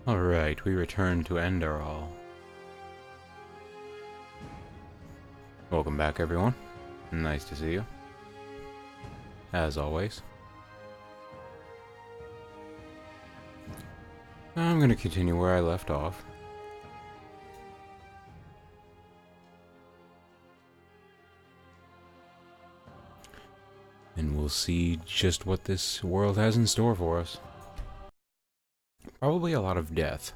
Alright, we return to Enderal. Welcome back, everyone. Nice to see you. As always. I'm gonna continue where I left off. And we'll see just what this world has in store for us. Probably a lot of death,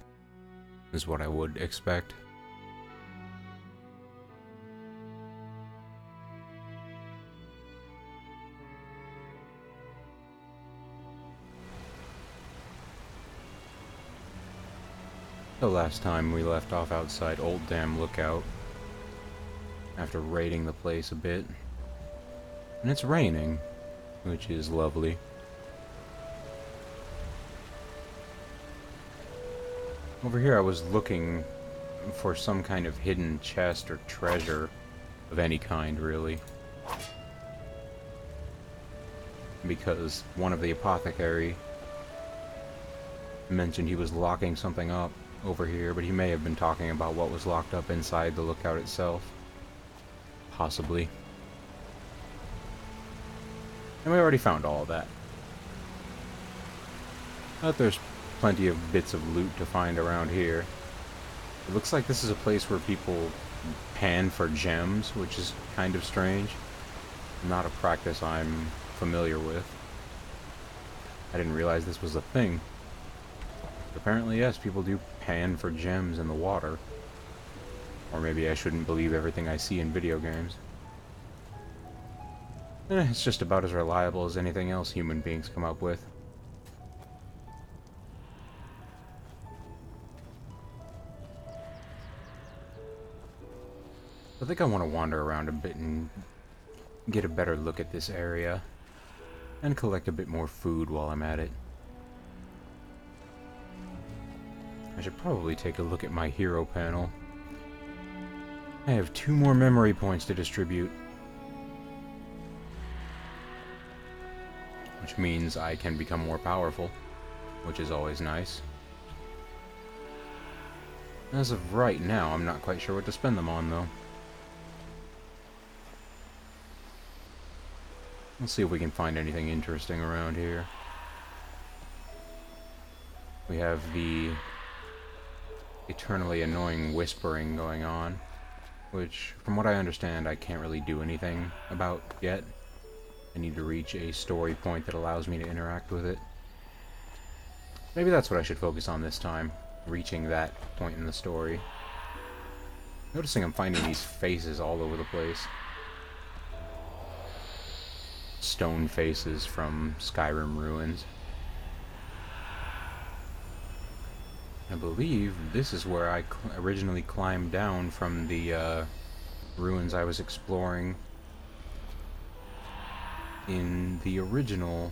is what I would expect. The last time we left off outside Old Dam Lookout, after raiding the place a bit. And it's raining, which is lovely. Over here I was looking for some kind of hidden chest or treasure of any kind, really. Because one of the apothecary mentioned he was locking something up over here, but he may have been talking about what was locked up inside the lookout itself. Possibly. And we already found all of that. But there's plenty of bits of loot to find around here. It looks like this is a place where people pan for gems, which is kind of strange. Not a practice I'm familiar with. I didn't realize this was a thing. Apparently, yes, people do pan for gems in the water. Or maybe I shouldn't believe everything I see in video games. It's just about as reliable as anything else human beings come up with. I think I want to wander around a bit and get a better look at this area. And collect a bit more food while I'm at it. I should probably take a look at my hero panel. I have 2 more memory points to distribute. Which means I can become more powerful, which is always nice. As of right now, I'm not quite sure what to spend them on, though. Let's see if we can find anything interesting around here. We have the eternally annoying whispering going on, which, from what I understand, I can't really do anything about yet. I need to reach a story point that allows me to interact with it. Maybe that's what I should focus on this time, reaching that point in the story. Noticing I'm finding these faces all over the place. Stone faces from Skyrim ruins. I believe this is where I originally climbed down from the ruins I was exploring in the original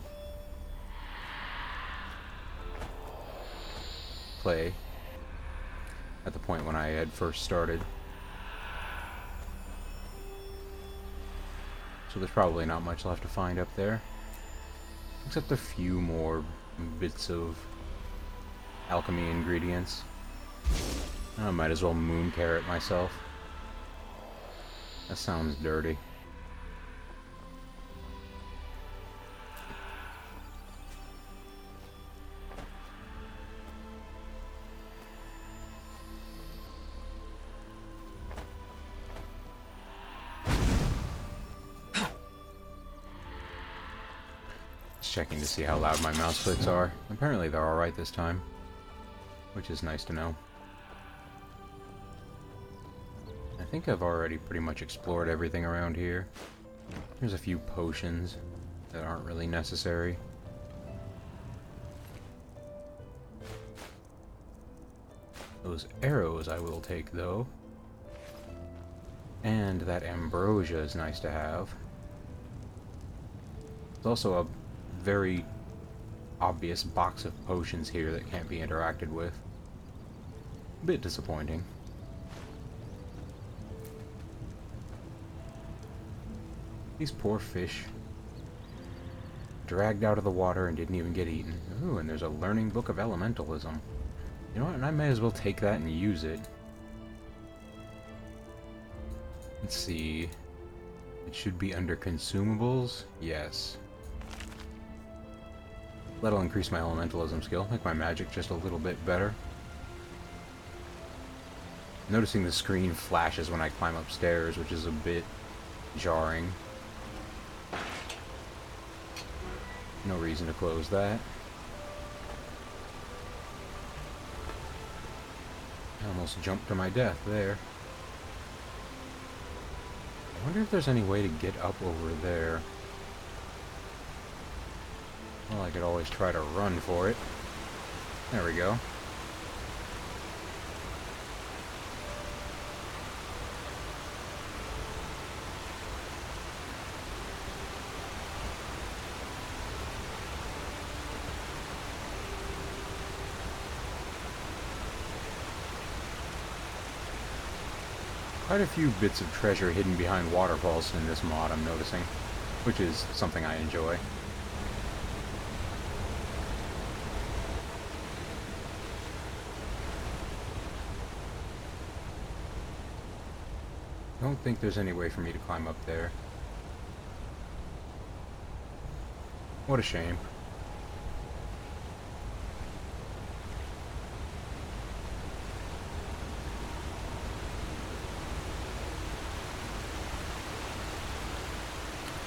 play, at the point when I had first started. So there's probably not much left to find up there, except a few more bits of alchemy ingredients. I might as well moon carrot myself. That sounds dirty. Checking to see how loud my mouse clicks are. Apparently they're alright this time, which is nice to know. I think I've already pretty much explored everything around here. There's a few potions that aren't really necessary. Those arrows I will take, though. And that ambrosia is nice to have. There's also a very obvious box of potions here that can't be interacted with. A bit disappointing. These poor fish. Dragged out of the water and didn't even get eaten. Ooh, and there's a learning book of elementalism. You know what? And I may as well take that and use it. Let's see. It should be under consumables. Yes. That'll increase my elementalism skill, make my magic just a little bit better. Noticing the screen flashes when I climb upstairs, which is a bit jarring. No reason to close that. I almost jumped to my death there. I wonder if there's any way to get up over there. Well, I could always try to run for it. There we go. Quite a few bits of treasure hidden behind waterfalls in this mod, I'm noticing, which is something I enjoy. I don't think there's any way for me to climb up there. What a shame.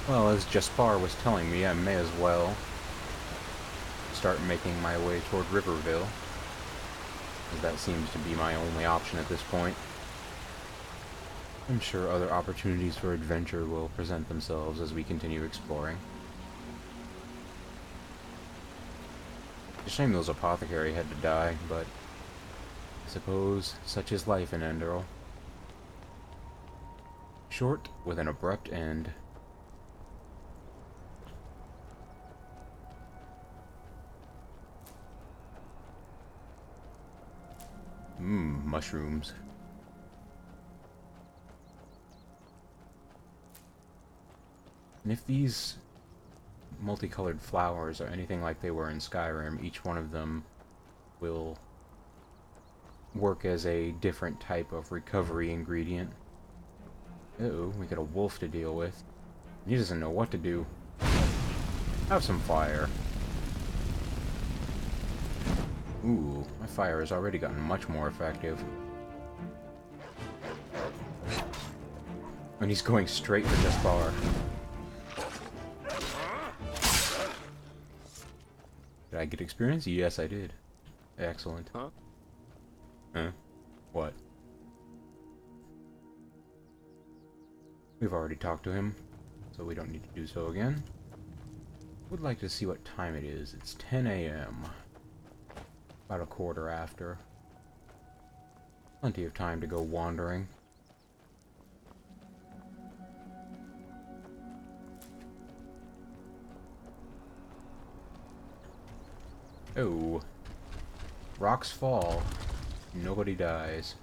Well, as Jaspar was telling me, I may as well start making my way toward Riverville, as that seems to be my only option at this point. I'm sure other opportunities for adventure will present themselves as we continue exploring. It's a shame those apothecary had to die, but I suppose such is life in Enderal. Short with an abrupt end. Mushrooms. And if these multicolored flowers are anything like they were in Skyrim, each one of them will work as a different type of recovery ingredient. Uh-oh, we got a wolf to deal with. He doesn't know what to do. Have some fire. Ooh, my fire has already gotten much more effective. And he's going straight for Jaspar. Did I get experience? Yes, I did. Excellent. Huh? Huh? What? We've already talked to him, so we don't need to do so again. Would like to see what time it is. It's 10 a.m. About a quarter after. Plenty of time to go wandering. Oh. Rocks fall. Nobody dies.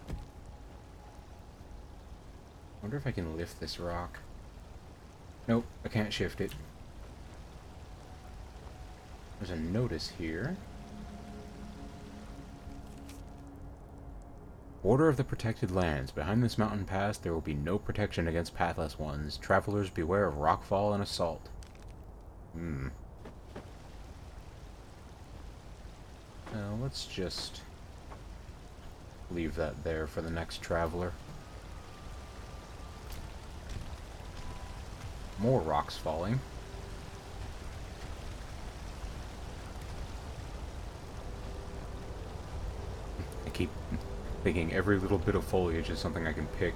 Wonder if I can lift this rock. Nope, I can't shift it. There's a notice here. Order of the Protected Lands. Behind this mountain pass, there will be no protection against pathless ones. Travelers, beware of rockfall and assault. Let's just leave that there for the next traveler. More rocks falling. I keep thinking every little bit of foliage is something I can pick.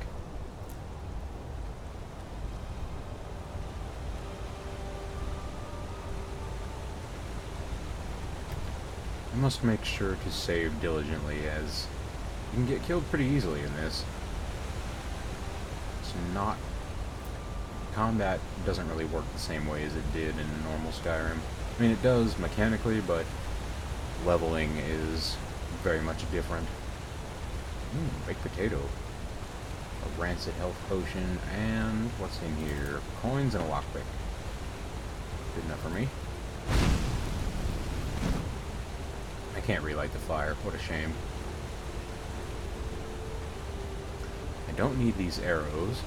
I must make sure to save diligently, as you can get killed pretty easily in this. It's not... Combat doesn't really work the same way as it did in normal Skyrim. I mean, it does mechanically, but leveling is very much different. Baked potato. A rancid health potion, and what's in here? Coins and a lockpick. Good enough for me. I can't relight the fire. What a shame. don't need these arrows.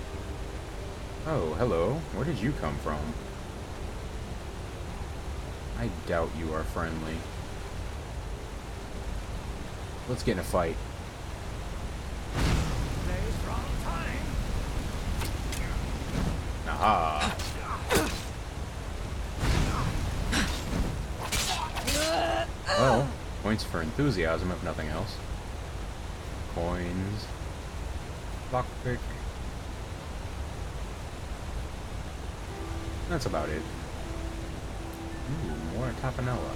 Oh, hello. Where did you come from? I doubt you are friendly. Let's get in a fight. Aha! Well, points for enthusiasm if nothing else. Coins. Lockpick. That's about it. Ooh, more tapanella.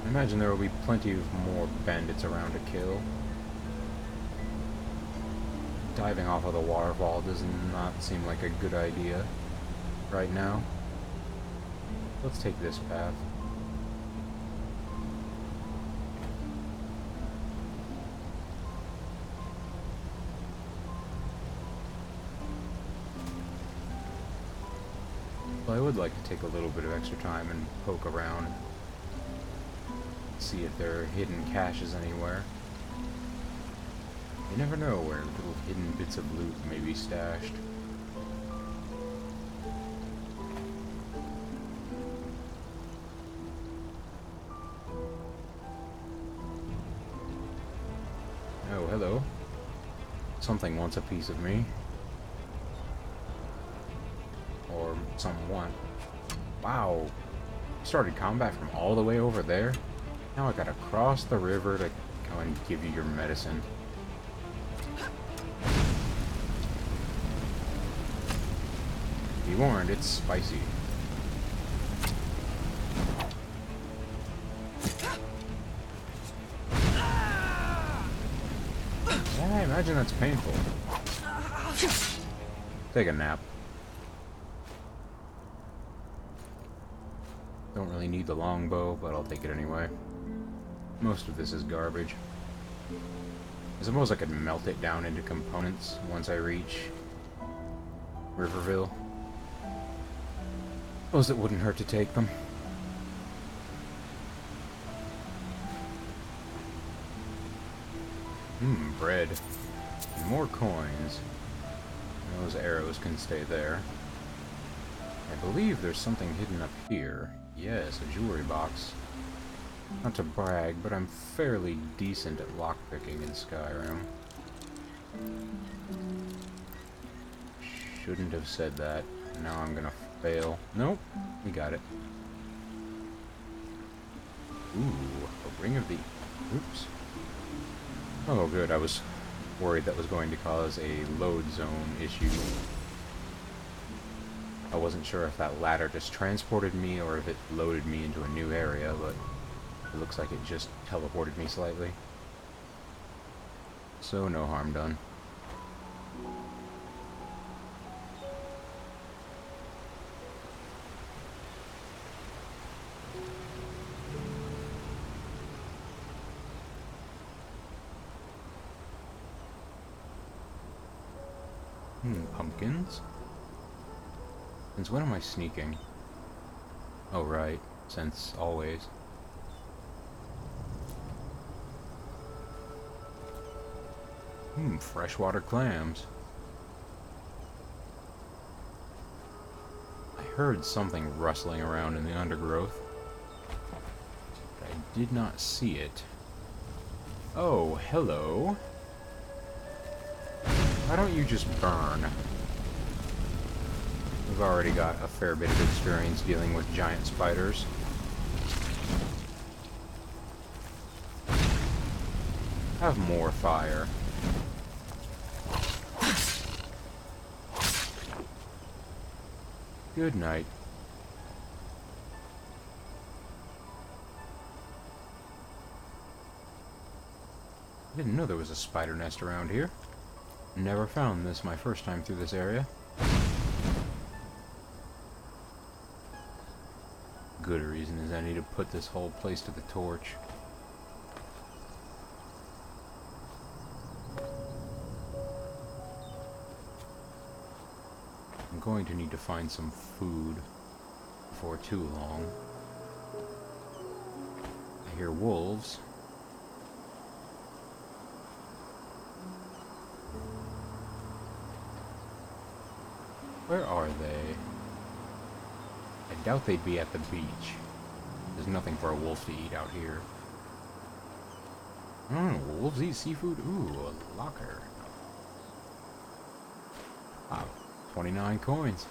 I imagine there will be plenty of more bandits around to kill. Diving off of the waterfall does not seem like a good idea right now. Let's take this path. Well, I would like to take a little bit of extra time and poke around. See if there are hidden caches anywhere. You never know where little hidden bits of loot may be stashed. Oh, hello. Something wants a piece of me. Or someone. Wow. Started combat from all the way over there? Now I gotta cross the river to go and give you your medicine. Be warned, it's spicy. Yeah, I imagine that's painful. Take a nap. Don't really need the longbow, but I'll take it anyway. Most of this is garbage. I suppose I could melt it down into components once I reach Riverville. Suppose it wouldn't hurt to take them. Bread. And more coins. Those arrows can stay there. I believe there's something hidden up here. Yes, a jewelry box. Not to brag, but I'm fairly decent at lockpicking in Skyrim. Shouldn't have said that. Now I'm gonna fail. Nope, we got it. Ooh, a ring of the... Oops. Oh, good. I was worried that was going to cause a load zone issue. I wasn't sure if that ladder just transported me or if it loaded me into a new area, but it looks like it just teleported me slightly. So no harm done. Pumpkins? Since when am I sneaking? Oh, right. Since always. Freshwater clams. I heard something rustling around in the undergrowth. But I did not see it. Oh, hello. Why don't you just burn? We've already got a fair bit of experience dealing with giant spiders. Have more fire. Good night. I didn't know there was a spider nest around here. Never found this my first time through this area. Good reason is I need to put this whole place to the torch. I'm going to need to find some food before too long. hear wolves. Where are they? I doubt they'd be at the beach. There's nothing for a wolf to eat out here. Wolves eat seafood? Ooh, a locker. Wow, 29 coins.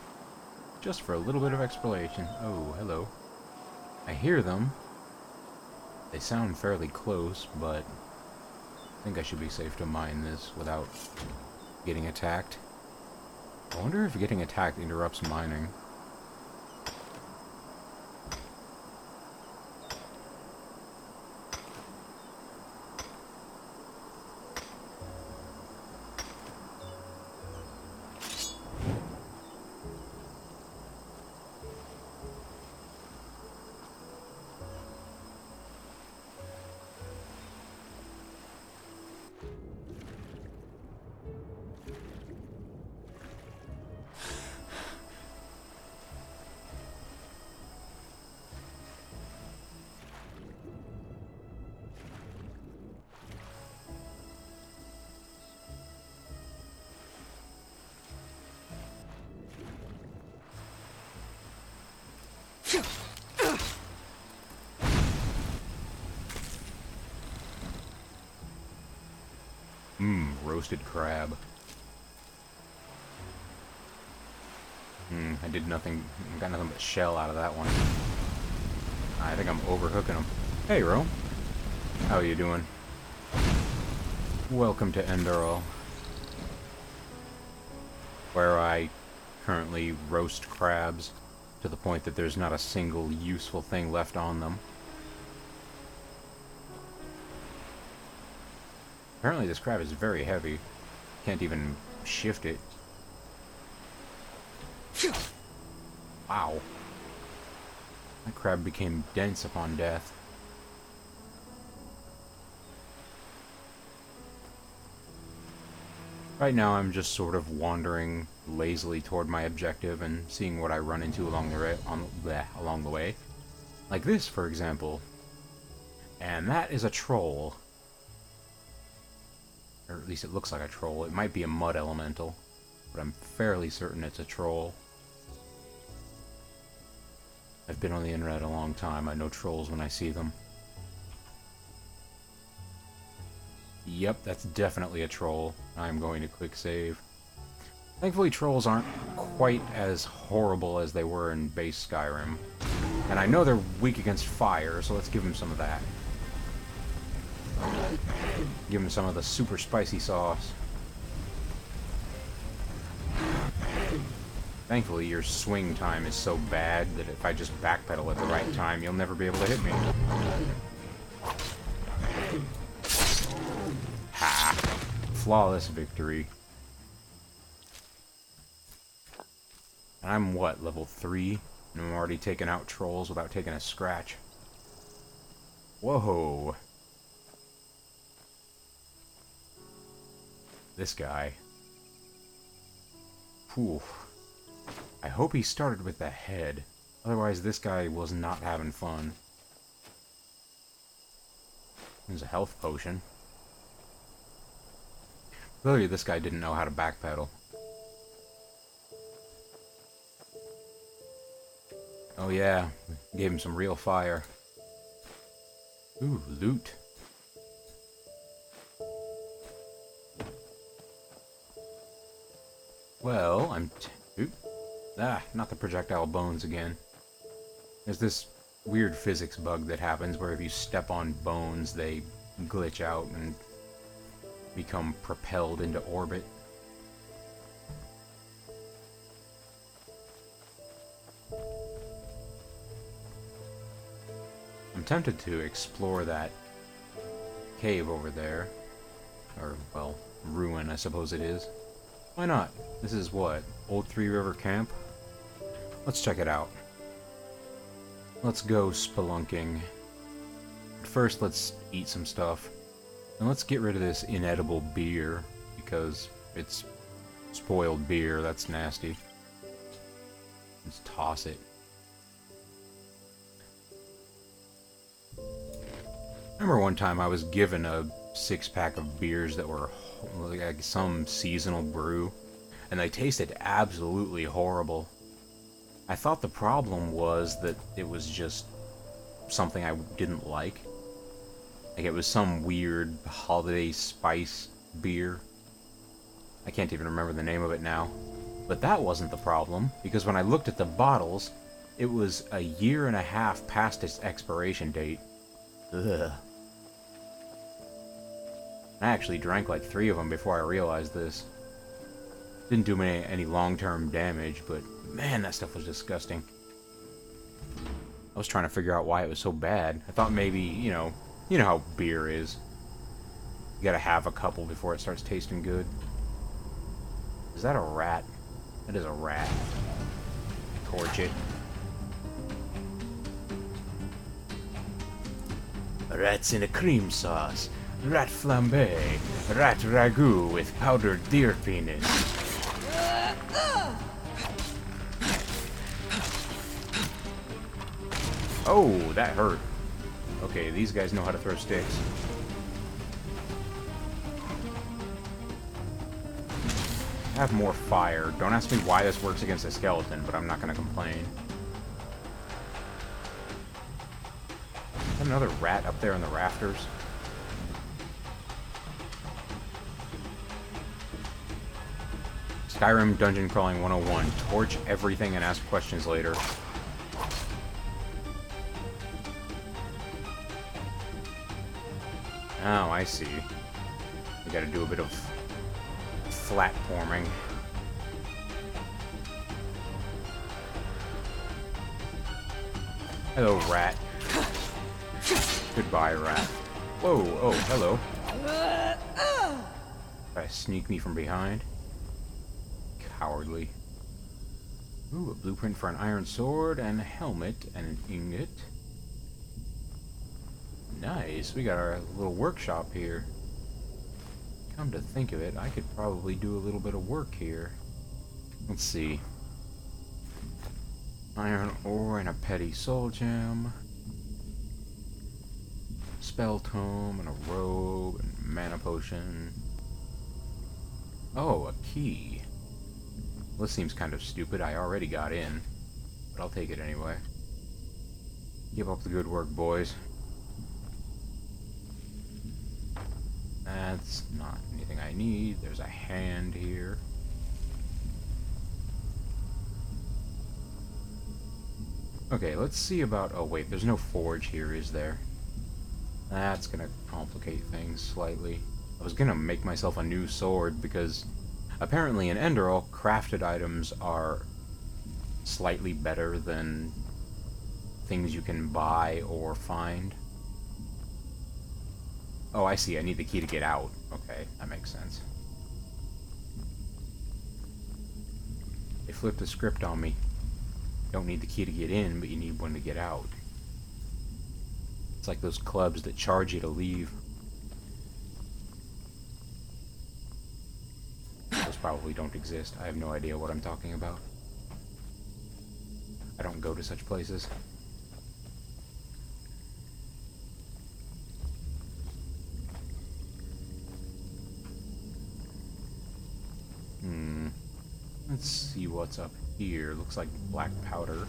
Just for a little bit of exploration. Oh, hello. I hear them. They sound fairly close, but I think I should be safe to mine this without getting attacked. I wonder if getting attacked interrupts mining. Roasted crab. I did nothing, got nothing but shell out of that one. I think I'm overhooking them. Hey, Rome. How are you doing? Welcome to Enderal, where I currently roast crabs to the point that there's not a single useful thing left on them. Apparently this crab is very heavy. Can't even shift it. Wow. That crab became dense upon death. Right now I'm just sort of wandering lazily toward my objective and seeing what I run into along the way. Like this, for example. And that is a troll. Or at least it looks like a troll. It might be a mud elemental, but I'm fairly certain it's a troll. I've been on the internet a long time. I know trolls when I see them. Yep, that's definitely a troll. I'm going to quick save. Thankfully, trolls aren't quite as horrible as they were in base Skyrim. And I know they're weak against fire, so let's give them some of that. Give them some of the super spicy sauce. Thankfully, your swing time is so bad that if I just backpedal at the right time, you'll never be able to hit me. Ha! Flawless victory. And I'm what, level 3? And I'm already taking out trolls without taking a scratch. Whoa! This guy. Whew. I hope he started with the head. Otherwise, this guy was not having fun. There's a health potion. Clearly, this guy didn't know how to backpedal. Oh yeah, gave him some real fire. Ooh, loot. Well, not the projectile bones again. There's this weird physics bug that happens where if you step on bones, they glitch out and become propelled into orbit. I'm tempted to explore that cave over there. Or, well, ruin, I suppose it is. Why not? This is what? Old Three River Camp? Let's check it out. Let's go spelunking. First, let's eat some stuff. And let's get rid of this inedible beer, because it's spoiled beer. That's nasty. Let's toss it. I remember one time I was given a six-pack of beers that were like some seasonal brew, and they tasted absolutely horrible. I thought the problem was that it was just something I didn't like. Like it was some weird holiday spice beer. I can't even remember the name of it now. But that wasn't the problem, because when I looked at the bottles, it was a year and a half past its expiration date. Ugh. I actually drank like 3 of them before I realized this. Didn't do me any long-term damage, but man, that stuff was disgusting. I was trying to figure out why it was so bad. I thought maybe, you know how beer is. You gotta have a couple before it starts tasting good. Is that a rat? That is a rat. Torch it. Rats in a cream sauce. Rat flambe. Rat ragout with powdered deer penis. Oh, that hurt. Okay, these guys know how to throw sticks. I have more fire. Don't ask me why this works against a skeleton, but I'm not going to complain. Is that another rat up there in the rafters? Skyrim Dungeon Crawling 101. Torch everything and ask questions later. Oh, I see. We gotta do a bit of platforming. Hello, rat. Goodbye, rat. Whoa, oh, hello. Try to sneak me from behind. Cowardly. Ooh, a blueprint for an iron sword and a helmet and an ingot. Nice, we got our little workshop here. Come to think of it, I could probably do a little bit of work here. Let's see. Iron ore and a petty soul gem. Spell tome and a robe and mana potion. Oh, a key. Well, this seems kind of stupid. I already got in. But I'll take it anyway. Keep up the good work, boys. That's not anything I need. There's a hand here. Okay, let's see about... Oh, wait, there's no forge here, is there? That's gonna complicate things slightly. I was gonna make myself a new sword, because apparently in Enderal, crafted items are slightly better than things you can buy or find. Oh, I see. I need the key to get out. Okay, that makes sense. They flipped the script on me. You don't need the key to get in, but you need one to get out. It's like those clubs that charge you to leave. Those probably don't exist. I have no idea what I'm talking about. I don't go to such places. Let's see what's up here. Looks like black powder.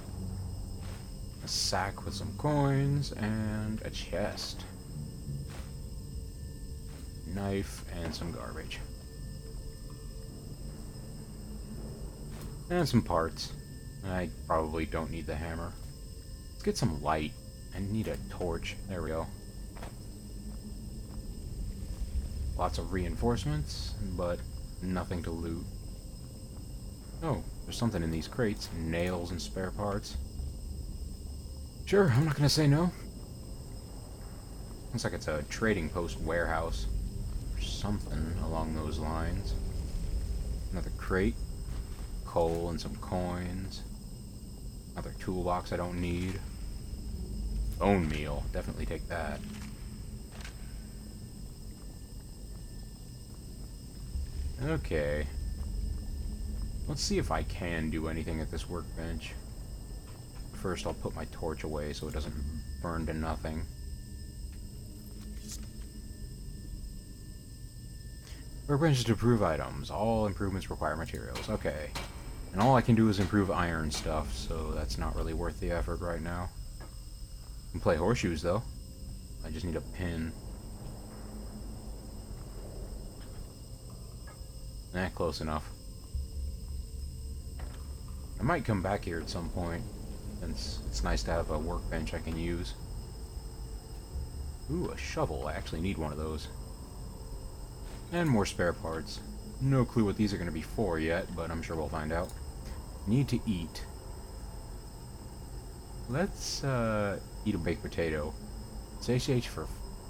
A sack with some coins and a chest. Knife and some garbage. And some parts. I probably don't need the hammer. Let's get some light. I need a torch. There we go. Lots of reinforcements, but nothing to loot. Oh, there's something in these crates. Nails and spare parts. Sure, I'm not gonna say no. Looks like it's a trading post warehouse. Or something along those lines. Another crate. Coal and some coins. Another toolbox I don't need. Bone meal. Definitely take that. Okay. Let's see if I can do anything at this workbench. First, I'll put my torch away so it doesn't burn to nothing. Workbenches to improve items. All improvements require materials. Okay. And all I can do is improve iron stuff, so that's not really worth the effort right now. I can play horseshoes, though. I just need a pin. Close enough. I might come back here at some point, since it's nice to have a workbench I can use. Ooh, a shovel. I actually need one of those. And more spare parts. No clue what these are going to be for yet, but I'm sure we'll find out. Need to eat. Let's eat a baked potato. Satiates for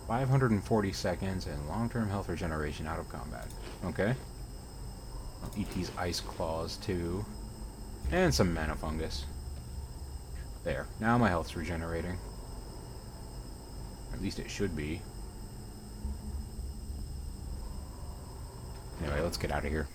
540 seconds and long-term health regeneration out of combat. Okay. I'll eat these ice claws too. And some mana fungus. There. Now my health's regenerating. At least it should be. Anyway, let's get out of here.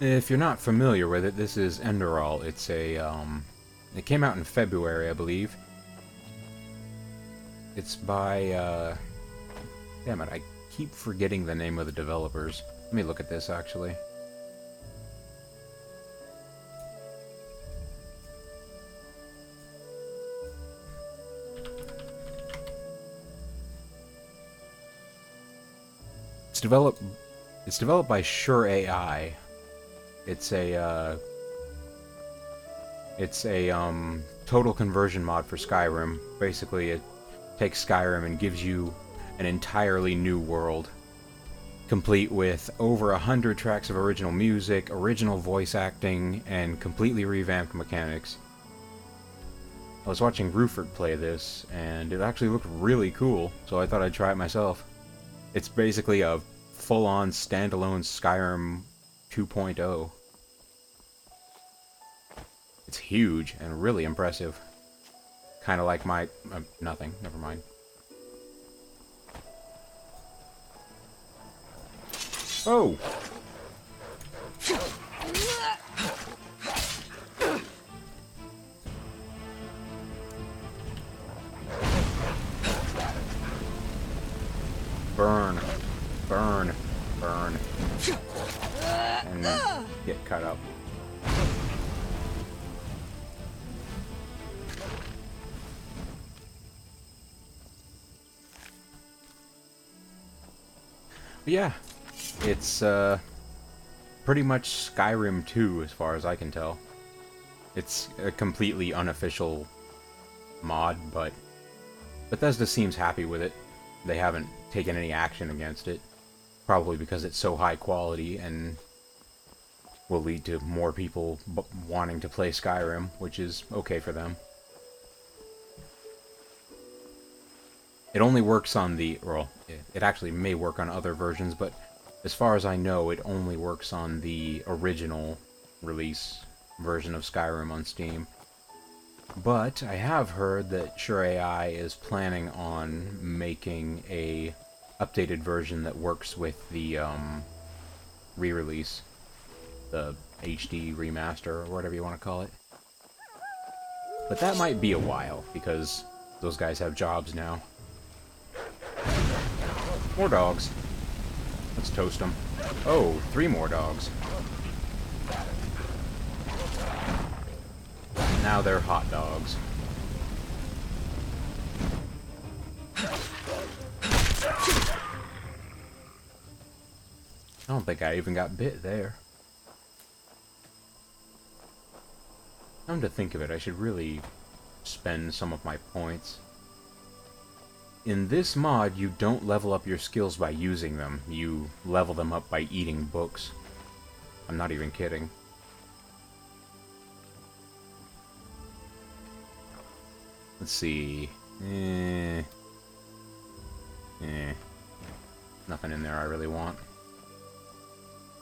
If you're not familiar with it, this is Enderal. It's a, it came out in February, I believe. It's by, damn it, I keep forgetting the name of the developers. Let me look at this, actually. It's developed by Sure AI. It's a total conversion mod for Skyrim. Basically, it takes Skyrim and gives you an entirely new world, complete with over 100 tracks of original music, original voice acting, and completely revamped mechanics. I was watching Ruford play this, and it actually looked really cool, so I thought I'd try it myself. It's basically a full-on standalone Skyrim 2.0. It's huge and really impressive. Kind of like my... nothing. Never mind. Oh! Burn. Burn. Burn. And get cut up. But yeah, it's pretty much Skyrim 2 as far as I can tell. It's a completely unofficial mod, but Bethesda seems happy with it. They haven't taken any action against it, probably because it's so high quality and will lead to more people wanting to play Skyrim, which is okay for them. It only works on the... well, it actually may work on other versions, but as far as I know, it only works on the original release version of Skyrim on Steam. But I have heard that Sure AI is planning on making a updated version that works with the re-release, the HD remaster, or whatever you want to call it. But that might be a while, because those guys have jobs now. More dogs. Let's toast them. Oh, 3 more dogs. Now they're hot dogs. I don't think I even got bit there. Come to think of it, I should really spend some of my points. In this mod, you don't level up your skills by using them. You level them up by eating books. I'm not even kidding. Let's see. Nothing in there I really want.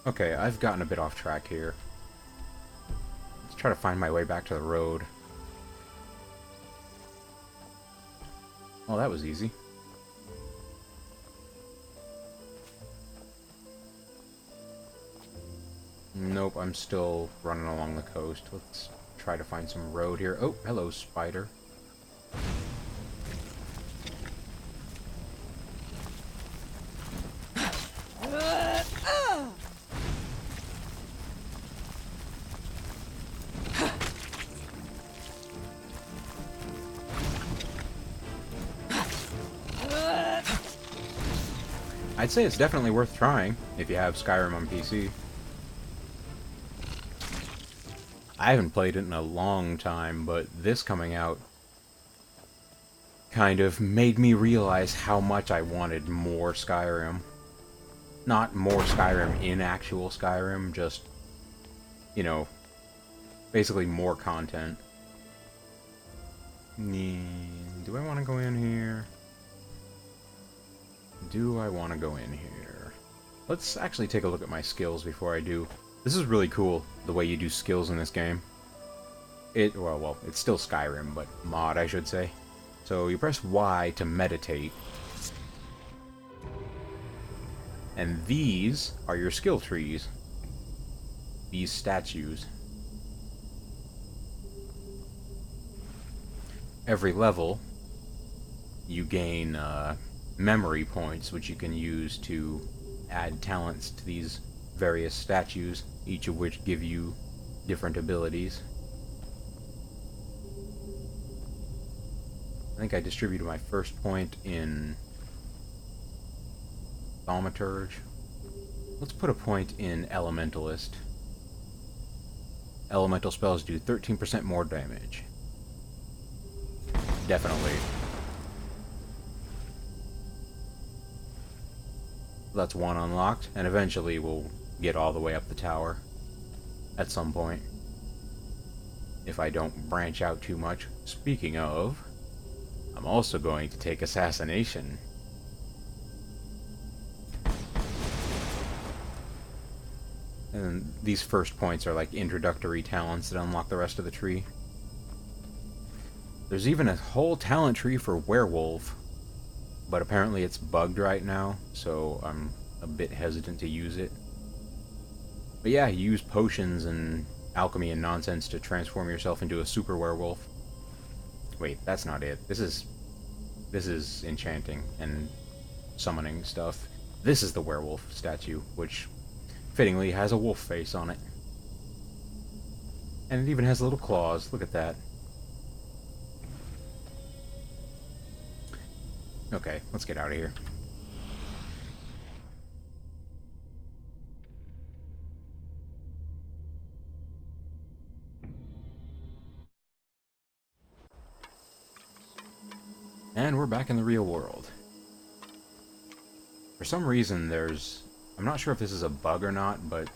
Okay, I've gotten a bit off track here. Let's try to find my way back to the road. Well, that was easy. Nope, I'm still running along the coast. Let's try to find some road here. Oh, hello, spider. I'd say it's definitely worth trying if you have Skyrim on PC. I haven't played it in a long time, but this coming out kind of made me realize how much I wanted more Skyrim. Not more Skyrim in actual Skyrim, just, you know, basically more content. Do I want to go in here? Do I want to go in here? Let's actually take a look at my skills before I do. This is really cool, the way you do skills in this game. Well, it's still Skyrim, but mod, I should say. So you press Y to meditate. And these are your skill trees. These statues. Every level, you gain memory points, which you can use to add talents to these various statues, each of which give you different abilities. I think I distributed my first point in Thaumaturge. Let's put a point in Elementalist. Elemental spells do 13% more damage. Definitely. That's one unlocked, and eventually we'll get all the way up the tower at some point. If I don't branch out too much. Speaking of, I'm also going to take Assassination. And these first points are like introductory talents that unlock the rest of the tree. There's even a whole talent tree for Werewolf, but apparently it's bugged right now, so I'm a bit hesitant to use it. But yeah, you use potions and alchemy and nonsense to transform yourself into a super werewolf. Wait, that's not it. This is enchanting and summoning stuff. This is the werewolf statue, which fittingly has a wolf face on it. And it even has little claws. Look at that. Okay, let's get out of here. And we're back in the real world. For some reason I'm not sure if this is a bug or not, but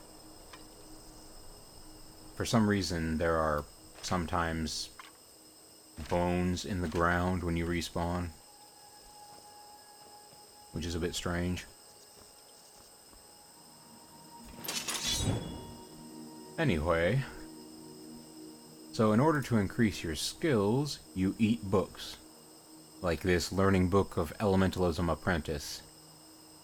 for some reason there are sometimes bones in the ground when you respawn, which is a bit strange. Anyway, so in order to increase your skills, you eat books. Like this Learning Book of Elementalism Apprentice.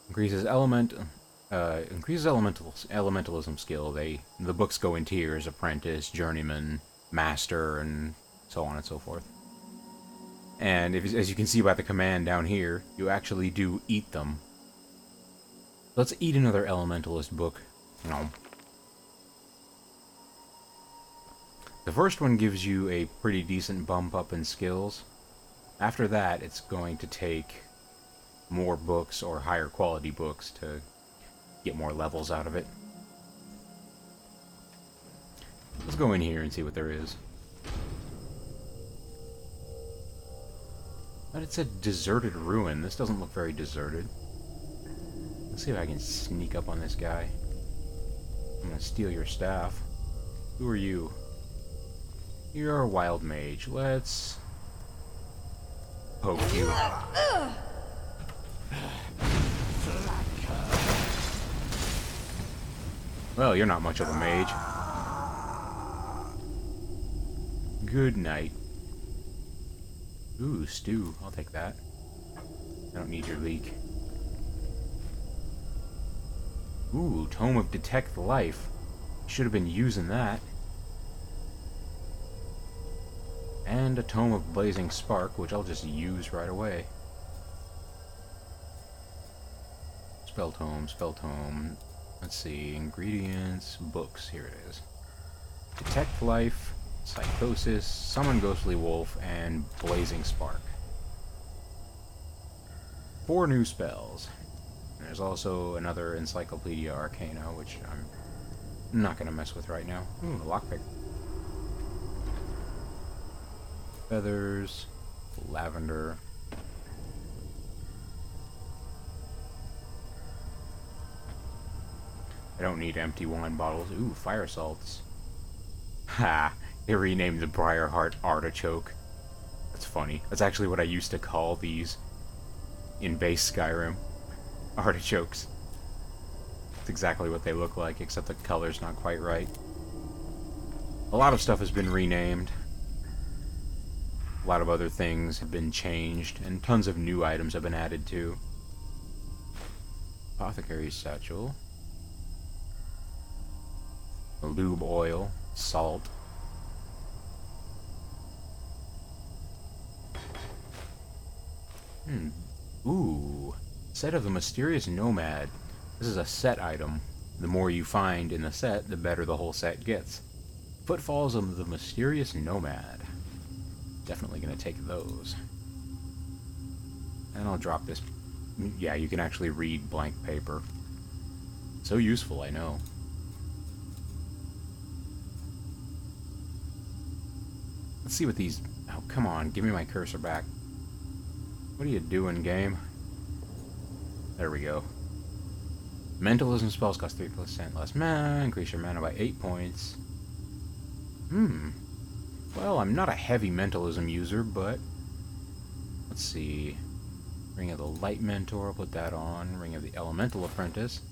Increases elementalism skill. The books go in tiers: apprentice, journeyman, master, and so on and so forth. And as you can see by the command down here, you actually do eat them. Let's eat another elementalist book. No. The first one gives you a pretty decent bump up in skills. After that, it's going to take more books or higher quality books to get more levels out of it. Let's go in here and see what there is. But it's a deserted ruin. This doesn't look very deserted. Let's see if I can sneak up on this guy. I'm gonna steal your staff. Who are you? You're a wild mage. Let's poke you. Well, you're not much of a mage. Good night. Ooh, stew. I'll take that. I don't need your leek. Ooh, Tome of Detect Life. Should have been using that. And a Tome of Blazing Spark, which I'll just use right away. Spell Tome, Spell Tome. Let's see, ingredients, books, here it is. Detect Life, Psychosis, Summon Ghostly Wolf, and Blazing Spark. 4 new spells. There's also another Encyclopedia Arcana, which I'm not going to mess with right now. Ooh, a lockpick. Feathers, lavender. I don't need empty wine bottles. Ooh, fire salts. Ha! They renamed the Briarheart Artichoke. That's funny. That's actually what I used to call these in base Skyrim. Artichokes. That's exactly what they look like, except the color's not quite right. A lot of stuff has been renamed. A lot of other things have been changed, and tons of new items have been added too. Apothecary's Satchel. Lube oil. Salt. Ooh. Set of the Mysterious Nomad. This is a set item. The more you find in the set, the better the whole set gets. Footfalls of the Mysterious Nomad. Definitely gonna take those. And I'll drop this. Yeah, you can actually read blank paper. So useful, I know. Let's see what these... Oh, come on, give me my cursor back. What are you doing, game? There we go. Mentalism spells cost 3% less mana, increase your mana by 8 points. Well, I'm not a heavy mentalism user, but... Let's see. Ring of the Light Mentor, I'll put that on. Ring of the Elemental Apprentice.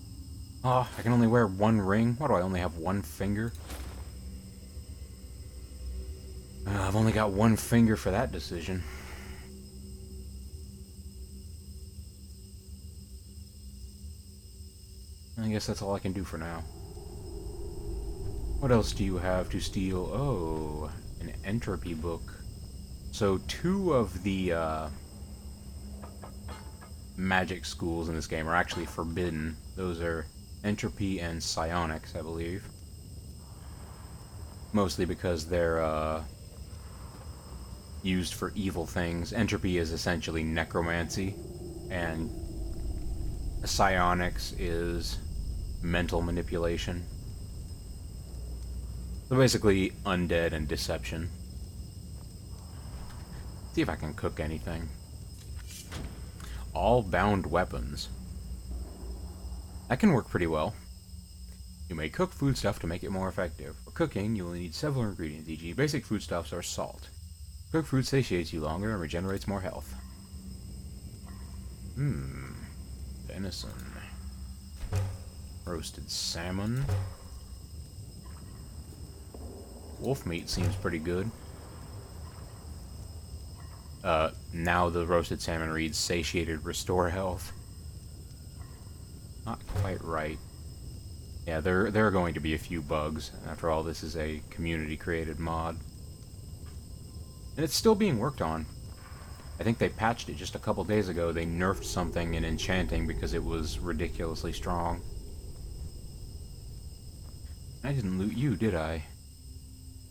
Oh, I can only wear 1 ring? What do I only have 1 finger? I've only got 1 finger for that decision. I guess that's all I can do for now. What else do you have to steal? Oh, an entropy book. So 2 of the magic schools in this game are actually forbidden. Those are entropy and psionics, I believe. Mostly because they're used for evil things. Entropy is essentially necromancy, and psionics is mental manipulation. So basically, undead and deception. See if I can cook anything. All bound weapons. That can work pretty well. You may cook foodstuff to make it more effective. For cooking, you will need several ingredients, e.g. basic foodstuffs or salt. Cooked fruit satiates you longer and regenerates more health. Venison. Roasted salmon. Wolf meat seems pretty good. Now the roasted salmon reads satiated, restore health. Not quite right. Yeah, there are going to be a few bugs. After all, this is a community-created mod. And it's still being worked on. I think they patched it just a couple days ago. They nerfed something in enchanting because it was ridiculously strong. I didn't loot you, did I?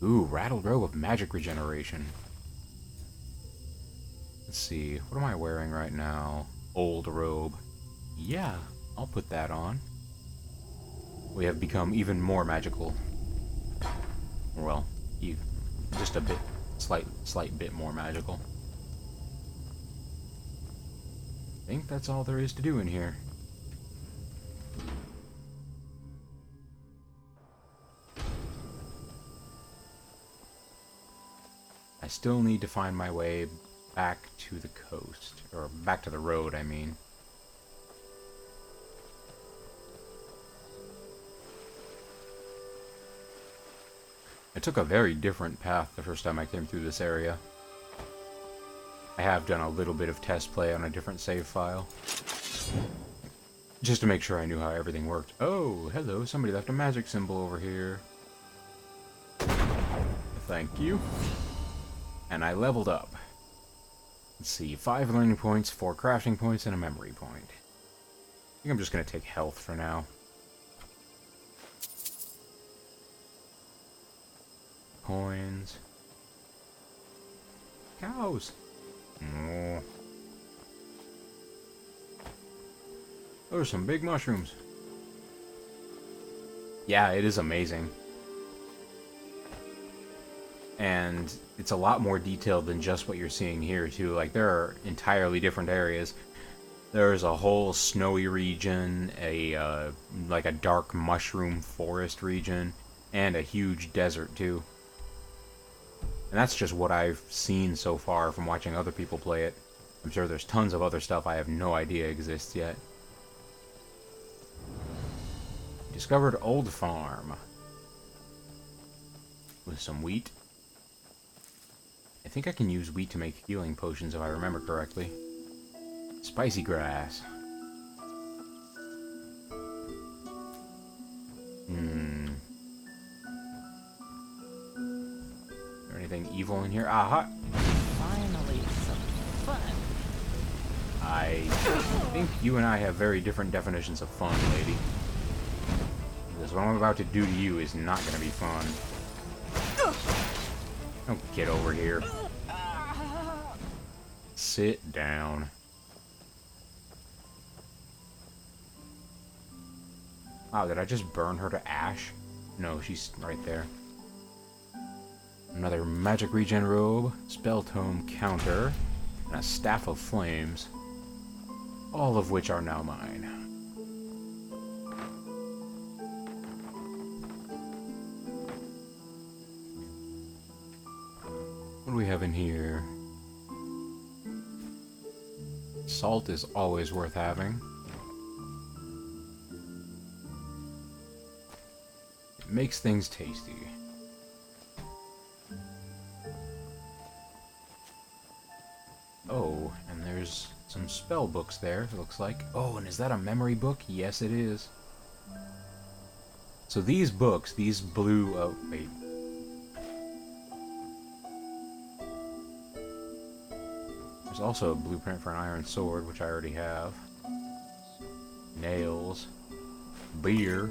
Ooh, Rattled Robe of Magic Regeneration. Let's see, what am I wearing right now? Old robe. Yeah, I'll put that on. We have become even more magical. Well, just a bit, slight bit more magical. I think that's all there is to do in here. I still need to find my way back to the coast, or back to the road, I mean. I took a very different path the first time I came through this area. I have done a little bit of test play on a different save file. Just to make sure I knew how everything worked. Oh, hello, somebody left a magic symbol over here. Thank you. And I leveled up. Let's see, 5 learning points, 4 crafting points, and a memory point. I think I'm just going to take health for now. Coins. Cows. Oh. Those are some big mushrooms. Yeah, it is amazing. And it's a lot more detailed than just what you're seeing here, too. Like, there are entirely different areas. There's a whole snowy region, like a dark mushroom forest region, and a huge desert, too. And that's just what I've seen so far from watching other people play it. I'm sure there's tons of other stuff I have no idea exists yet. Discovered old farm. With some wheat. I think I can use wheat to make healing potions if I remember correctly. Spicy grass. Is there anything evil in here? Aha! Finally, some fun. I think you and I have very different definitions of fun, lady. Because what I'm about to do to you is not going to be fun. Oh, get over here. Sit down. Wow, did I just burn her to ash? No, she's right there. Another magic regen robe, spell tome counter, and a staff of flames. All of which are now mine. What do we have in here? Salt is always worth having. It makes things tasty. Oh, and there's some spell books there, it looks like. Oh, and is that a memory book? Yes, it is. So these books, these blue... Oh, wait. There's also a blueprint for an iron sword, which I already have. Nails. Beer.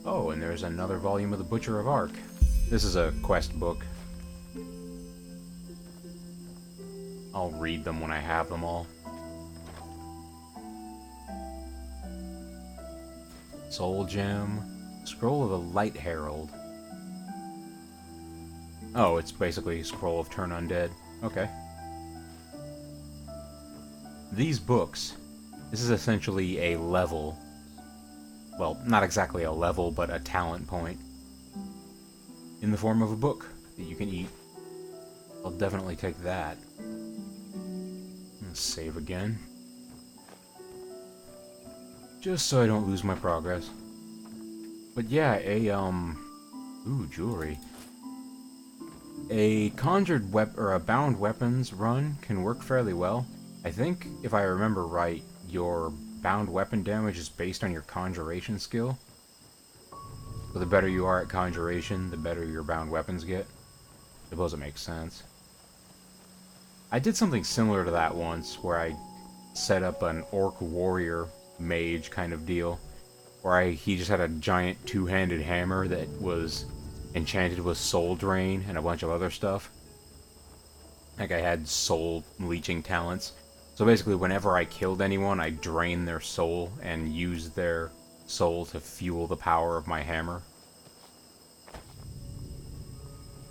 Oh, and there's another volume of the Butcher of Ark. This is a quest book. I'll read them when I have them all. Soul Gem. Scroll of the Light Herald. Oh, it's basically Scroll of Turn Undead. Okay. These books, this is essentially a level. Well, not exactly a level, but a talent point. In the form of a book that you can eat. I'll definitely take that. Let's save again. Just so I don't lose my progress. But yeah, ooh, jewelry. A conjured or a bound weapons run can work fairly well. I think, if I remember right, your bound weapon damage is based on your conjuration skill. So the better you are at conjuration, the better your bound weapons get. I suppose it makes sense. I did something similar to that once, where I set up an orc warrior mage kind of deal, where he just had a giant two-handed hammer that was enchanted with soul drain and a bunch of other stuff. Like I had soul leeching talents. So basically whenever I killed anyone, I drained their soul and used their soul to fuel the power of my hammer.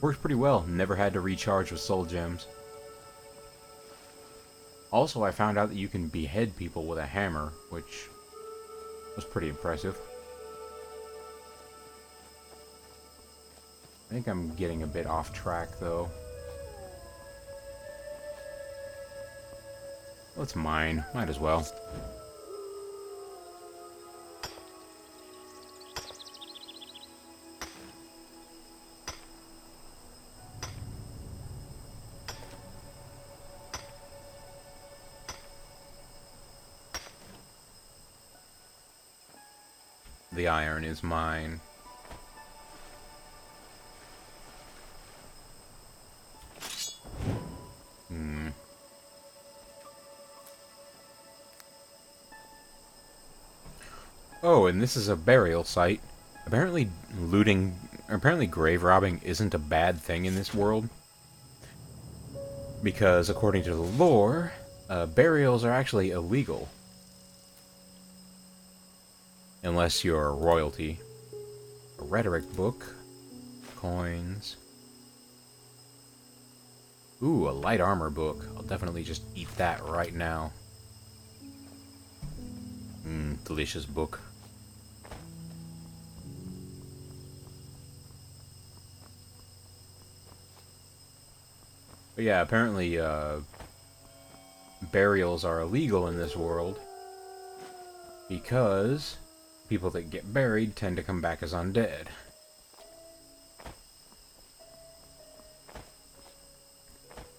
Worked pretty well, never had to recharge with soul gems. Also, I found out that you can behead people with a hammer, which was pretty impressive. I think I'm getting a bit off track, though. Well, it's mine. Might as well. The iron is mine. Hmm. Oh, and this is a burial site. Apparently apparently grave robbing isn't a bad thing in this world. Because according to the lore, burials are actually illegal. Unless you're royalty. A rhetoric book. Coins. Ooh, a light armor book. I'll definitely just eat that right now. Delicious book. But yeah, apparently, burials are illegal in this world because people that get buried tend to come back as undead.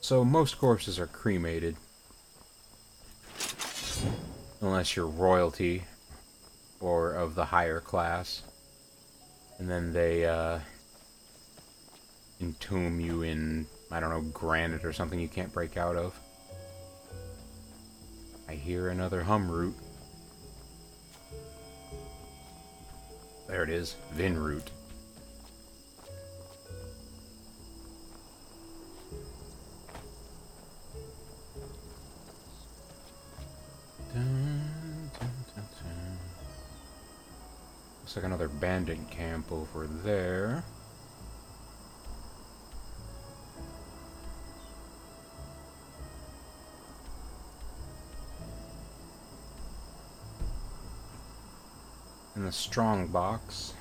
So most corpses are cremated. Unless you're royalty or of the higher class. And then they entomb you in, I don't know, granite or something you can't break out of. I hear another hum root. There it is, Vin root. Dun, dun, dun, dun. Looks like another bandit camp over there. And the strong box.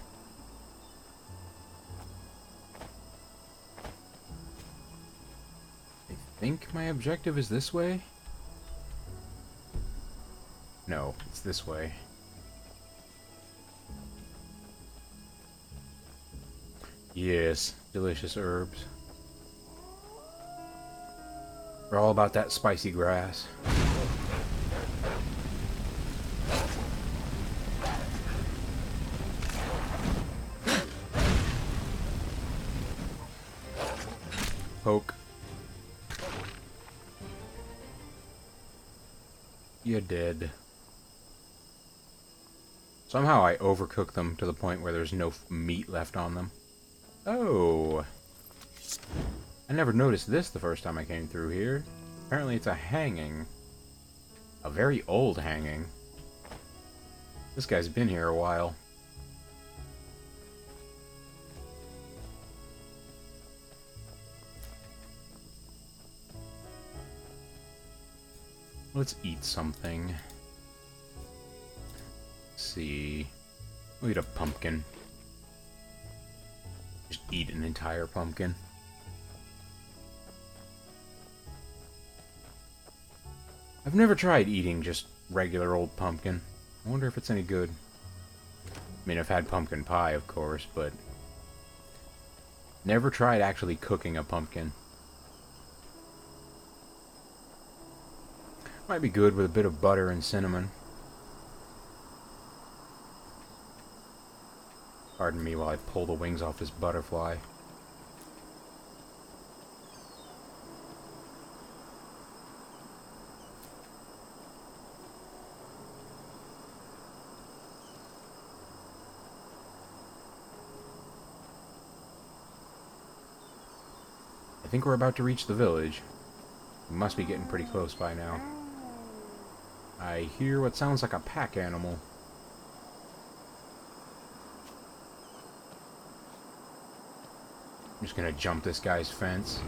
I think my objective is this way? No, it's this way. Yes, delicious herbs. We're all about that spicy grass. Poke. You're dead. Somehow I overcook them to the point where there's no meat left on them. Oh. I never noticed this the first time I came through here. Apparently it's a hanging. A very old hanging. This guy's been here a while. Let's eat something. Let's see. We'll eat a pumpkin. Just eat an entire pumpkin. I've never tried eating just regular old pumpkin. I wonder if it's any good. I mean, I've had pumpkin pie, of course, but never tried actually cooking a pumpkin. Might be good with a bit of butter and cinnamon. Pardon me while I pull the wings off this butterfly. I think we're about to reach the village. We must be getting pretty close by now. I hear what sounds like a pack animal. I'm just gonna jump this guy's fence.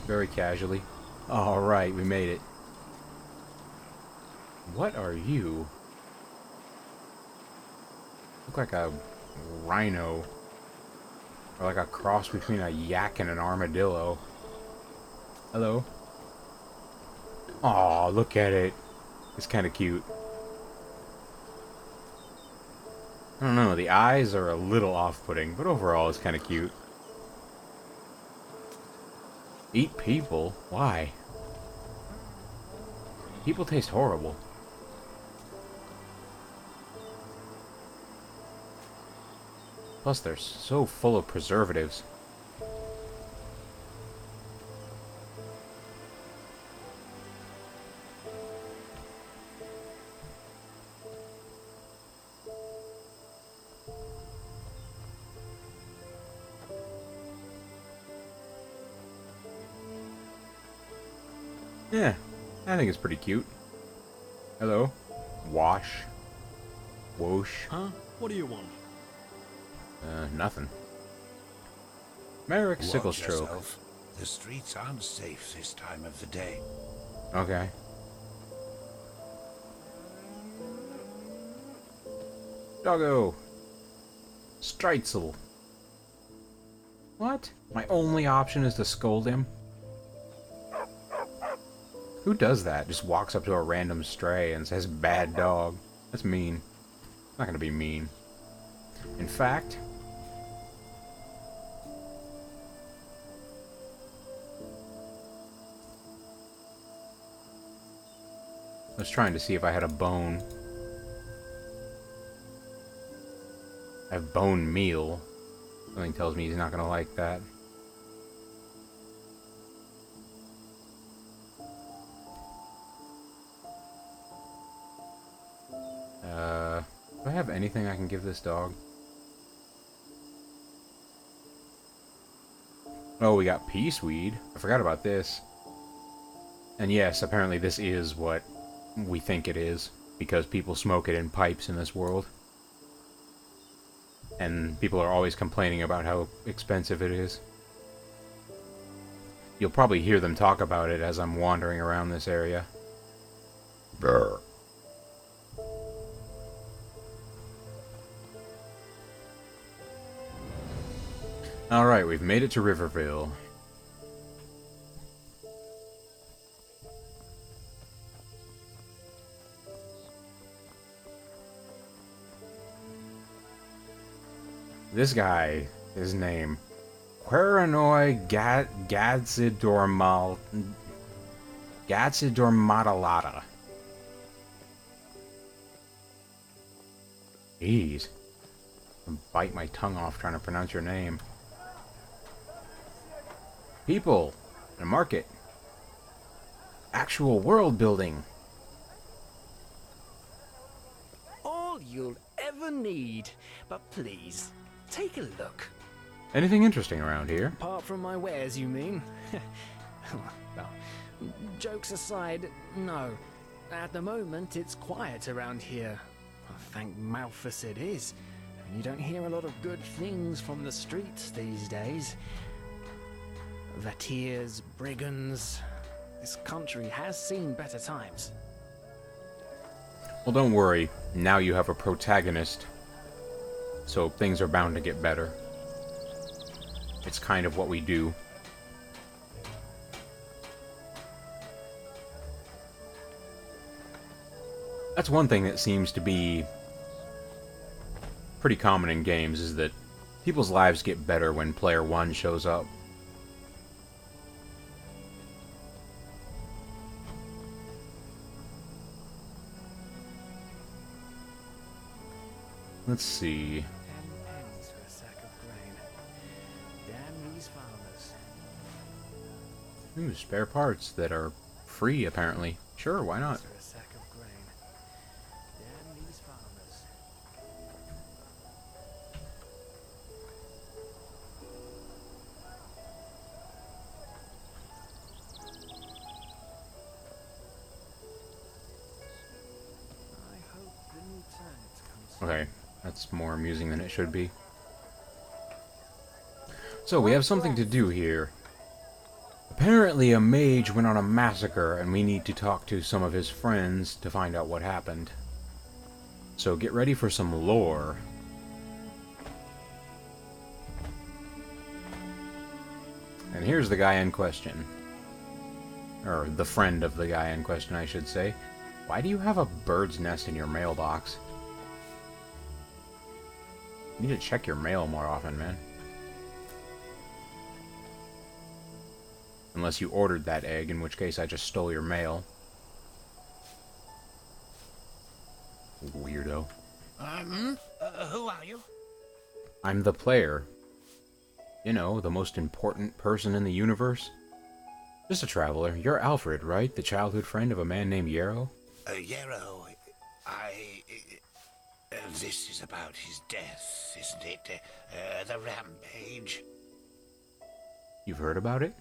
Very casually. Alright, we made it. What are you? Look like a rhino. Or like a cross between a yak and an armadillo. Hello? Aw, look at it. It's kind of cute. I don't know, the eyes are a little off-putting, but overall it's kind of cute. Eat people? Why? People taste horrible. Plus, they're so full of preservatives. Yeah, I think it's pretty cute. Hello. Wash. Whoosh. Huh? What do you want? Nothing. Merrick sickle Watch stroke. yourself. The streets aren't safe this time of the day. Okay. Doggo. Streitzel. What? My only option is to scold him? Who does that? Just walks up to a random stray and says, bad dog. That's mean. Not gonna be mean. In fact... I was trying to see if I had a bone. I have bone meal. Something tells me he's not gonna like that. Do I have anything I can give this dog? Oh, we got peaceweed. I forgot about this. And yes, apparently this is what we think it is, because people smoke it in pipes in this world. And people are always complaining about how expensive it is. You'll probably hear them talk about it as I'm wandering around this area. Brr. Alright, we've made it to Riverville. This guy, his name, Queranoi Gadzidormadalata. Jeez. I bite my tongue off trying to pronounce your name. People. A market. Actual world building. All you'll ever need. But please, take a look. Anything interesting around here? Apart from my wares, you mean? Well, jokes aside, no. At the moment, it's quiet around here. Thank Malthus it is. And you don't hear a lot of good things from the streets these days. Vateers, brigands. This country has seen better times. Well, don't worry. Now you have a protagonist. So things are bound to get better. It's kind of what we do. That's one thing that seems to be pretty common in games, is that people's lives get better when player 1 shows up. Let's see. 10 pennies for a sack of grain. Damn these farmers. Ooh, spare parts that are free, apparently. Sure, why not? For a sack of grain. Damn these farmers. I hope the new turnip comes. Okay, that's more amusing than it should be. So, we have something to do here. Apparently a mage went on a massacre, and we need to talk to some of his friends to find out what happened. So get ready for some lore. And here's the guy in question. Or the friend of the guy in question, I should say. Why do you have a bird's nest in your mailbox? You need to check your mail more often, man. Unless you ordered that egg, in which case I just stole your mail. Weirdo. Who are you? I'm the player. You know, the most important person in the universe. Just a traveler. You're Alfred, right? The childhood friend of a man named Yarrow? Yarrow, this is about his death, isn't it? The rampage. You've heard about it?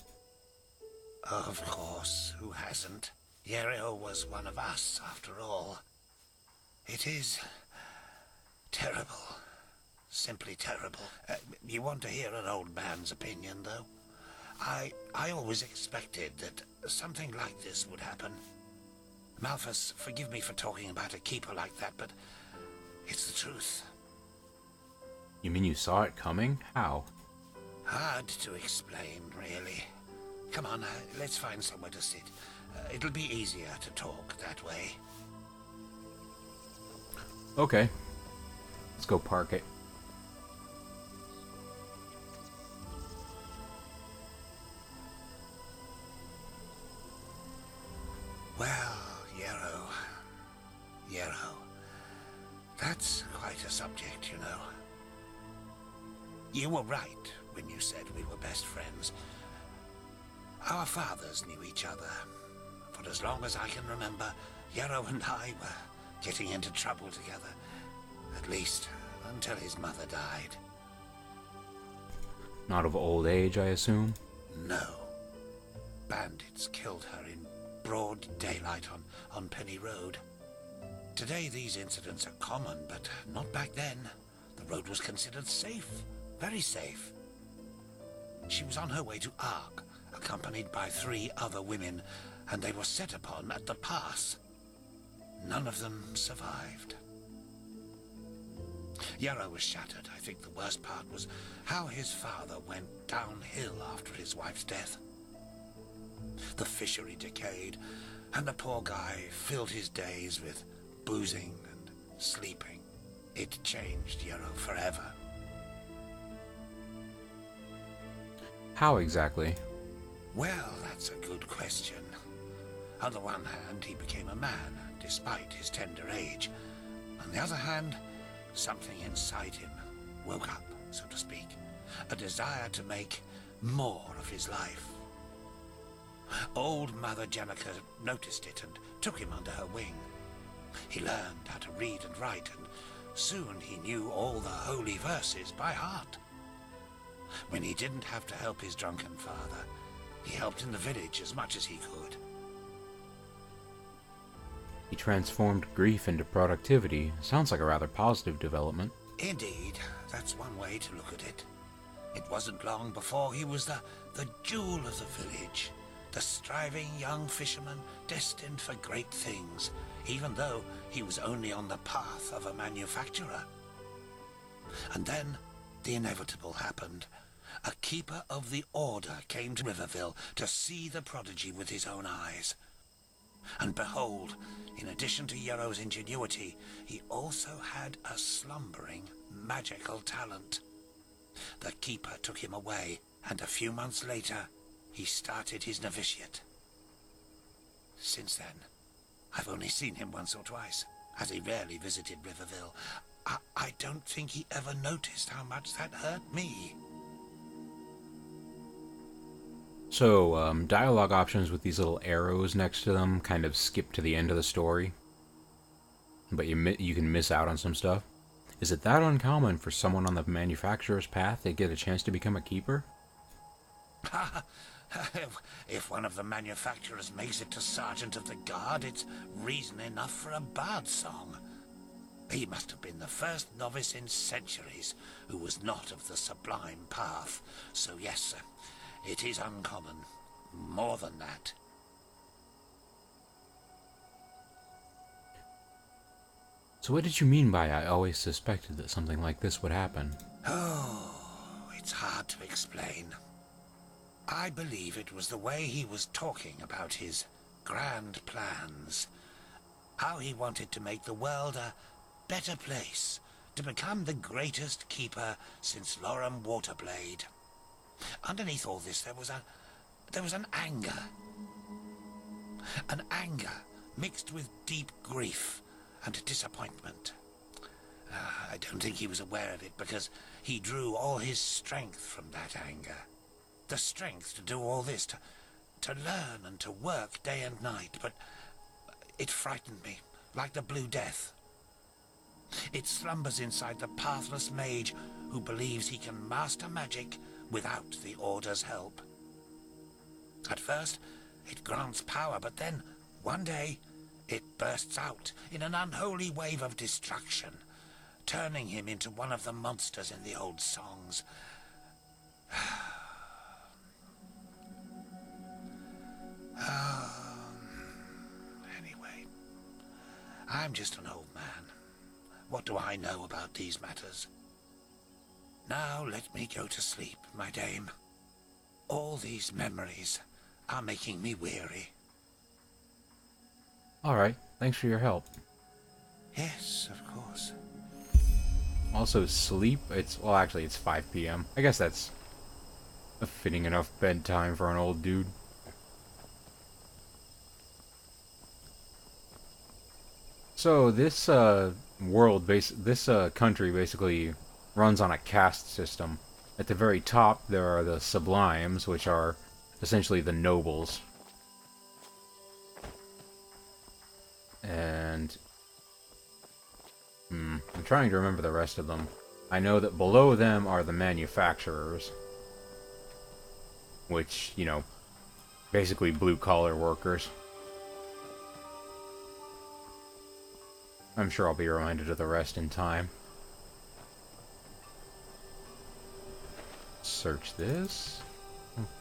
Of course, who hasn't? Yarrow was one of us, after all. It is terrible. Simply terrible. You want to hear an old man's opinion, though? I always expected that something like this would happen. Malphus, forgive me for talking about a keeper like that, but it's the truth. You mean you saw it coming? How? Hard to explain, really. Come on, let's find somewhere to sit. It'll be easier to talk that way. Okay. Let's go park it. Well, Yarrow. That's quite a subject, you know. You were right when you said we were best friends. Our fathers knew each other. For as long as I can remember, Yarrow and I were getting into trouble together. At least, until his mother died. Not of old age, I assume? No. Bandits killed her in broad daylight on Penny Road. Today these incidents are common, but not back then. The road was considered safe. Very safe. She was on her way to Ark, accompanied by 3 other women, and they were set upon at the pass. None of them survived. Yarrow was shattered. I think the worst part was how his father went downhill after his wife's death. The fishery decayed, and the poor guy filled his days with boozing and sleeping. It changed Yarrow forever. How exactly? Well, that's a good question. On the one hand, he became a man, despite his tender age. On the other hand, something inside him woke up, so to speak. A desire to make more of his life. Old Mother Jenica noticed it and took him under her wing. He learned how to read and write, and soon he knew all the holy verses by heart. When he didn't have to help his drunken father, he helped in the village as much as he could. He transformed grief into productivity. Sounds like a rather positive development. Indeed, that's one way to look at it. It wasn't long before he was the jewel of the village, the striving young fisherman destined for great things, even though he was only on the path of a manufacturer. And then the inevitable happened. A keeper of the order came to Riverville to see the prodigy with his own eyes. And behold, in addition to Yarrow's ingenuity, he also had a slumbering magical talent. The keeper took him away, and a few months later, he started his novitiate. Since then, I've only seen him once or twice, as he rarely visited Riverville. I don't think he ever noticed how much that hurt me. So, dialogue options with these little arrows next to them kind of skip to the end of the story. But you can miss out on some stuff. Is it that uncommon for someone on the manufacturer's path to get a chance to become a keeper? If one of the manufacturers makes it to Sergeant of the Guard, it's reason enough for a bard song. He must have been the first novice in centuries who was not of the sublime path. So yes, it is uncommon. More than that. So what did you mean by I always suspected that something like this would happen? Oh, it's hard to explain. I believe it was the way he was talking about his grand plans. How he wanted to make the world a better place, to become the greatest keeper since Lorem Waterblade. Underneath all this there was an anger. An anger mixed with deep grief and disappointment. I don't think he was aware of it because he drew all his strength from that anger. The strength to do all this, to learn and to work day and night, but it frightened me, like the Blue Death. It slumbers inside the pathless mage who believes he can master magic without the Order's help. At first, it grants power, but then, one day, it bursts out in an unholy wave of destruction, turning him into one of the monsters in the old songs. Anyway, I'm just an old man. What do I know about these matters? Now let me go to sleep, my dame. All these memories are making me weary. Alright, thanks for your help. Yes, of course. Also, sleep, well, actually, it's 5 p.m. I guess that's a fitting enough bedtime for an old dude. So, this, this country basically runs on a caste system. At the very top, there are the Sublimes, which are essentially the nobles. And I'm trying to remember the rest of them. I know that below them are the manufacturers, which, you know, basically blue-collar workers. I'm sure I'll be reminded of the rest in time. Search this.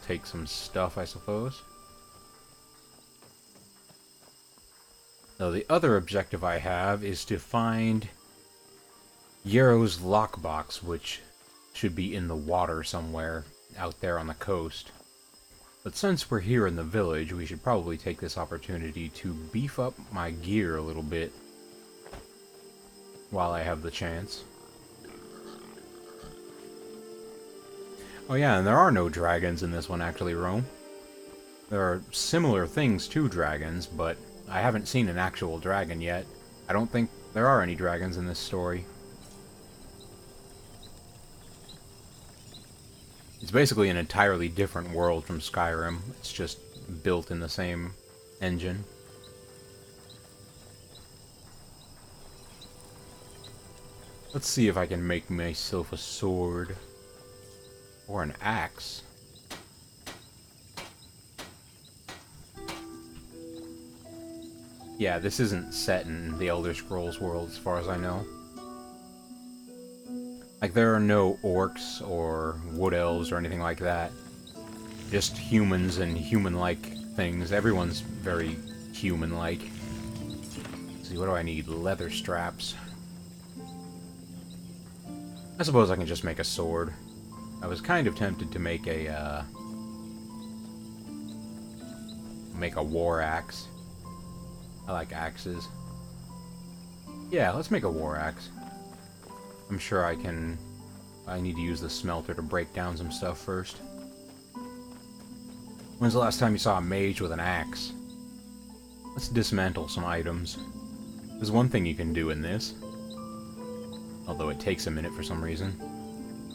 Take some stuff, I suppose. Now, the other objective I have is to find Yarrow's lockbox, which should be in the water somewhere out there on the coast. But since we're here in the village, we should probably take this opportunity to beef up my gear a little bit while I have the chance. Oh yeah, and there are no dragons in this one, actually, Rome. There are similar things to dragons, but I haven't seen an actual dragon yet. I don't think there are any dragons in this story. It's basically an entirely different world from Skyrim. It's just built in the same engine. Let's see if I can make myself a sword. Or an axe. Yeah, this isn't set in the Elder Scrolls world as far as I know. Like, there are no orcs or wood elves or anything like that. Just humans and human-like things. Everyone's very human-like. Let's see, what do I need? Leather straps. I suppose I can just make a sword. I was kind of tempted to make a war axe. I like axes. Yeah, let's make a war axe. I'm sure I need to use the smelter to break down some stuff first. When's the last time you saw a mage with an axe? Let's dismantle some items. There's one thing you can do in this. Although it takes a minute for some reason.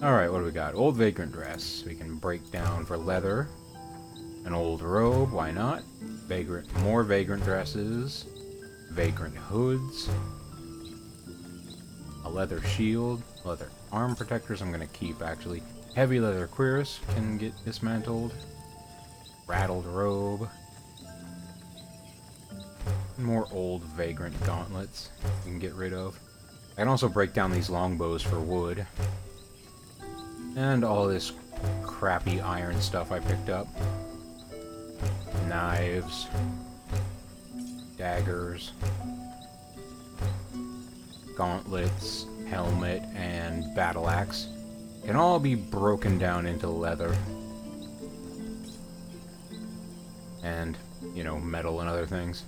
Alright, what do we got? Old vagrant dress. We can break down for leather. An old robe, why not? More vagrant dresses. Vagrant hoods. A leather shield. Leather arm protectors I'm gonna keep, actually. Heavy leather cuirass can get dismantled. Rattled robe. More old vagrant gauntlets we can get rid of. I can also break down these longbows for wood. And all this crappy iron stuff I picked up. Knives. Daggers. Gauntlets. Helmet. And battle axe. Can all be broken down into leather. And, you know, metal and other things.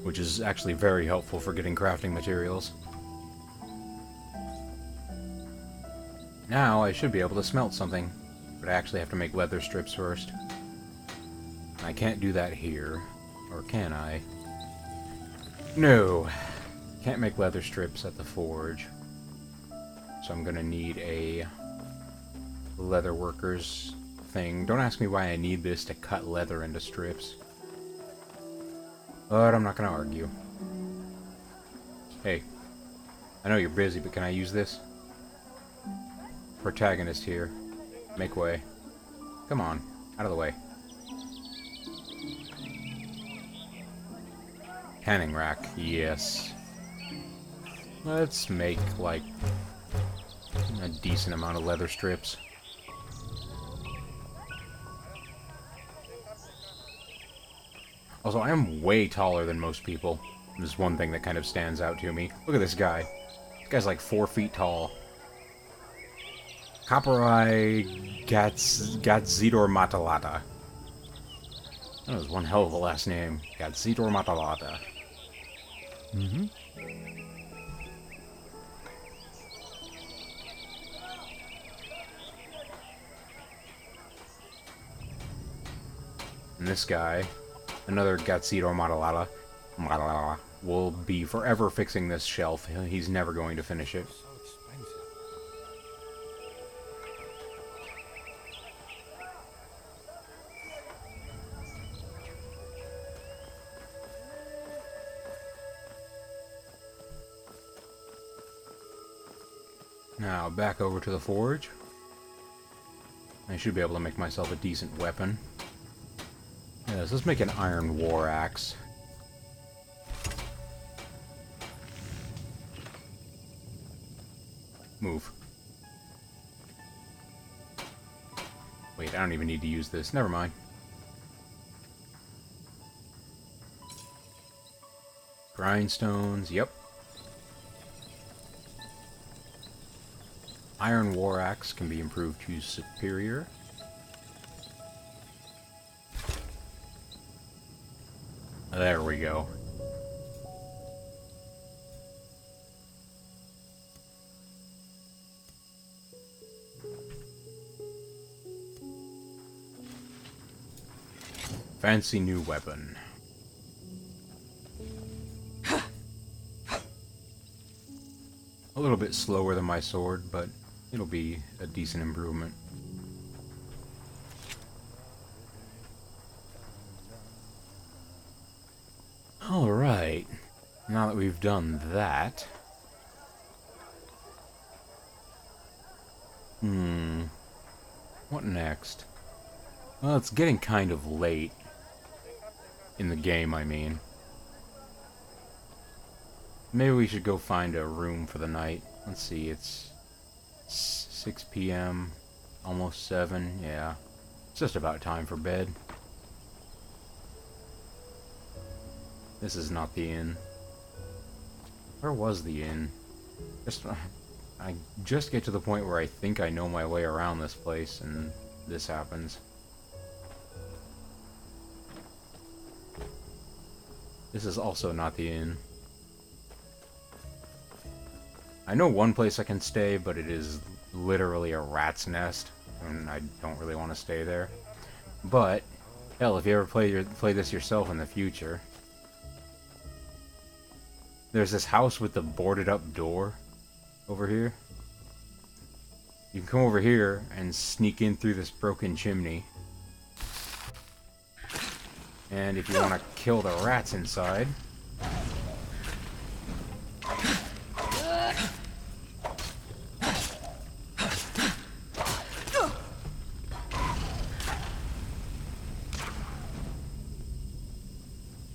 Which is actually very helpful for getting crafting materials. Now I should be able to smelt something, but I actually have to make leather strips first. I can't do that here, or can I? No, can't make leather strips at the forge. so I'm gonna need a leather workers thing. Don't ask me why I need this to cut leather into strips. But I'm not gonna argue. Hey, I know you're busy, but can I use this? Protagonist here. Make way. Come on, out of the way. Canning rack, yes. Let's make, like, a decent amount of leather strips. Also, I am way taller than most people. This is one thing that kind of stands out to me. Look at this guy. This guy's like 4 feet tall. Copperai Gatzidor Matalata. That was one hell of a last name. Gatzidor Matalata. Mm-hmm. And this guy, another Gatzidor Matalata, will be forever fixing this shelf. He's never going to finish it. Now, back over to the forge. I should be able to make myself a decent weapon. Yes, let's make an iron war axe. Move. Wait, I don't even need to use this. Never mind. Grindstones, yep. Iron war axe can be improved to superior. There we go. Fancy new weapon. A little bit slower than my sword, but it'll be a decent improvement. Alright, now that we've done that... what next? Well, it's getting kind of late. In the game, I mean. Maybe we should go find a room for the night. Let's see, it's 6 p.m., almost 7, yeah. It's just about time for bed. This is not the inn. Where was the inn? I just get to the point where I think I know my way around this place, and this happens. This is also not the inn. I know one place I can stay, but it is literally a rat's nest, and I don't really want to stay there. But, hell, if you ever play this yourself in the future, there's this house with the boarded up door over here. You can come over here and sneak in through this broken chimney. And if you want to kill the rats inside...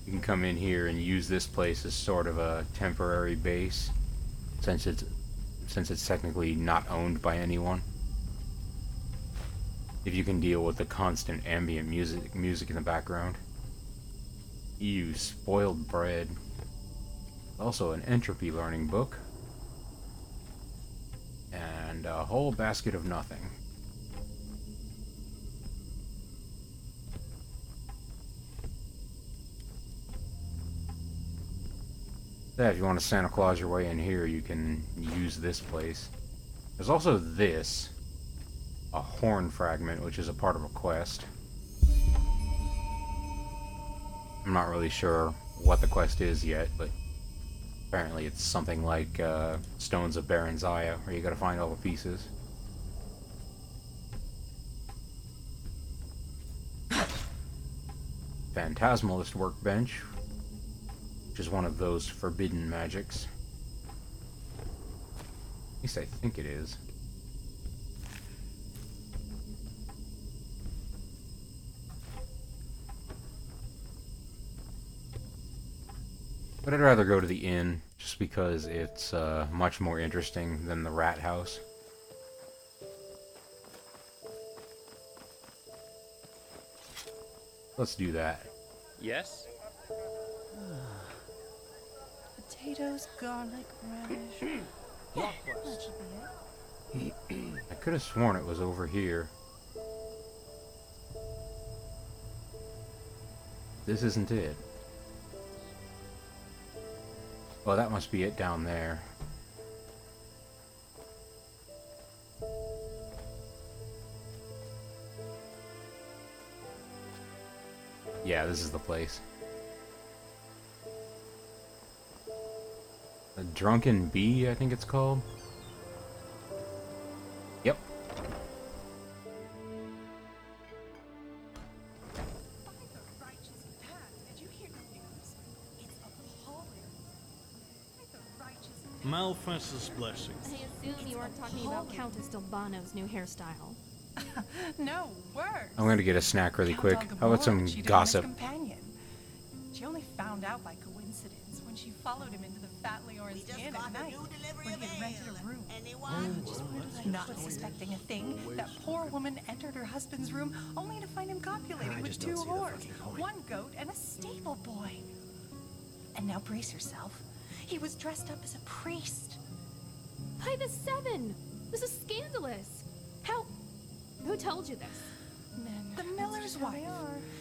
you can come in here and use this place as sort of a temporary base, since it's technically not owned by anyone. If you can deal with the constant ambient music in the background. Ew, spoiled bread. Also an entropy learning book. And a whole basket of nothing. Yeah, if you want to Santa Claus your way in here, you can use this place. There's also this. A horn fragment, which is a part of a quest. I'm not really sure what the quest is yet, but Apparently it's something like Stones of Baron Zaya, where you gotta find all the pieces. Phantasmalist workbench, which is one of those forbidden magics. At least I think it is. But I'd rather go to the inn, just because it's much more interesting than the rat house. Let's do that. Yes? Potatoes, garlic, radish. Blockbuster. That should be it. I could have sworn it was over here. This isn't it. Oh, that must be it down there. Yeah, this is the place. The Drunken Bee, I think it's called. Yep. Malphas's blessing. I assume you weren't talking about Countess Delbano's new hairstyle. No, worse. I'm going to get a snack really quick. Count How about some Algaborg, she'd gossip? been his companion. She only found out by coincidence when she followed him into the Fat Leor's inn at night, where he had rented a room. Not suspecting a thing, that poor woman entered her husband's room only to find him copulating with two whores, one goat and a stable boy. And now brace yourself. He was dressed up as a priest. By the seven! This is scandalous! How... Who told you this? The miller's wife.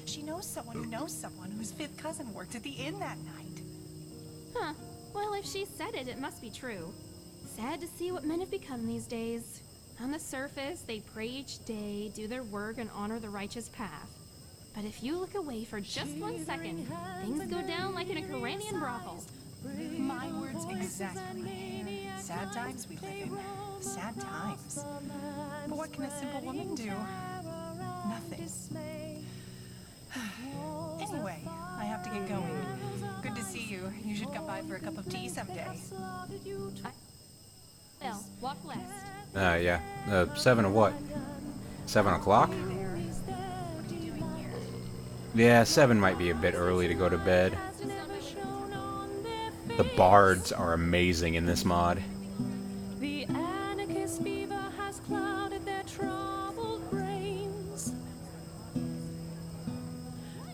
She knows someone who knows someone whose fifth cousin worked at the inn that night. Huh. Well, if she said it, it must be true. Sad to see what men have become these days. On the surface, they pray each day, do their work, and honor the righteous path. But if you look away for just 1 second, things go down like in a Koranian brothel. My words exactly. Sad times we live in. Sad times. But what can a simple woman do? Nothing. Anyway, I have to get going. Good to see you. You should come by for a cup of tea someday. Well, walk west. Yeah. 7 of what? 7 o'clock? Yeah, 7 might be a bit early to go to bed. The bards are amazing in this mod. The anarchist fever has clouded their troubled brains.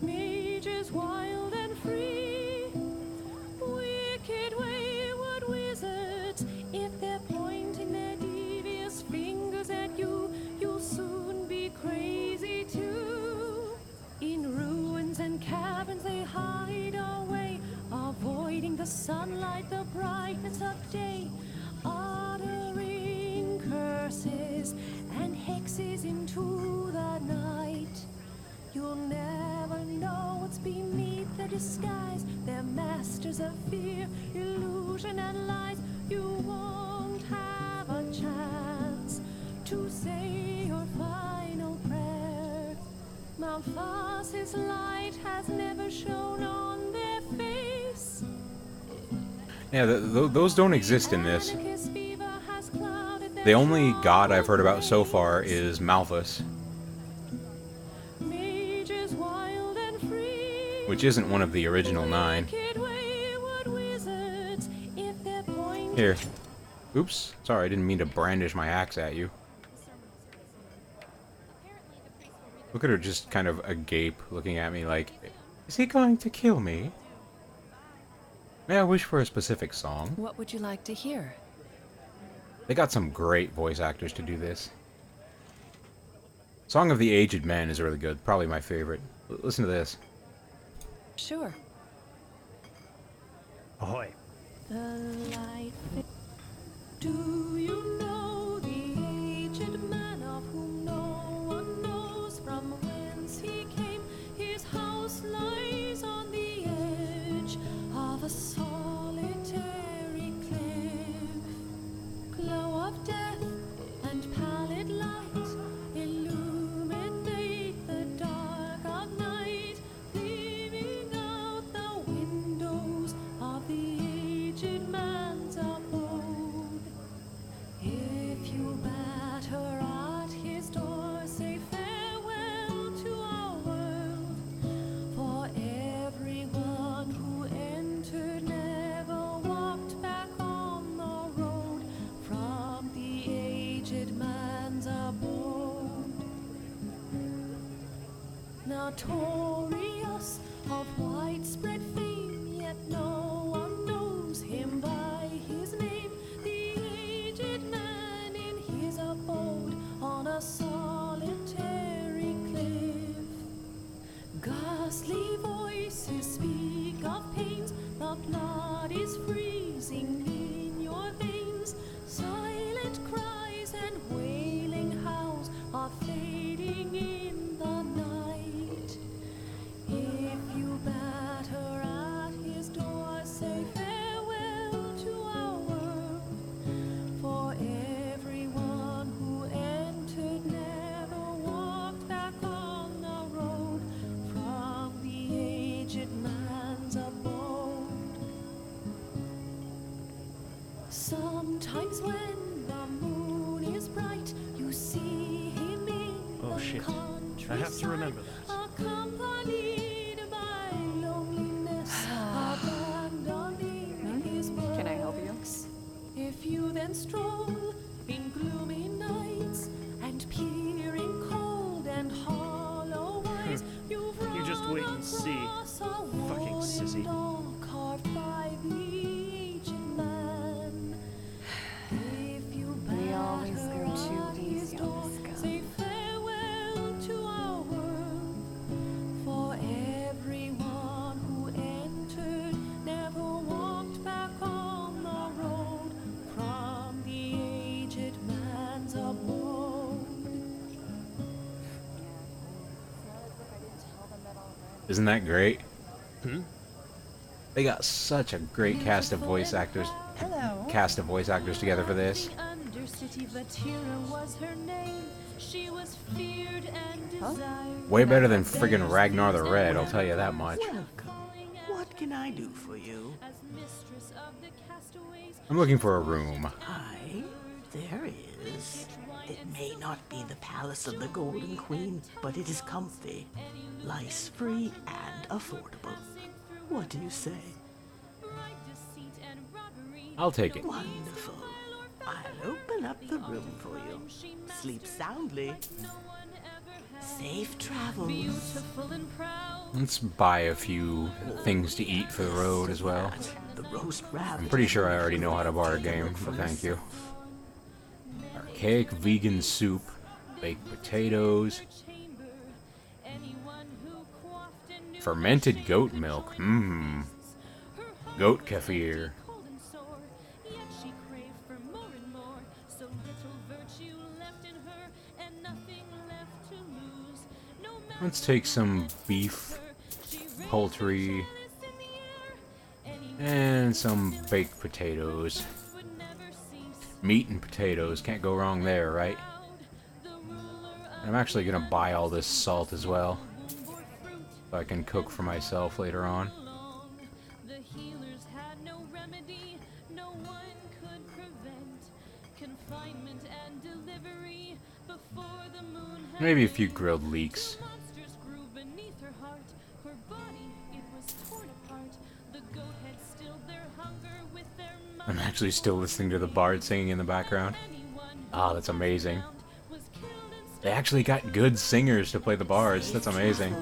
Mages wild and free, wicked wayward wizards. If they're pointing their devious fingers at you, you'll soon be crazy too. In ruins and caverns they hide away, avoiding the sunlight, the brightness of day, uttering curses and hexes into the night. You'll never know what's beneath the disguise. They're masters of fear, illusion, and lies. You won't have a chance to say your final prayer. Mount Foss's light has never shone on their face. Yeah, those don't exist in this. The only god I've heard about so far is Malphas, which isn't one of the original 9. Here. Oops. Sorry, I didn't mean to brandish my axe at you. Look at her just kind of agape, looking at me like, is he going to kill me? May I wish for a specific song? What would you like to hear? They got some great voice actors to do this. Song of the Aged Man is really good. Probably my favorite. Listen to this. Sure. Ahoy. The light. Do you know the aged man of whom no one knows from whence he came? His house lies on the edge of a solitary Victorious of widespread fame, yet no one knows him by his name. The aged man in his abode on a solitary cliff. Ghastly voices speak of pains, the blood is freezing in your veins. Silent cries and wailing howls are fading in the night. If you batter at his door, say farewell to our world. For everyone who entered never walked back on the road from the aged man's abode. Sometimes when the moon is bright, you see him in Oh, the shit. countryside, I have to remember that. accompanied by loneliness, abandoning his works. Can I help you? If you then stroll in gloomy nights and peer in cold and hollow eyes, you've You just run wait and see. across a Fucking wooden sissy. door carved by the aged man. If you We always batter go too at easy his on door, this guy. say farewell to our world. For everyone who entered never walked back on the road from the aged man's abode. Isn't that great? Hmm? They got such a great cast of voice actors. Hello. Cast of voice actors together for this. Undercity Vatira was her name. She was feared and desired. Way better than friggin' Ragnar the Red, I'll tell you that much. Welcome. What can I do for you? As mistress of the castaways, I'm looking for a room. Hi, there is. It may not be the palace of the Golden Queen, but it is comfy, lice-free, and affordable. What do you say? right deceit and robbery. I'll take it. Wonderful. I'll open up the room for you. Sleep soundly. Safe travels. Beautiful and proud. Let's buy a few things to eat for the road as well. The roast rabbit. I'm pretty sure I already know how to bar a game, but thank you. Archaic vegan soup, baked potatoes, fermented goat milk, goat kefir. Let's take some beef, poultry, and some baked potatoes. Meat and potatoes, can't go wrong there, right? I'm actually gonna buy all this salt as well, so I can cook for myself later on. Maybe a few grilled leeks. I'm actually still listening to the bard singing in the background. Ah, that's amazing. They actually got good singers to play the bards. That's amazing.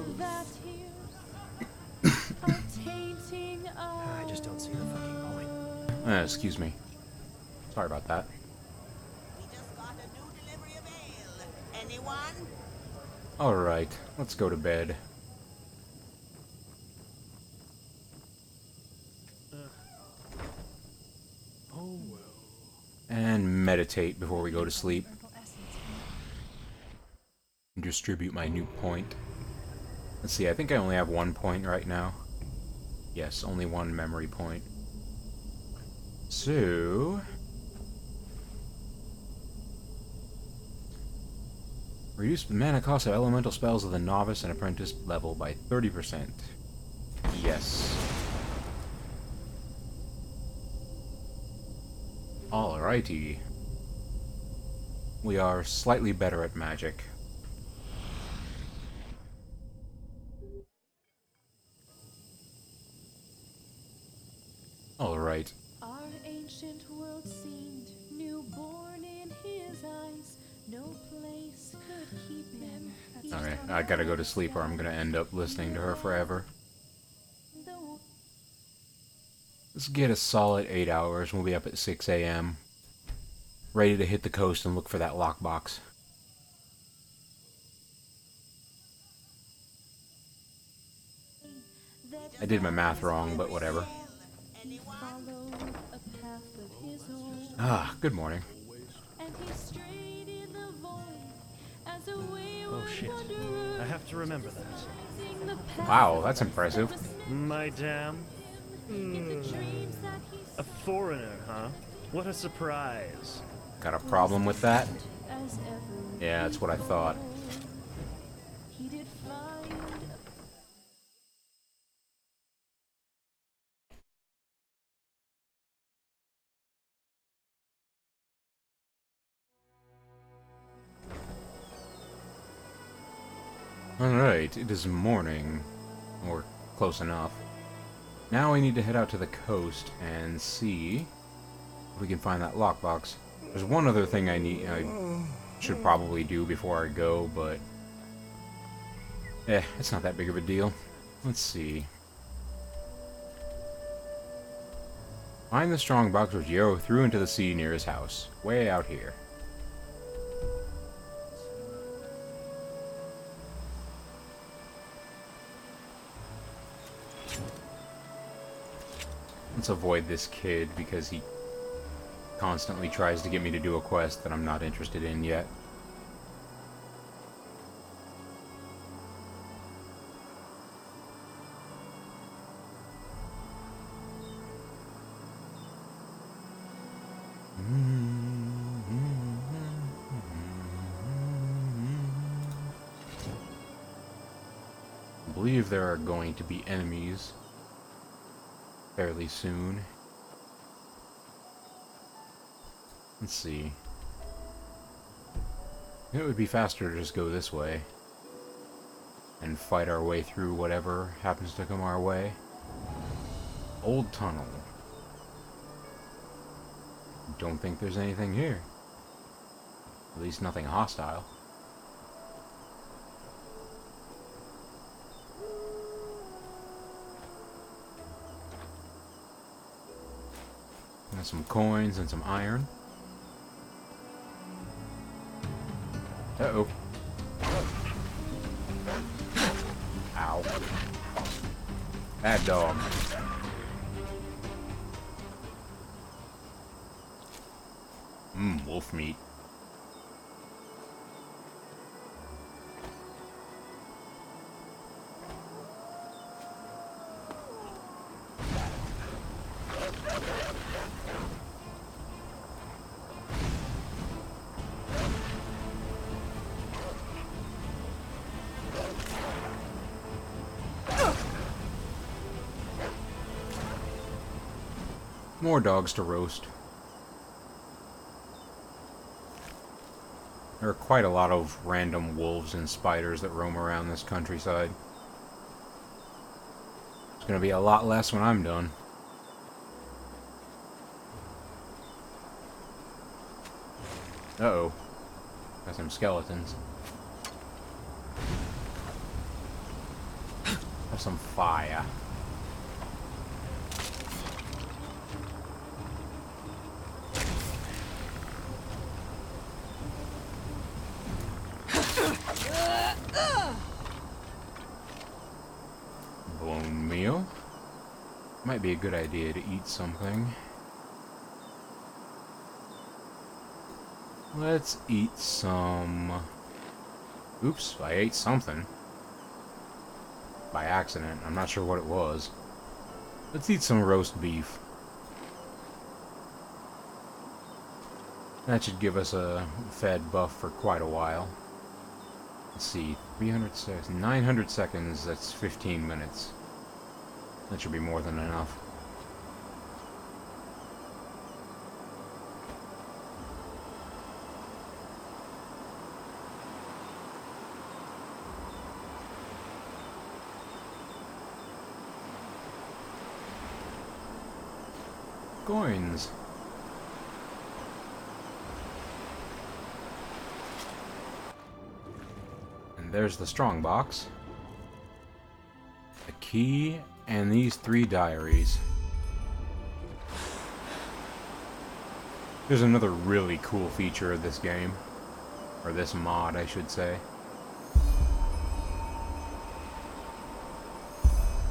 I just don't see the fucking point. Excuse me. Sorry about that. We just got a new delivery of ale. Anyone? Alright, let's go to bed. Oh well. And meditate before we go to sleep. Distribute my new point. Let's see, I think I only have 1 point right now. Yes, only 1 memory point. So... reduce the mana cost of elemental spells of the novice and apprentice level by 30%. Yes. Alrighty. We are slightly better at magic. Alright. Our ancient world seemed newborn in his eyes. No place could keep him. Okay, I gotta go to sleep or I'm gonna end up listening to her forever. Let's get a solid 8 hours. We'll be up at 6 a.m. Ready to hit the coast and look for that lockbox. I did my math wrong, but whatever. Ah, good morning. Oh shit. I have to remember that. Wow, that's impressive. Madame? A foreigner, huh? What a surprise. Got a problem with that? Yeah, that's what I thought. Alright, it is morning. Or close enough. Now we need to head out to the coast and see if we can find that lockbox. There's one other thing I should probably do before I go, but it's not that big of a deal. Let's see. Find the strong box which Yo threw into the sea near his house. Way out here. Let's avoid this kid because he constantly tries to get me to do a quest that I'm not interested in yet. I believe there are going to be enemies fairly soon. Let's see. It would be faster to just go this way and fight our way through whatever happens to come our way. Old tunnel. Don't think there's anything here. At least nothing hostile. Got some coins and some iron. Uh-oh. Ow. Bad dog. Wolf meat. More dogs to roast. There are quite a lot of random wolves and spiders that roam around this countryside. It's gonna be a lot less when I'm done. Uh-oh. Got some skeletons. Have some fire. Bone meal. Might be a good idea to eat something. Let's eat some... Oops, I ate something. By accident. I'm not sure what it was. Let's eat some roast beef. That should give us a fed buff for quite a while. Let's see, 300 seconds, 900 seconds, that's 15 minutes. That should be more than enough. Coins. And there's the strong box. A key, and these 3 diaries. There's another really cool feature of this game. Or this mod, I should say.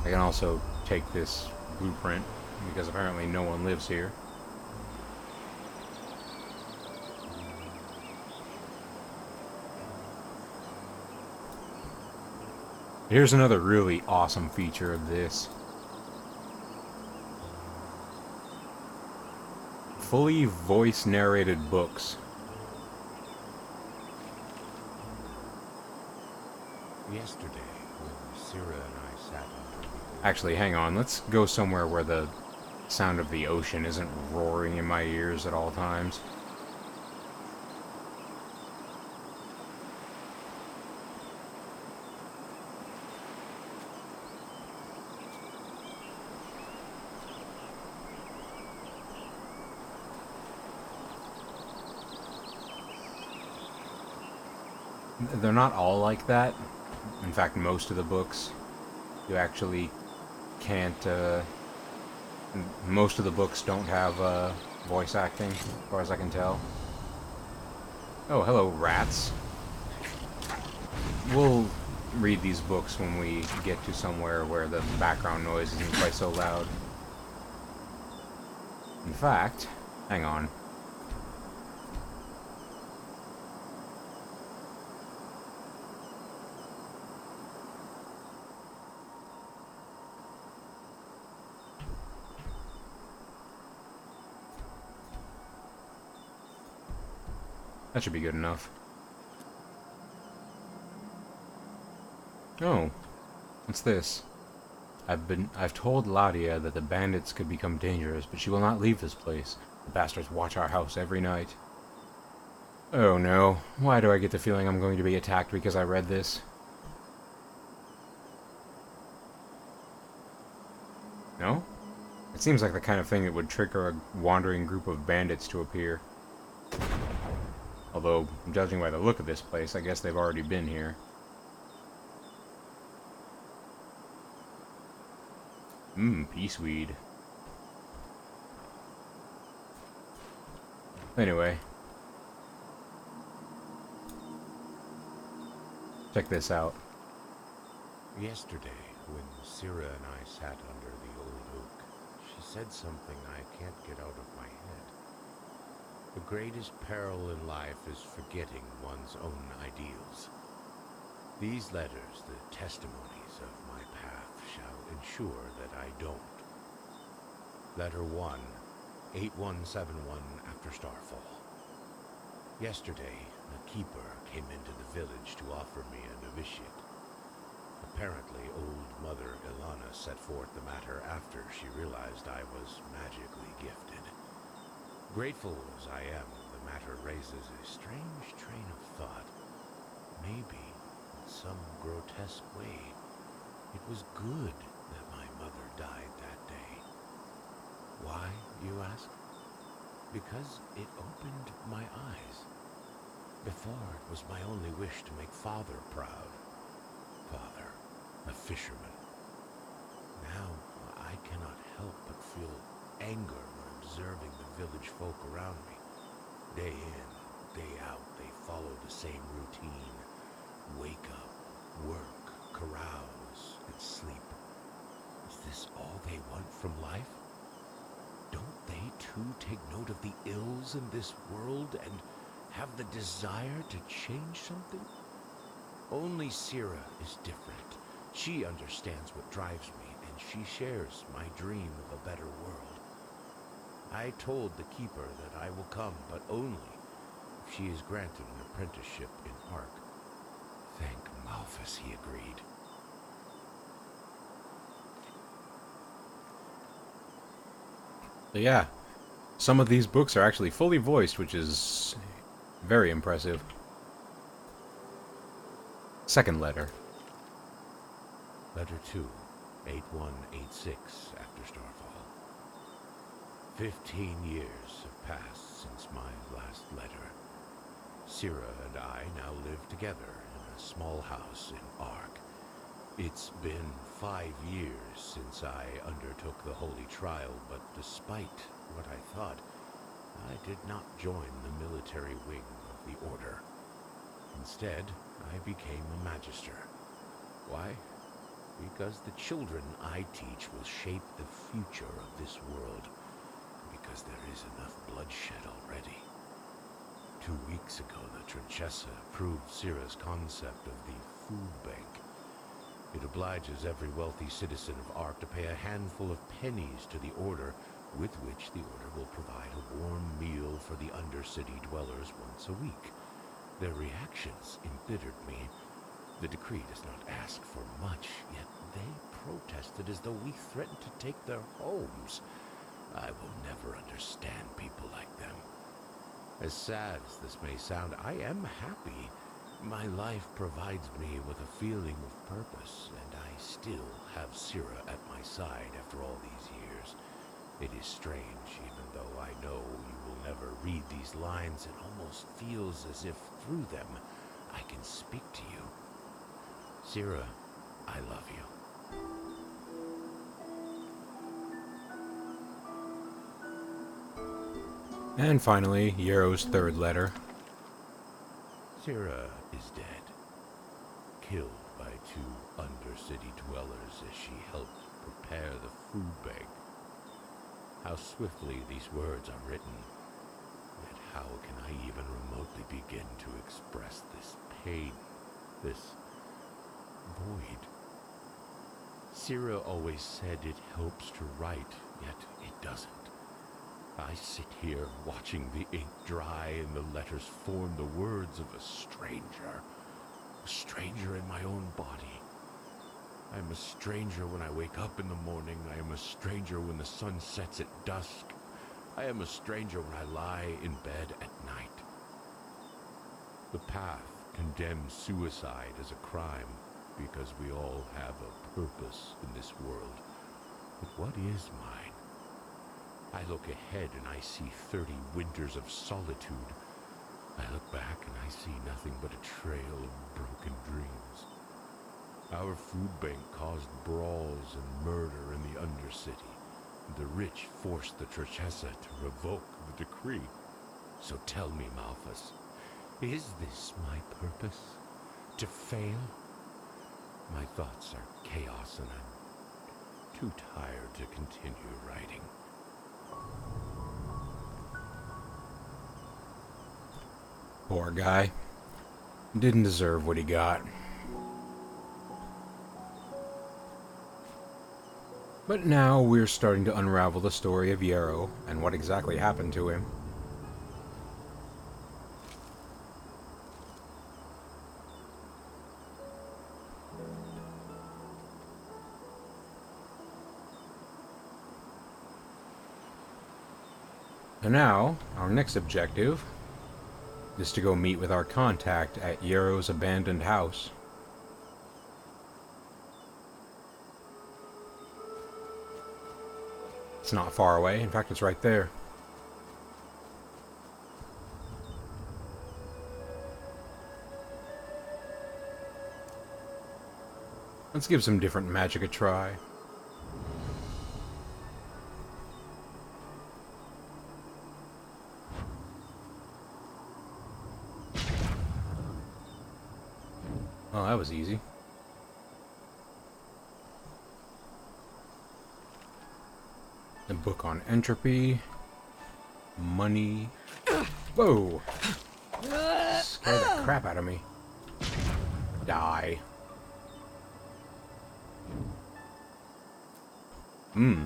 I can also take this blueprint, because apparently no one lives here. Here's another really awesome feature of this. Fully voice narrated books. Yesterday, when Syrah and I sat under the... Actually, hang on. Let's go somewhere where the sound of the ocean isn't roaring in my ears at all times. They're not all like that. In fact, most of the books, you actually can't, most of the books don't have, voice acting, as far as I can tell. Oh, hello, rats. We'll read these books when we get to somewhere where the background noise isn't quite so loud. In fact, hang on. That should be good enough. Oh, what's this? I've told Ladia that the bandits could become dangerous, but she will not leave this place. The bastards watch our house every night. Oh no, why do I get the feeling I'm going to be attacked because I read this? No? It seems like the kind of thing that would trigger a wandering group of bandits to appear. Although, judging by the look of this place, I guess they've already been here. Peaceweed. Anyway. Check this out. Yesterday, when Syrah and I sat under the old oak, she said something I can't get out of my head. The greatest peril in life is forgetting one's own ideals. These letters, the testimonies of my path, shall ensure that I don't. Letter 1, 8171 after Starfall. Yesterday, a keeper came into the village to offer me a novitiate. Apparently, old Mother Ilana set forth the matter after she realized I was magically gifted. Grateful as I am, the matter raises a strange train of thought. Maybe, in some grotesque way, it was good that my mother died that day. Why, you ask? Because it opened my eyes. Before, it was my only wish to make Father proud. Father, a fisherman. Now, I cannot help but feel anger when observing the village folk around me. Day in, day out, they follow the same routine. Wake up, work, carouse, and sleep. Is this all they want from life? Don't they too take note of the ills in this world and have the desire to change something? Only Syrah is different. She understands what drives me, and she shares my dream of a better world. I told the keeper that I will come, but only if she is granted an apprenticeship in Ark. Thank Malphas he agreed. So yeah, some of these books are actually fully voiced, which is very impressive. Second letter. Letter 2, 8186 after Starfall. 15 years have passed since my last letter. Syrah and I now live together in a a small house in Ark. It's been 5 years since I undertook the holy trial, but despite what I thought, I did not join the military wing of the Order. Instead, I became a magister. Why? Because the children I teach will shape the future of this world. Because there is enough bloodshed already. 2 weeks ago, the Trinchessa approved Syrah's concept of the food bank. It obliges every wealthy citizen of Ark to pay a handful of pennies to the Order, with which the Order will provide a warm meal for the Undercity dwellers once a week. Their reactions embittered me. The decree does not ask for much, yet they protested as though we threatened to take their homes. I will never understand people like them. As sad as this may sound, I am happy. My life provides me with a feeling of purpose, and I still have Syrah at my side after all these years. It is strange, even though I know you will never read these lines, it almost feels as if through them I can speak to you. Syrah, I love you. And finally, Yarrow's third letter. Syrah is dead, killed by 2 Undercity dwellers as she helped prepare the food bank. How swiftly these words are written, yet how can I even remotely begin to express this pain, this void? Syrah always said it helps to write, yet it doesn't. I sit here watching the ink dry and the letters form the words of a stranger in my own body. I am a stranger when I wake up in the morning. I am a stranger when the sun sets at dusk. I am a stranger when I lie in bed at night. The path condemns suicide as a crime because we all have a purpose in this world. But what is mine? I look ahead and I see 30 winters of solitude. I look back and I see nothing but a trail of broken dreams. Our food bank caused brawls and murder in the Undercity. The rich forced the Trinchessa to revoke the decree. So tell me, Malphas, is this my purpose? To fail? My thoughts are chaos and I'm too tired to continue writing. Poor guy. Didn't deserve what he got. But now we're starting to unravel the story of Yarrow and what exactly happened to him. And now, our next objective is to go meet with our contact at Yarrow's abandoned house. It's not far away, in fact it's right there. Let's give some different magic a try. Oh, that was easy. The book on entropy. Money. Whoa! Scared the crap out of me. Die.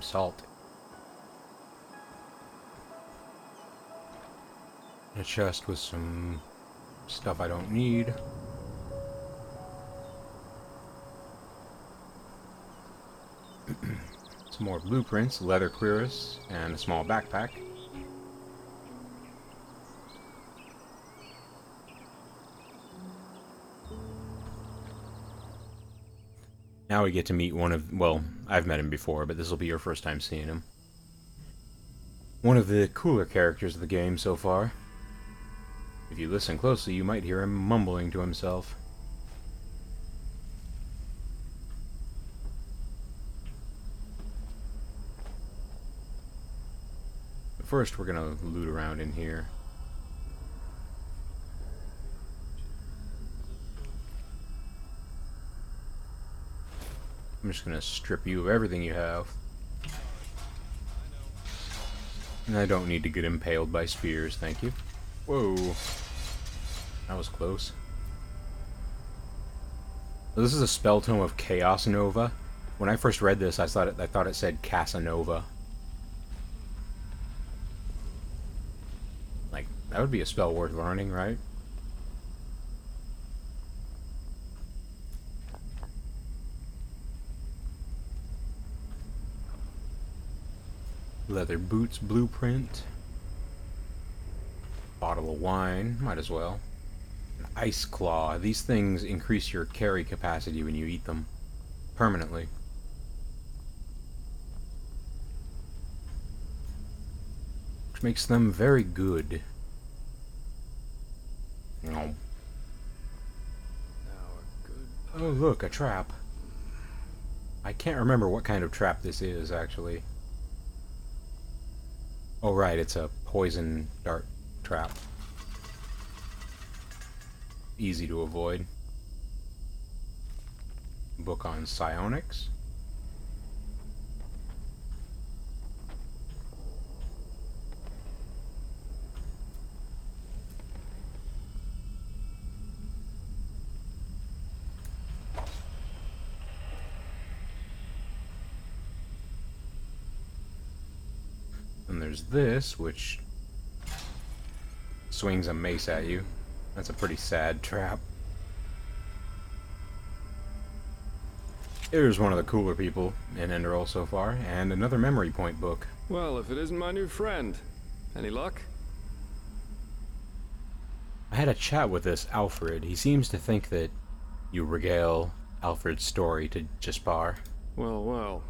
Salt. A chest with some stuff I don't need. Some more blueprints, leather cuirass, and a small backpack. Now we get to meet one of, well, I've met him before, but this will be your first time seeing him. One of the cooler characters of the game so far. If you listen closely, you might hear him mumbling to himself. first we're gonna loot around in here. I'm just gonna strip you of everything you have. And I don't need to get impaled by spears, thank you. Whoa. That was close. This is a spell tome of Chaos Nova. When I first read this, I thought it said Casanova. Like, that would be a spell worth learning, right? Leather boots blueprint. Bottle of wine, might as well. An ice claw. These things increase your carry capacity when you eat them. Permanently. Which makes them very good. No. Oh look, a trap. I can't remember what kind of trap this is, actually. Oh right, it's a poison dart trap. Easy to avoid. Book on psionics. And there's this, which swings a mace at you. That's a pretty sad trap. Here's one of the cooler people in Enderal so far, and another memory point book. Well, if it isn't my new friend. Any luck? I had a chat with this Alfred. He seems to think that you regale Alfred's story to Jaspar. Well, well.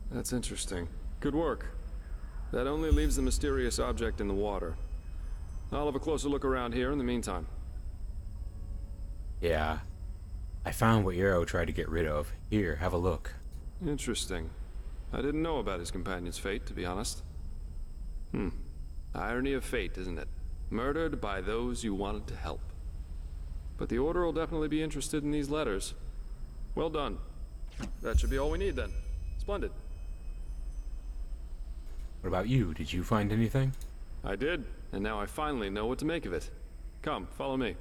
That's interesting. Good work. That only leaves the mysterious object in the water. I'll have a closer look around here in the meantime. Yeah. I found what Yarrow tried to get rid of. Here, have a look. Interesting. I didn't know about his companion's fate, to be honest. Irony of fate, isn't it? Murdered by those you wanted to help. But the Order will definitely be interested in these letters. Well done. That should be all we need, then. Splendid. What about you? Did you find anything? I did, and now I finally know what to make of it. Come, follow me.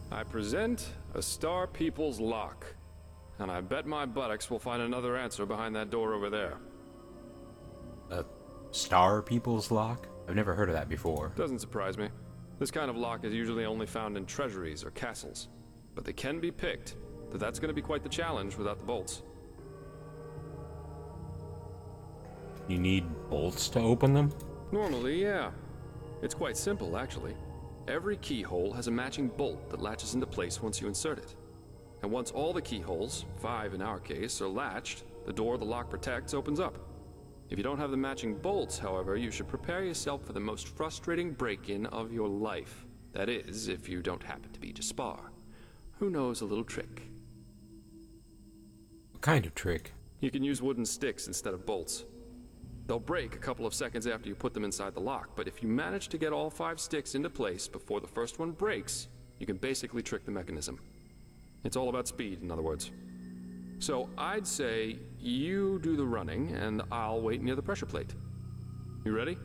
I present a Star People's lock, and I bet my buttocks we'll find another answer behind that door over there. A Star People's lock? I've never heard of that before. Doesn't surprise me. This kind of lock is usually only found in treasuries or castles, but they can be picked, though that's going to be quite the challenge without the bolts. You need bolts to open them? Normally, yeah. It's quite simple, actually. Every keyhole has a matching bolt that latches into place once you insert it. And once all the keyholes, 5 in our case, are latched, the door the lock protects opens up. If you don't have the matching bolts, however, you should prepare yourself for the most frustrating break-in of your life. That is, if you don't happen to be Jaspar, who knows a little trick. What kind of trick? You can use wooden sticks instead of bolts. They'll break a couple of seconds after you put them inside the lock, but if you manage to get all 5 sticks into place before the first one breaks, you can basically trick the mechanism. It's all about speed, in other words. So I'd say you do the running, and I'll wait near the pressure plate. You ready?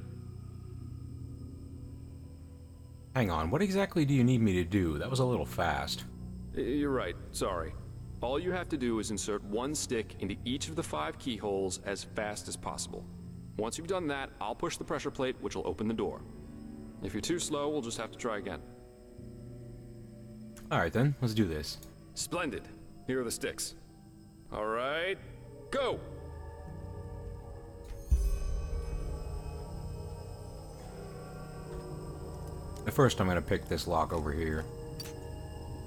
Hang on, what exactly do you need me to do? That was a little fast. You're right, sorry. All you have to do is insert 1 stick into each of the 5 keyholes as fast as possible. Once you've done that, I'll push the pressure plate, which will open the door. If you're too slow, we'll just have to try again. Alright then, let's do this. Splendid. Here are the sticks. Alright, go! At first I'm gonna pick this lock over here.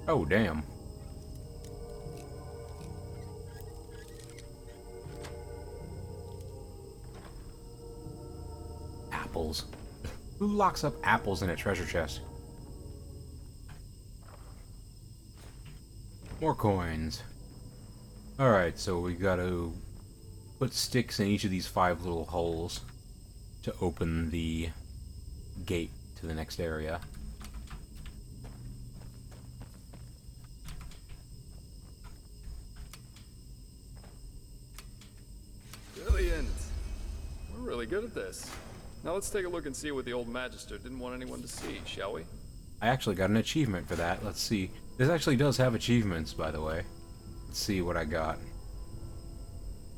Oh, damn. Apples. Who locks up apples in a treasure chest? More coins. Alright, so we gotta put sticks in each of these 5 little holes to open the gate to the next area. Brilliant. We're really good at this. Now let's take a look and see what the old Magister didn't want anyone to see, shall we? I actually got an achievement for that. Let's see. This actually does have achievements, by the way. Let's see what I got.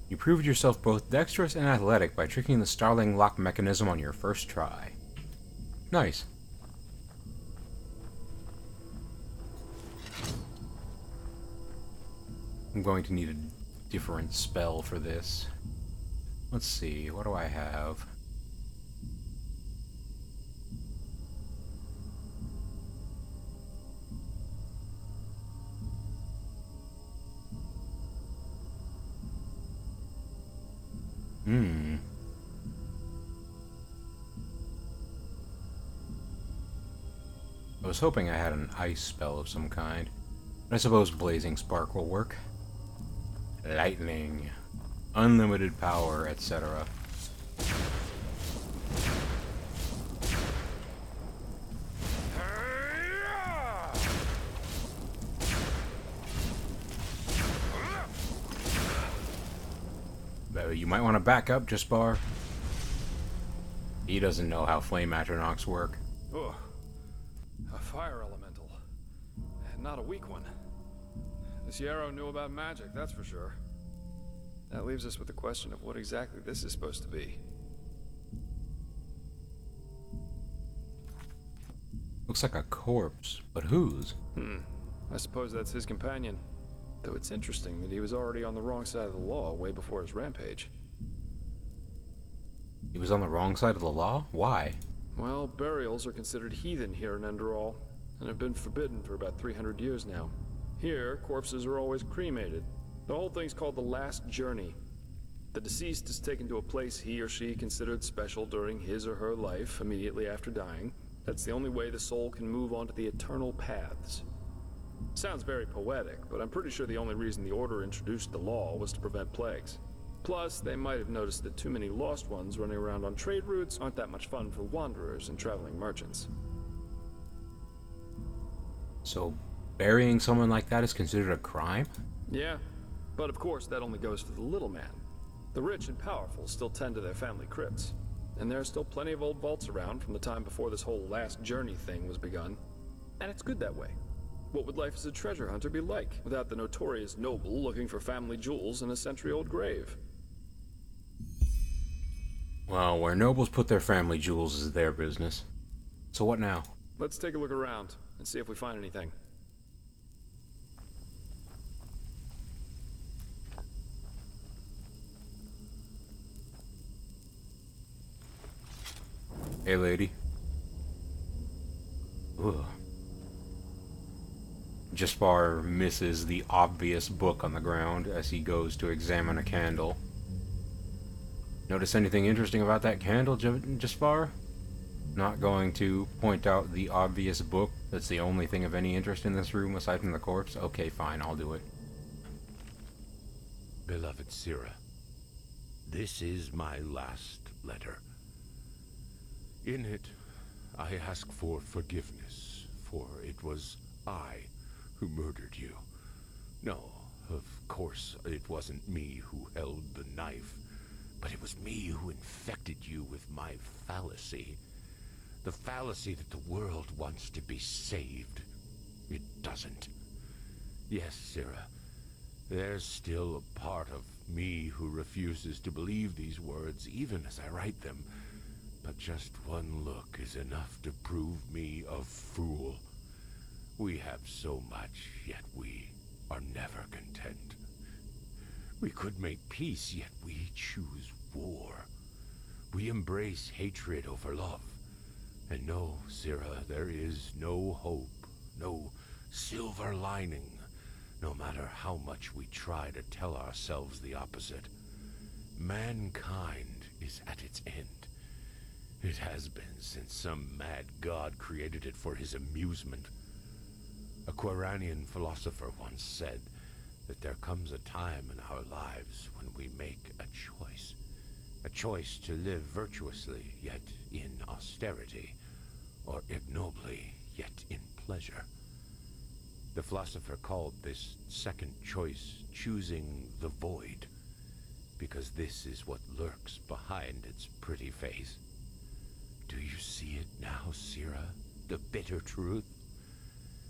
You proved yourself both dexterous and athletic by tricking the Starling lock mechanism on your first try. Nice. I'm going to need a different spell for this. Let's see, what do I have? I was hoping I had an ice spell of some kind. But I suppose Blazing Spark will work. Lightning. Unlimited power, etc. You might want to back up, Jaspar. He doesn't know how flame atronachs work. Ugh. A fire elemental. And not a weak one. This Yarrow knew about magic, that's for sure. That leaves us with the question of what exactly this is supposed to be. Looks like a corpse, but whose? I suppose that's his companion. Though it's interesting that he was already on the wrong side of the law way before his rampage. He was on the wrong side of the law? Why? Well, burials are considered heathen here in Enderal, and have been forbidden for about 300 years now. Here, corpses are always cremated. The whole thing's called the Last Journey. The deceased is taken to a place he or she considered special during his or her life, immediately after dying. That's the only way the soul can move on to the eternal paths. Sounds very poetic, but I'm pretty sure the only reason the Order introduced the law was to prevent plagues. Plus, they might have noticed that too many lost ones running around on trade routes aren't that much fun for wanderers and traveling merchants. So, burying someone like that is considered a crime? Yeah, but of course that only goes for the little man. The rich and powerful still tend to their family crypts. And there are still plenty of old vaults around from the time before this whole last journey thing was begun. And it's good that way. What would life as a treasure hunter be like without the notorious noble looking for family jewels in a century-old grave? Well, where nobles put their family jewels is their business. So what now? Let's take a look around and see if we find anything. Hey, lady. Ugh. Jaspar misses the obvious book on the ground as he goes to examine a candle. Notice anything interesting about that candle, Jaspar? Not going to point out the obvious book that's the only thing of any interest in this room aside from the corpse? Okay, fine, I'll do it. Beloved Sira, this is my last letter. In it, I ask for forgiveness, for it was I who murdered you. No, of course, it wasn't me who held the knife, but it was me who infected you with my fallacy. The fallacy that the world wants to be saved. It doesn't. Yes, Sira, there's still a part of me who refuses to believe these words even as I write them. But just one look is enough to prove me a fool. We have so much, yet we are never content. We could make peace, yet we choose war. We embrace hatred over love. And no, Sira, there is no hope, no silver lining, no matter how much we try to tell ourselves the opposite. Mankind is at its end. It has been since some mad god created it for his amusement. A Quiranian philosopher once said that there comes a time in our lives when we make a choice. A choice to live virtuously, yet in austerity, or ignobly, yet in pleasure. The philosopher called this second choice choosing the void, because this is what lurks behind its pretty face. Do you see it now, Sira? The bitter truth?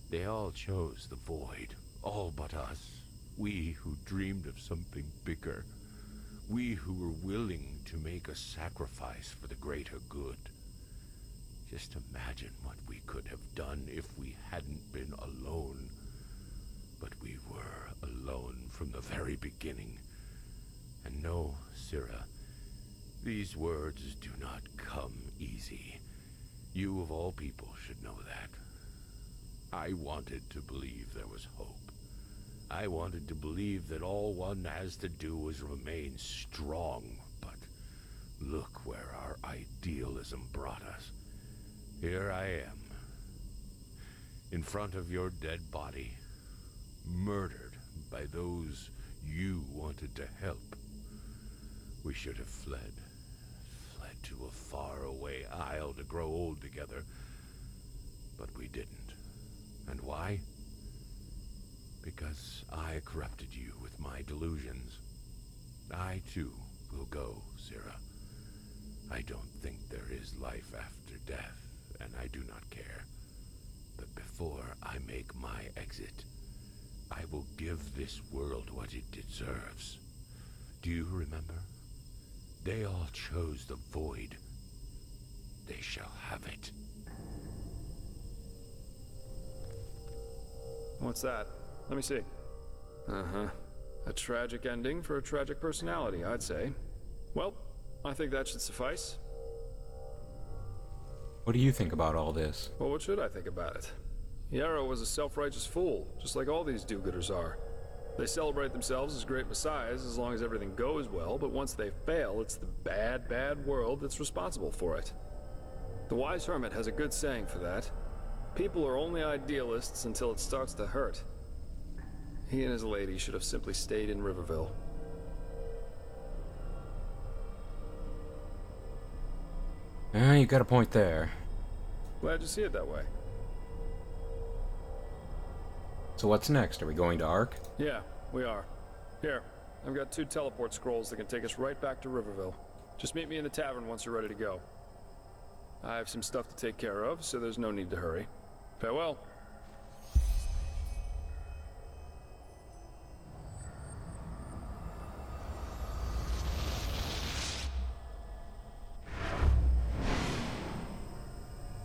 They all chose the void, all but us. We who dreamed of something bigger. We who were willing to make a sacrifice for the greater good. Just imagine what we could have done if we hadn't been alone. But we were alone from the very beginning. And no, Sira, these words do not come easy. You of all people should know that. I wanted to believe there was hope. I wanted to believe that all one has to do was remain strong, but look where our idealism brought us. Here I am, in front of your dead body, murdered by those you wanted to help. We should have fled to a faraway isle to grow old together, but we didn't. And why? Because I corrupted you with my delusions. I, too, will go, Sira. I don't think there is life after death, and I do not care. But before I make my exit, I will give this world what it deserves. Do you remember? They all chose the void. They shall have it. What's that? Let me see. Uh-huh. A tragic ending for a tragic personality, I'd say. Well, I think that should suffice. What do you think about all this? Well, what should I think about it? Yarrow was a self-righteous fool, just like all these do-gooders are. They celebrate themselves as great messiahs as long as everything goes well, but once they fail, it's the bad, bad world that's responsible for it. The wise hermit has a good saying for that. People are only idealists until it starts to hurt. He and his lady should have simply stayed in Riverville. You got a point there. Glad you see it that way. So what's next? Are we going to Ark? Yeah, we are. Here, I've got 2 teleport scrolls that can take us right back to Riverville. Just meet me in the tavern once you're ready to go. I have some stuff to take care of, so there's no need to hurry. Farewell.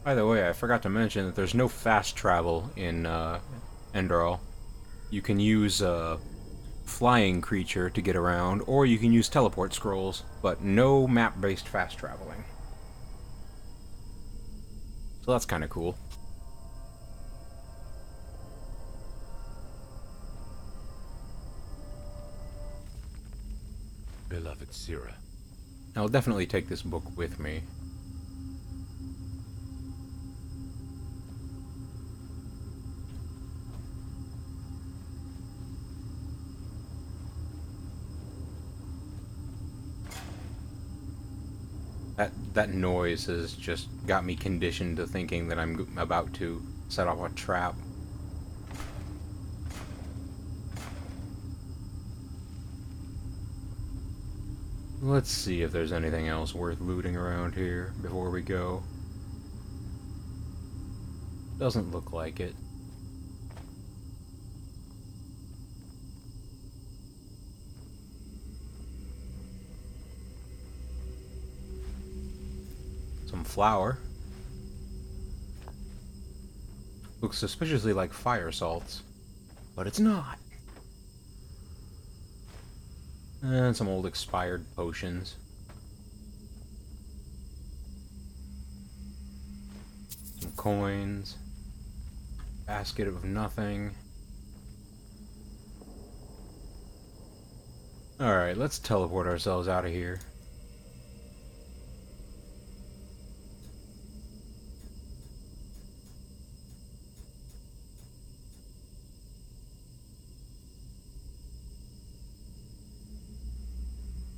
By the way, I forgot to mention that there's no fast travel in Enderal. You can use a flying creature to get around, or you can use teleport scrolls, but no map-based fast traveling. So that's kind of cool. Beloved Sira. I'll definitely take this book with me. That noise has just got me conditioned to thinking that I'm about to set off a trap. Let's see if there's anything else worth looting around here before we go. Doesn't look like it. Some flour. Looks suspiciously like fire salts, but it's not. And some old expired potions. Some coins. Basket of nothing. Alright, let's teleport ourselves out of here.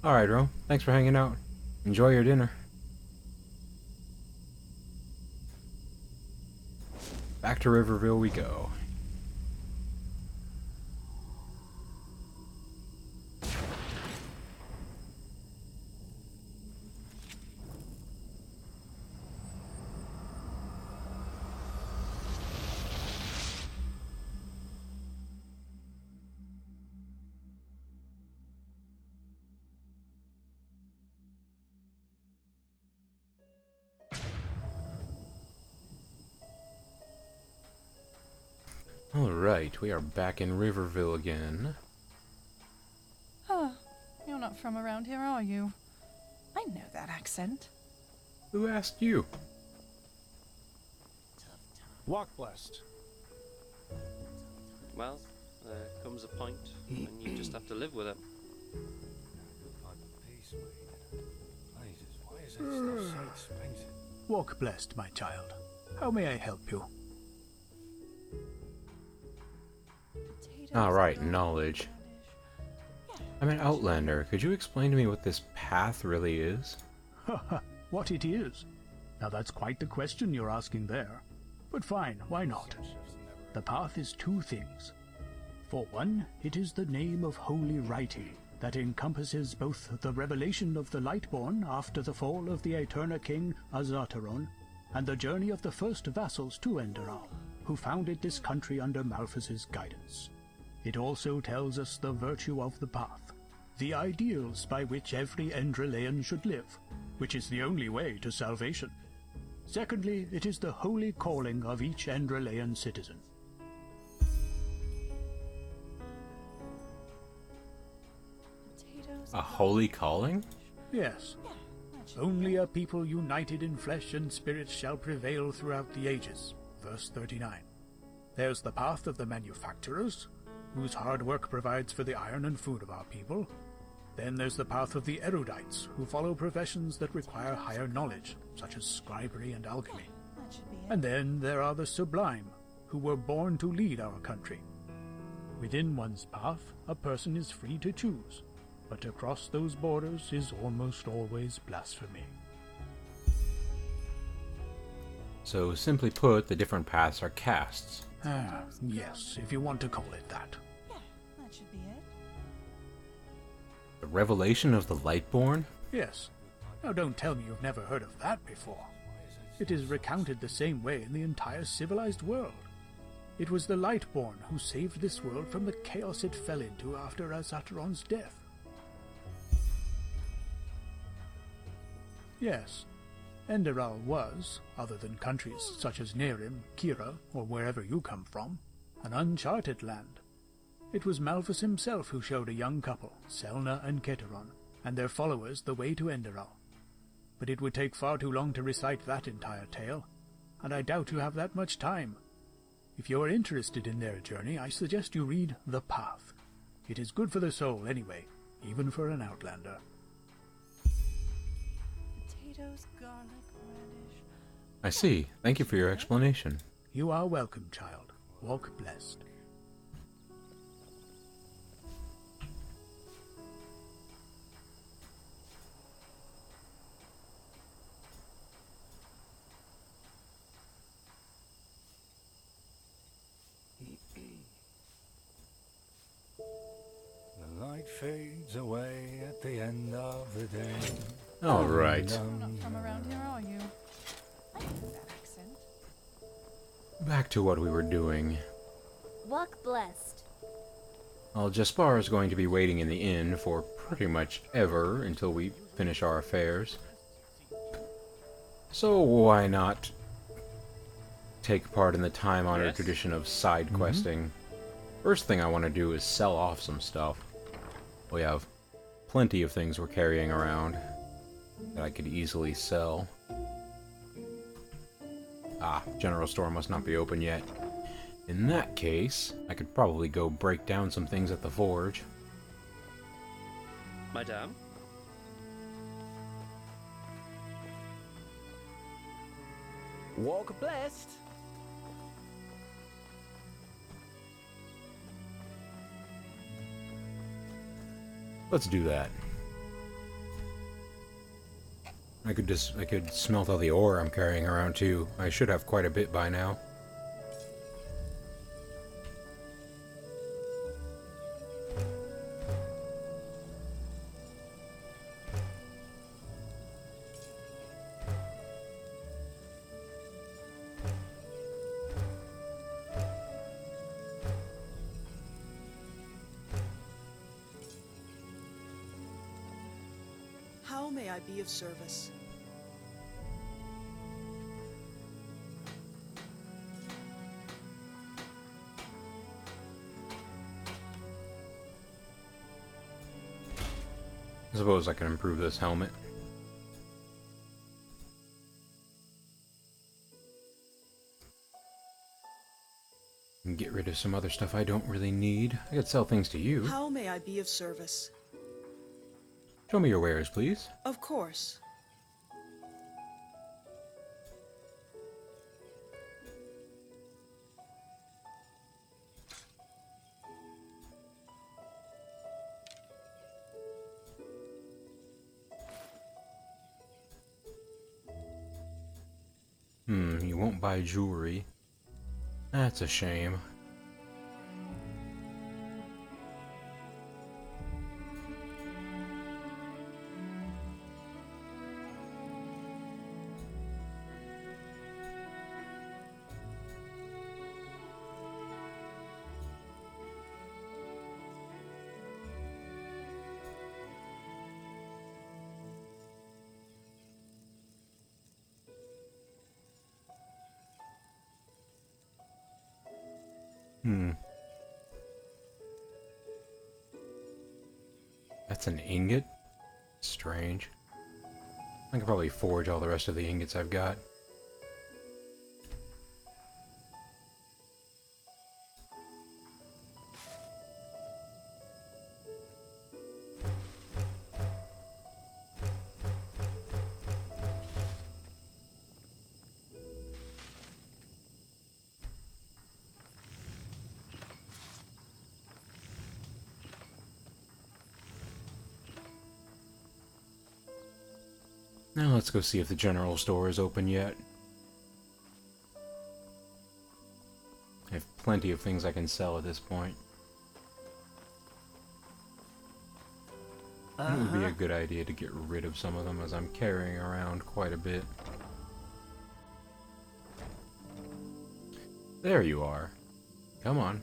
Alright, Rome. Thanks for hanging out. Enjoy your dinner. Back to Riverville we go. Alright, we are back in Riverville again. Huh. You're not from around here, are you? I know that accent. Who asked you? Walk blessed. Well, there comes a point when you just have to live with it. Walk blessed, my child. How may I help you? Alright, knowledge. I'm an outlander. Could you explain to me what this path really is? What it is? Now that's quite the question you're asking there. But fine, why not? The path is two things. For one, it is the name of holy writing that encompasses both the revelation of the Lightborn after the fall of the Eterna King Azataron, and the journey of the first vassals to Enderal, who founded this country under Malphas's guidance. It also tells us the virtue of the path, the ideals by which every Endralean should live, which is the only way to salvation. Secondly, it is the holy calling of each Endralean citizen. A holy calling? Yes. Only a people united in flesh and spirit shall prevail throughout the ages. Verse 39. There's the path of the manufacturers, whose hard work provides for the iron and food of our people. Then there's the path of the erudites, who follow professions that require higher knowledge, such as scribery and alchemy. And then there are the sublime, who were born to lead our country. Within one's path, a person is free to choose, but to cross those borders is almost always blasphemy. So, simply put, the different paths are castes. Ah, yes, if you want to call it that. Yeah, that should be it. The revelation of the Lightborn? Yes. Now don't tell me you've never heard of that before. It is recounted the same way in the entire civilized world. It was the Lightborn who saved this world from the chaos it fell into after Azataron's death. Yes, Enderal was, other than countries such as Nerim, Kira, or wherever you come from, an uncharted land. It was Malphas himself who showed a young couple, Selna and Keteron, and their followers the way to Enderal. But it would take far too long to recite that entire tale, and I doubt you have that much time. If you are interested in their journey, I suggest you read The Path. It is good for the soul anyway, even for an outlander. Potatoes, garlic, radish. I see. Thank you for your explanation. You are welcome, child. Walk blessed. The light fades away at the end of the day. All right. You're not from around here, are you? I know that accent. Back to what we were doing. Walk blessed. Well, Jaspar is going to be waiting in the inn for pretty much ever until we finish our affairs. So why not take part in the time-honored tradition of side questing? First thing I want to do is sell off some stuff. We have plenty of things we're carrying around that I could easily sell. Ah, general store must not be open yet. In that case, I could probably go break down some things at the forge. Madame? Walk blessed. Let's do that. I could smelt all the ore I'm carrying around too. I should have quite a bit by now. How may I be of service? I suppose I can improve this helmet. And get rid of some other stuff I don't really need. I could sell things to you. How may I be of service? Show me your wares, please. Of course. You won't buy jewelry. That's a shame. That's an ingot? Strange. I could probably forge all the rest of the ingots I've got. Now let's go see if the general store is open yet. I have plenty of things I can sell at this point. It would be a good idea to get rid of some of them, as I'm carrying around quite a bit. There you are. Come on.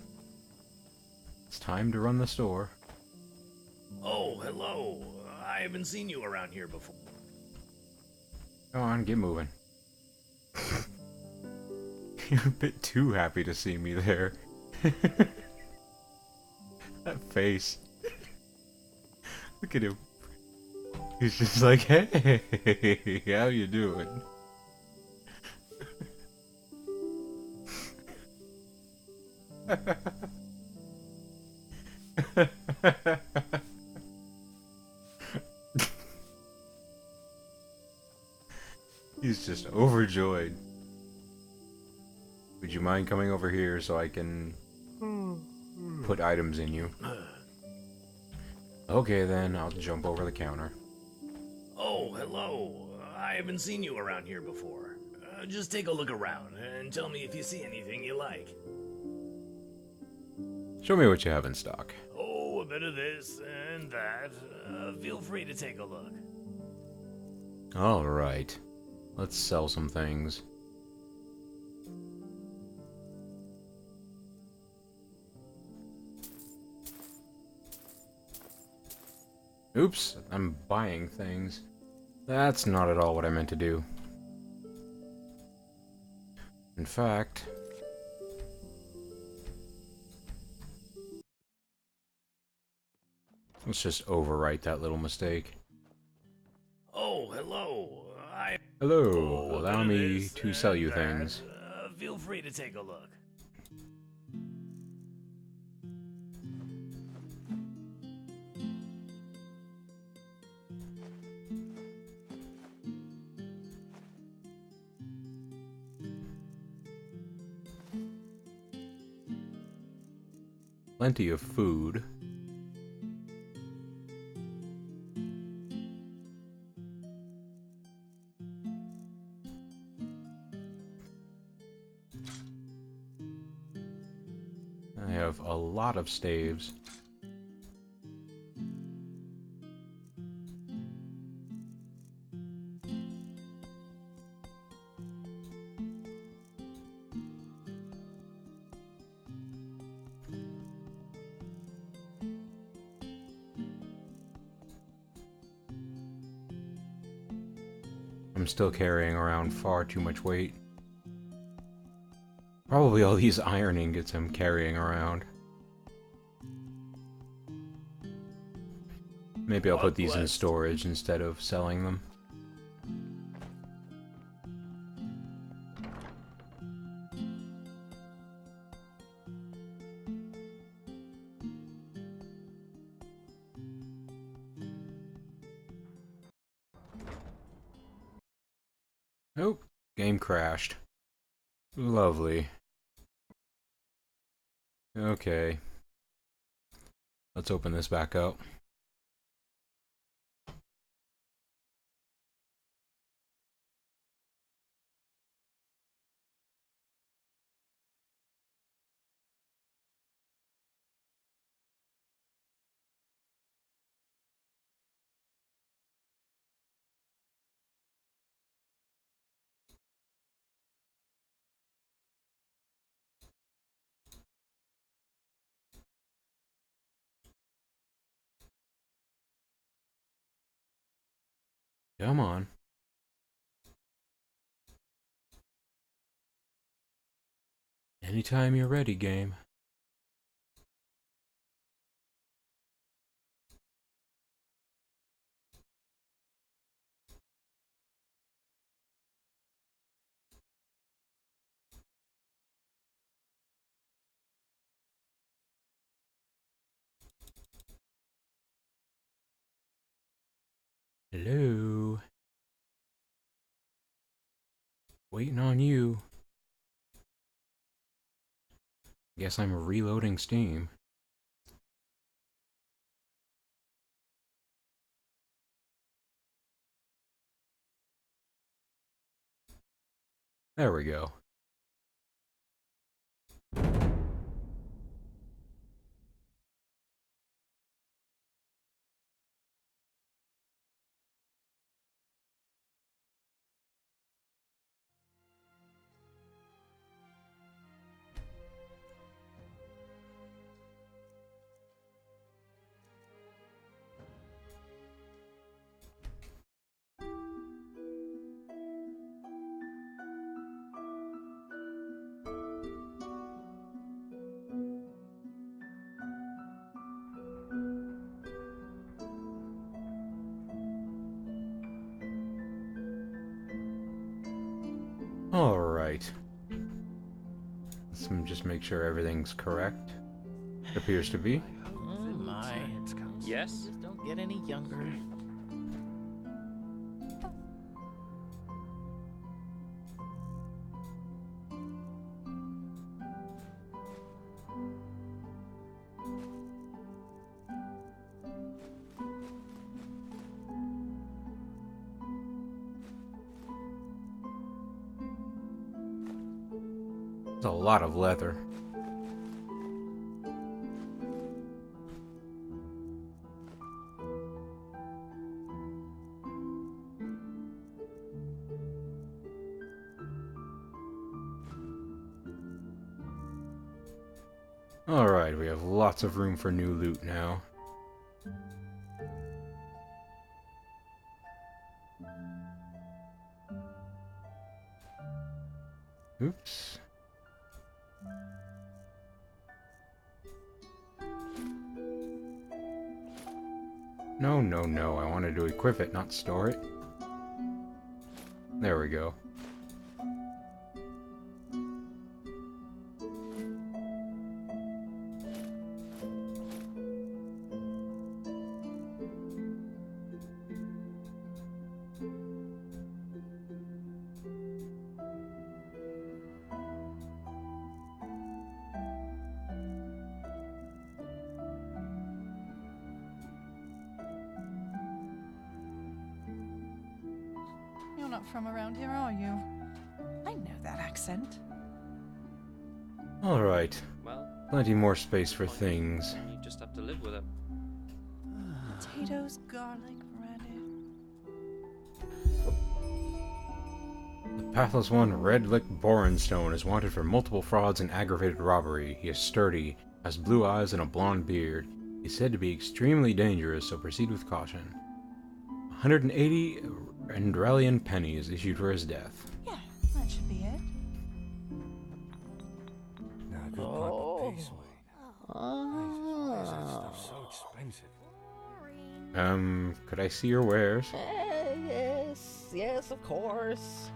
It's time to run the store. Oh, hello. I haven't seen you around here before. Come on, get moving. You're a bit too happy to see me there. That face. Look at him. He's just like, hey, how you doing? He's just overjoyed. Would you mind coming over here so I can put items in you? Okay then, I'll jump over the counter. Oh, hello. I haven't seen you around here before. Just take a look around and tell me if you see anything you like. Show me what you have in stock. Oh, a bit of this and that. Feel free to take a look. Alright. Let's sell some things. Oops, I'm buying things. That's not at all what I meant to do. In fact... let's just overwrite that little mistake. Oh, hello. Hello, allow me to sell you things. Feel free to take a look. Plenty of food. I have a lot of staves. I'm still carrying around far too much weight. Probably all these iron ingots I'm carrying around. Maybe I'll put these in storage instead of selling them. Oh, game crashed. Lovely. Okay. Let's open this back up. Come on. Anytime you're ready, game. Hello. Waiting on you. Guess I'm reloading Steam. There we go. Alright. Let's just make sure everything's correct. It appears to be. Oh my. Yes? Just don't get any younger. There's a lot of leather. Alright, we have lots of room for new loot now. Oops. No, no, no. I wanted to equip it, not store it. There we go. not from around here, are you? I know that accent. Alright. Well, Plenty more space for things. you just have to live with it. Potatoes, garlic, radish. The Pathless One, Redlick Borenstone, is wanted for multiple frauds and aggravated robbery. He is sturdy, has blue eyes and a blonde beard. He is said to be extremely dangerous, so proceed with caution. 180 Enderalian pennies issued for his death. Yeah, that should be it. Now, a good pipe of peace, Wayne. Why is that stuff so expensive? Could I see your wares? Yes, of course.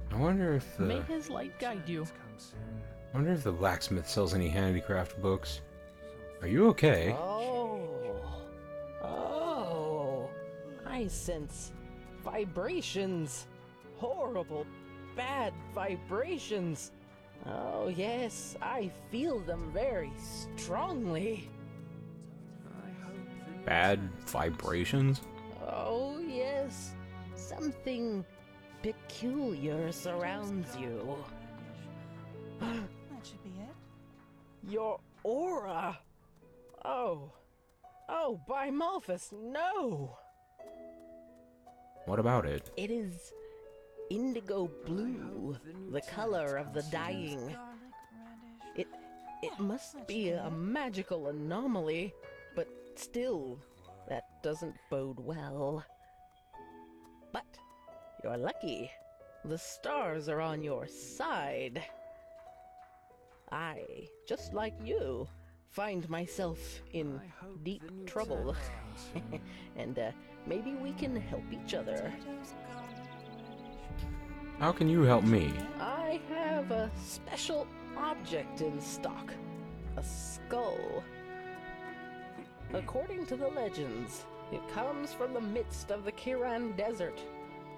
I wonder if the... May his light guide you. I wonder if the blacksmith sells any handicraft books. Are you okay? Oh, I sense vibrations. Horrible, bad vibrations. Oh, yes, I feel them very strongly. Bad vibrations? Oh, yes, something peculiar surrounds you. That should be it. Your aura. Oh, by Malphus, no! What about it? It is indigo blue, the color of the dying. It must be a magical anomaly, but still, that doesn't bode well. But you're lucky. The stars are on your side. I, just like you, find myself in deep trouble. And maybe we can help each other. How can you help me? I have a special object in stock. A skull. According to the legends, it comes from the midst of the Kiran Desert,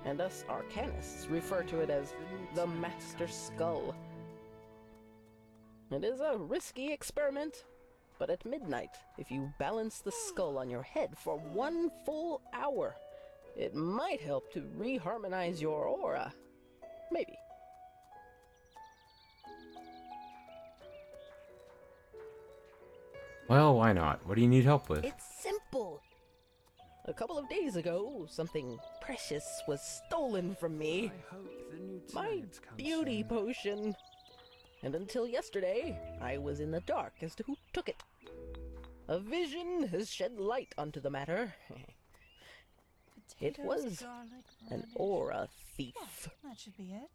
and us arcanists refer to it as the Master Skull. It is a risky experiment, but at midnight, if you balance the skull on your head for 1 full hour, it might help to reharmonize your aura. Maybe. Well, why not? What do you need help with? It's simple. A couple of days ago, something precious was stolen from me. My beauty potion. And until yesterday, I was in the dark as to who took it. A vision has shed light onto the matter. It was an aura thief. Yeah, that should be it.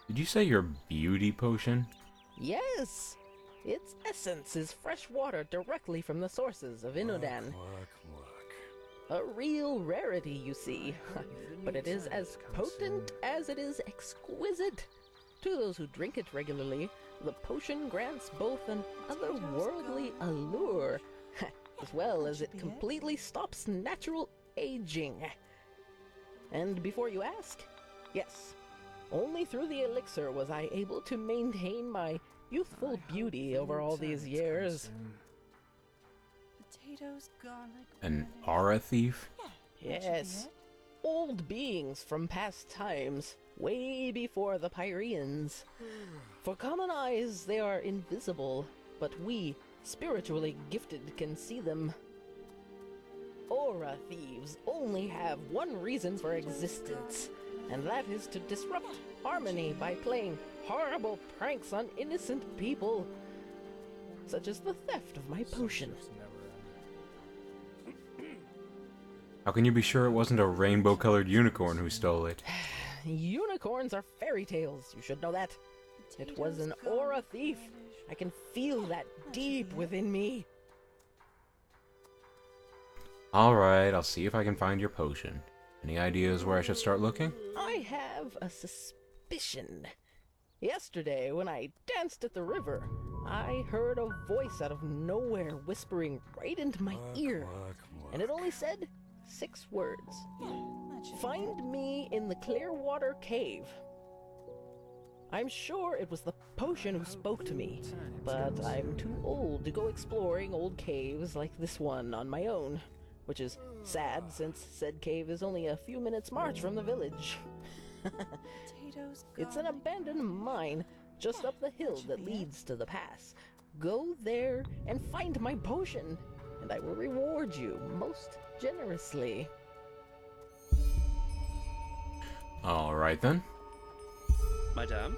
Did you say your beauty potion? Yes! Its essence is fresh water directly from the sources of Inodan. A real rarity, you see. But it is as potent as it is exquisite. To those who drink it regularly, the potion grants both an otherworldly allure, as well as it completely stops natural aging. And before you ask, yes, only through the elixir was I able to maintain my youthful beauty over all these years. Potatoes, garlic. An aura thief? Yes. Old beings from past times, way before the Pyreans. For common eyes, they are invisible, but we, spiritually gifted, can see them. Aura thieves only have one reason for existence, and that is to disrupt harmony by playing horrible pranks on innocent people, such as the theft of my potion. How can you be sure it wasn't a rainbow-colored unicorn who stole it? Unicorns are fairy tales, you should know that. It was an aura thief. I can feel that deep within me. Alright, I'll see if I can find your potion. Any ideas where I should start looking? I have a suspicion suspicion. Yesterday, when I danced at the river, I heard a voice out of nowhere whispering right into my ear, and it only said 6 words. Find me in the Clearwater Cave. I'm sure it was the potion who spoke to me, but I'm too old to go exploring old caves like this one on my own, which is sad since said cave is only a few minutes' march from the village. It's an abandoned mine just up the hill that leads to the pass. Go there and find my potion, and I will reward you most generously. All right then. Madame?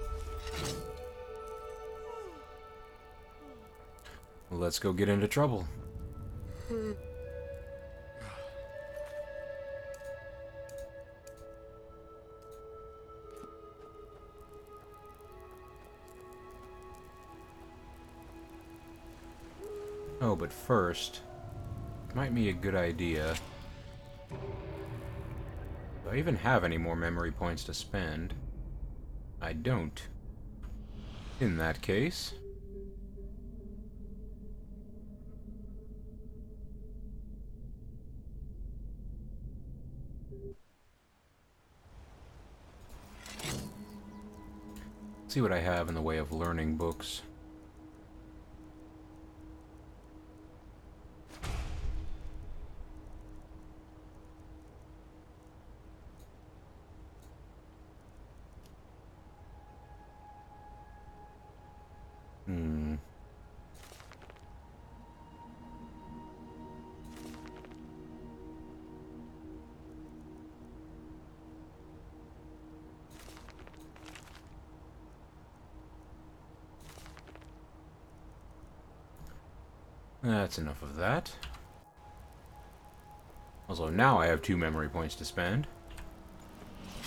Let's go get into trouble. Oh, but first, it might be a good idea. Do I even have any more memory points to spend? I don't. In that case... see what I have in the way of learning books. That's enough of that. Also, now I have 2 memory points to spend.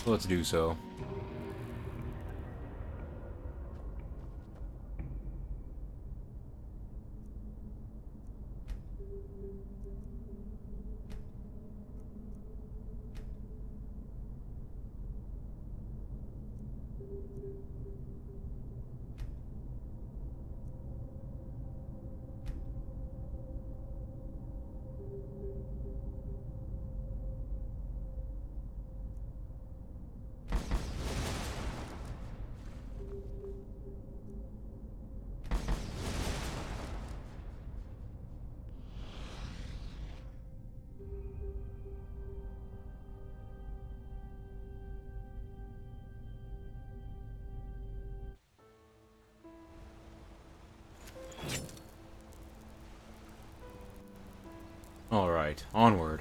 So let's do so. Alright, onward.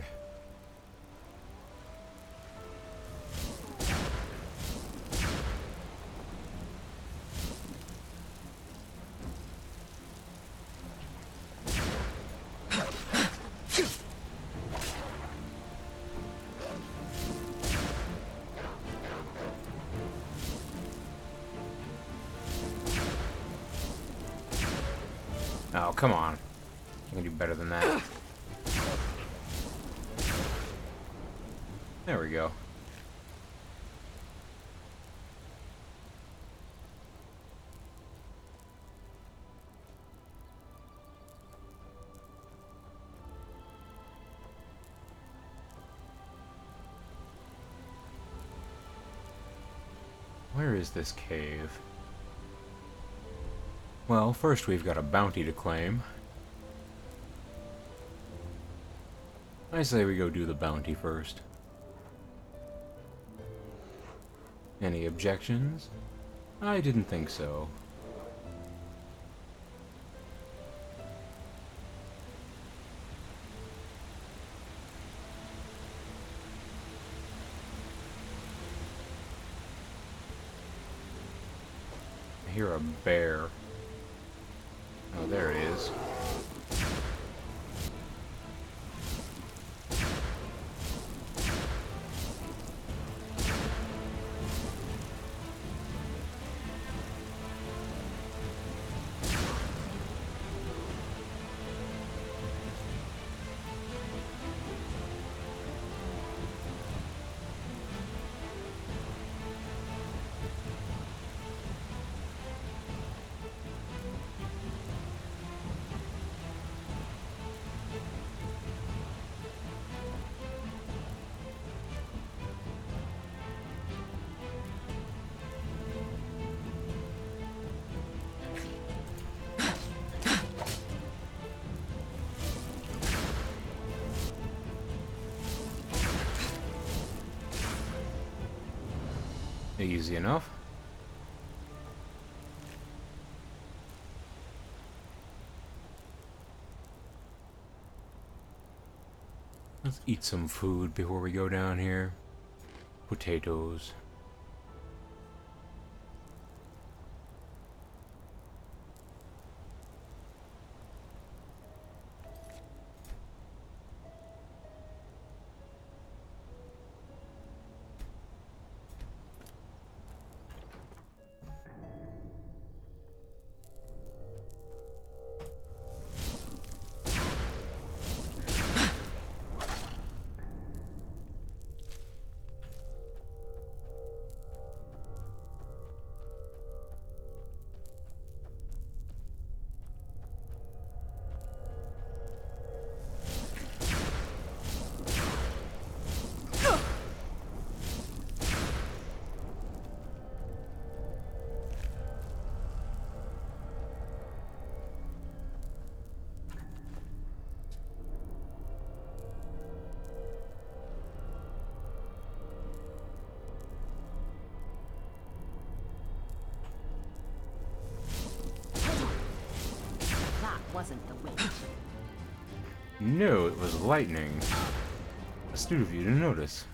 Oh, come on. You can do better than that. There we go. Where is this cave? Well, first we've got a bounty to claim. I say we go do the bounty first. Any objections? I didn't think so. I hear a bear. Oh, there it is. Easy enough. Let's eat some food before we go down here. Potatoes. That wasn't the wind. No, it was lightning. Astute of you to notice.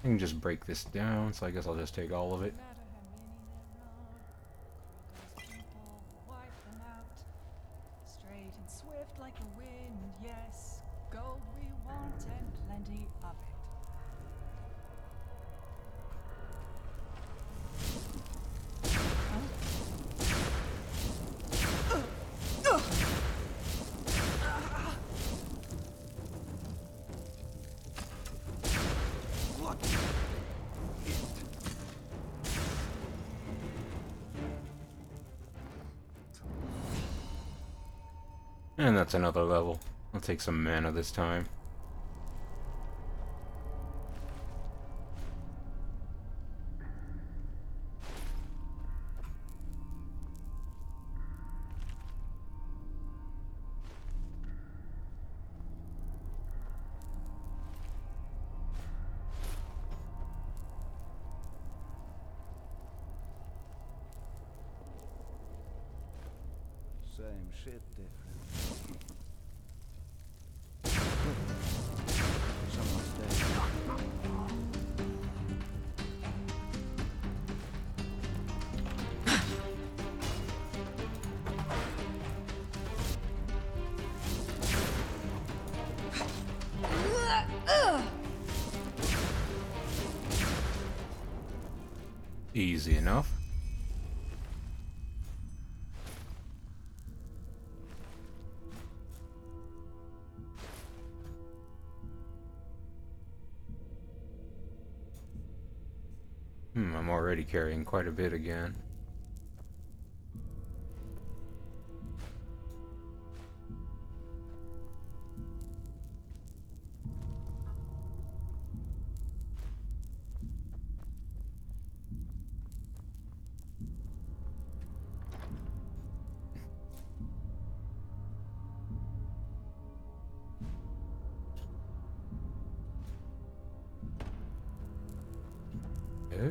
I can just break this down, so I guess I'll just take all of it. Straight and swift like the wind, yes. Gold we want and plenty of it. And that's another level. I'll take some mana this time. Same shit, different. Someone's dead. Easy enough. I'm already carrying quite a bit again.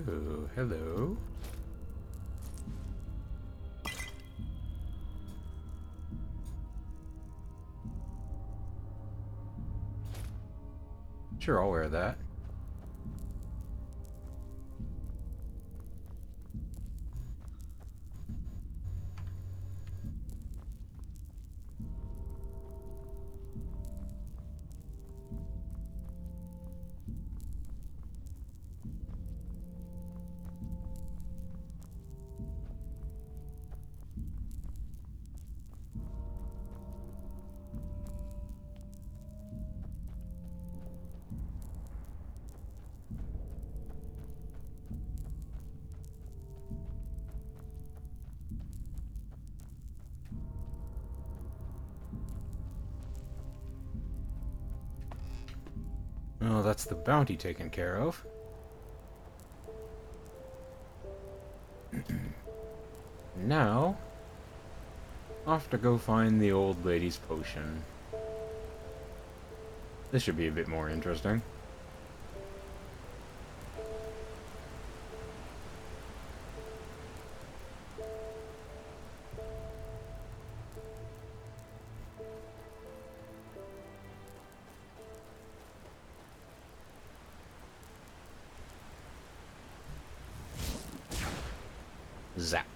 Oh, hello. Sure, I'll wear that. Well, that's the bounty taken care of. Now, I'll have to go find the old lady's potion. This should be a bit more interesting. Zap.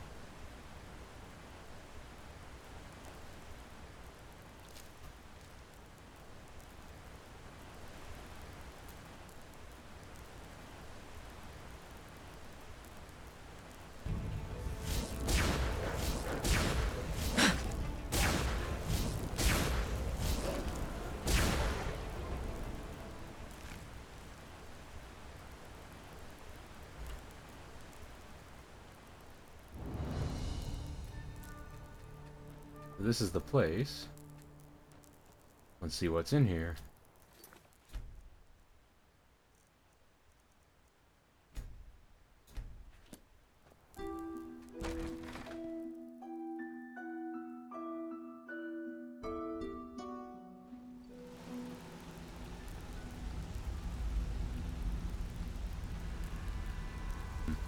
This is the place. Let's see what's in here.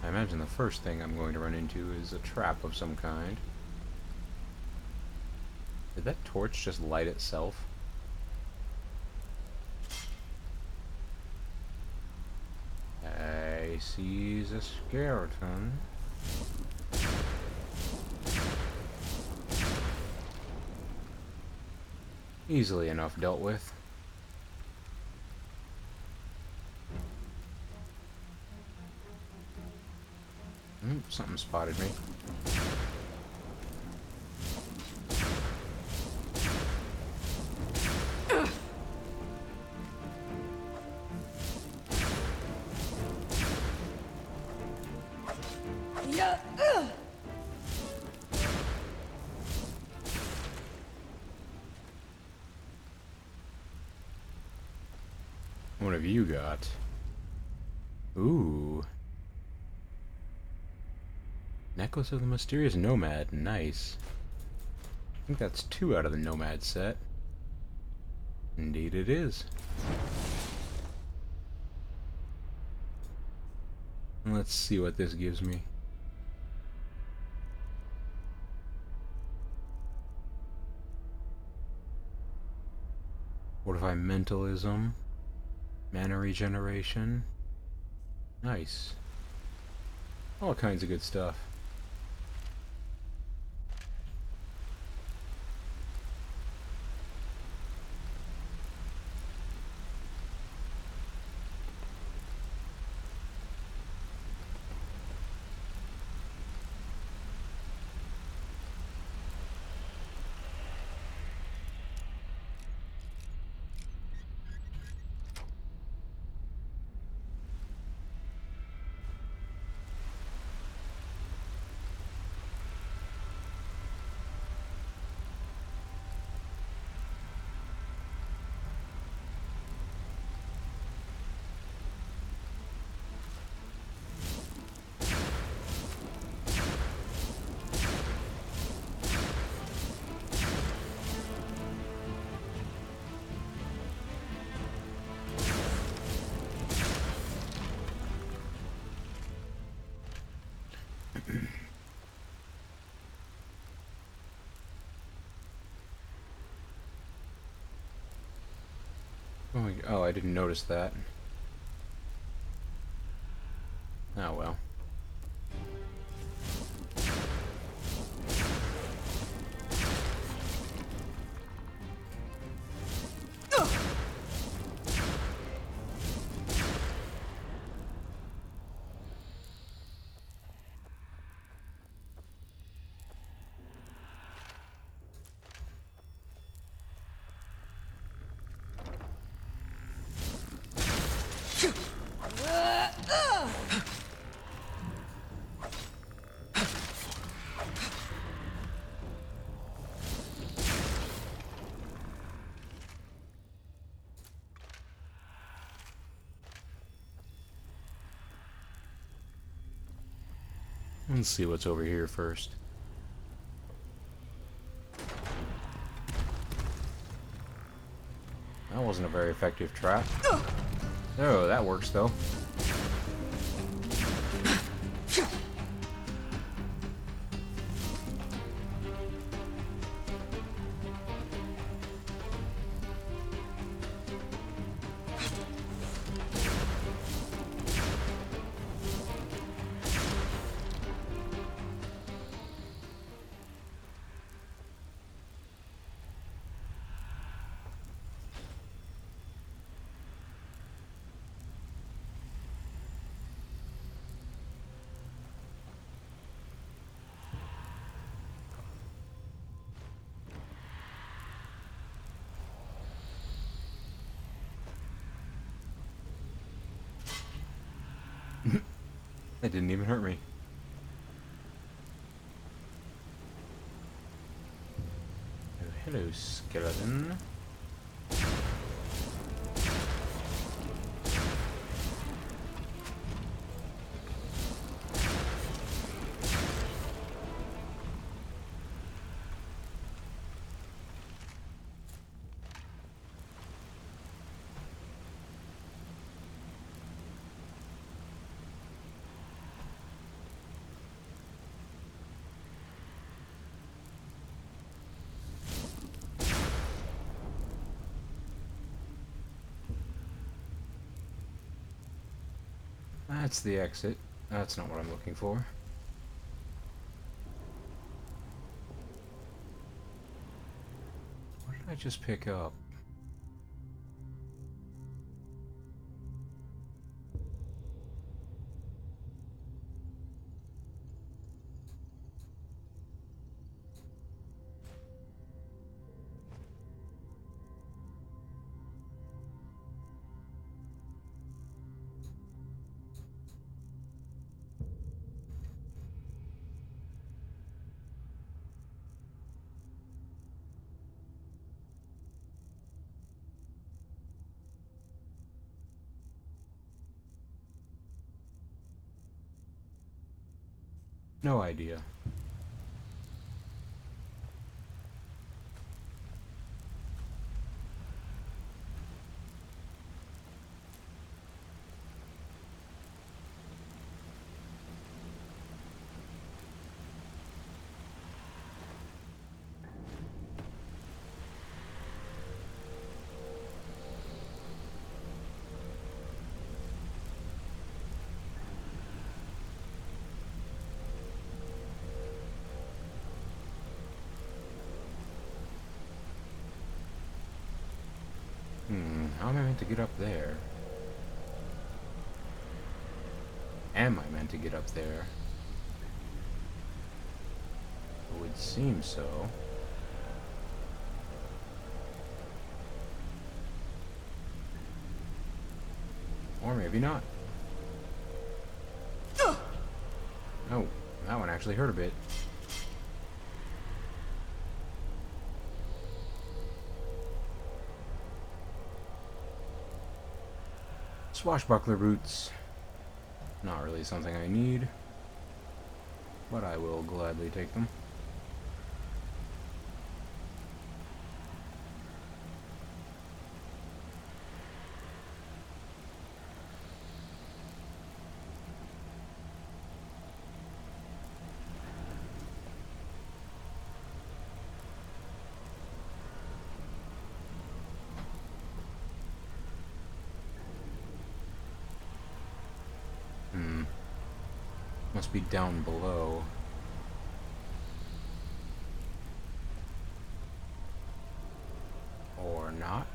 I imagine the first thing I'm going to run into is a trap of some kind. Did that torch just light itself? I see a skeleton. Easily enough dealt with. Something spotted me. What have you got? Ooh. Necklace of the Mysterious Nomad. Nice. I think that's 2 out of the Nomad set. Indeed it is. Let's see what this gives me. Fortify Mentalism. Mana regeneration. Nice. All kinds of good stuff. Oh, I didn't notice that. Oh well. Let's see what's over here first. That wasn't a very effective trap. Oh, that works though. It didn't even hurt me. Oh, hello, skeleton. That's the exit. That's not what I'm looking for. What did I just pick up? No idea. How am I meant to get up there? Am I meant to get up there? It would seem so. Or maybe not. Oh, that one actually hurt a bit. Swashbuckler boots. Not really something I need, but I will gladly take them. Must be down below. Or not.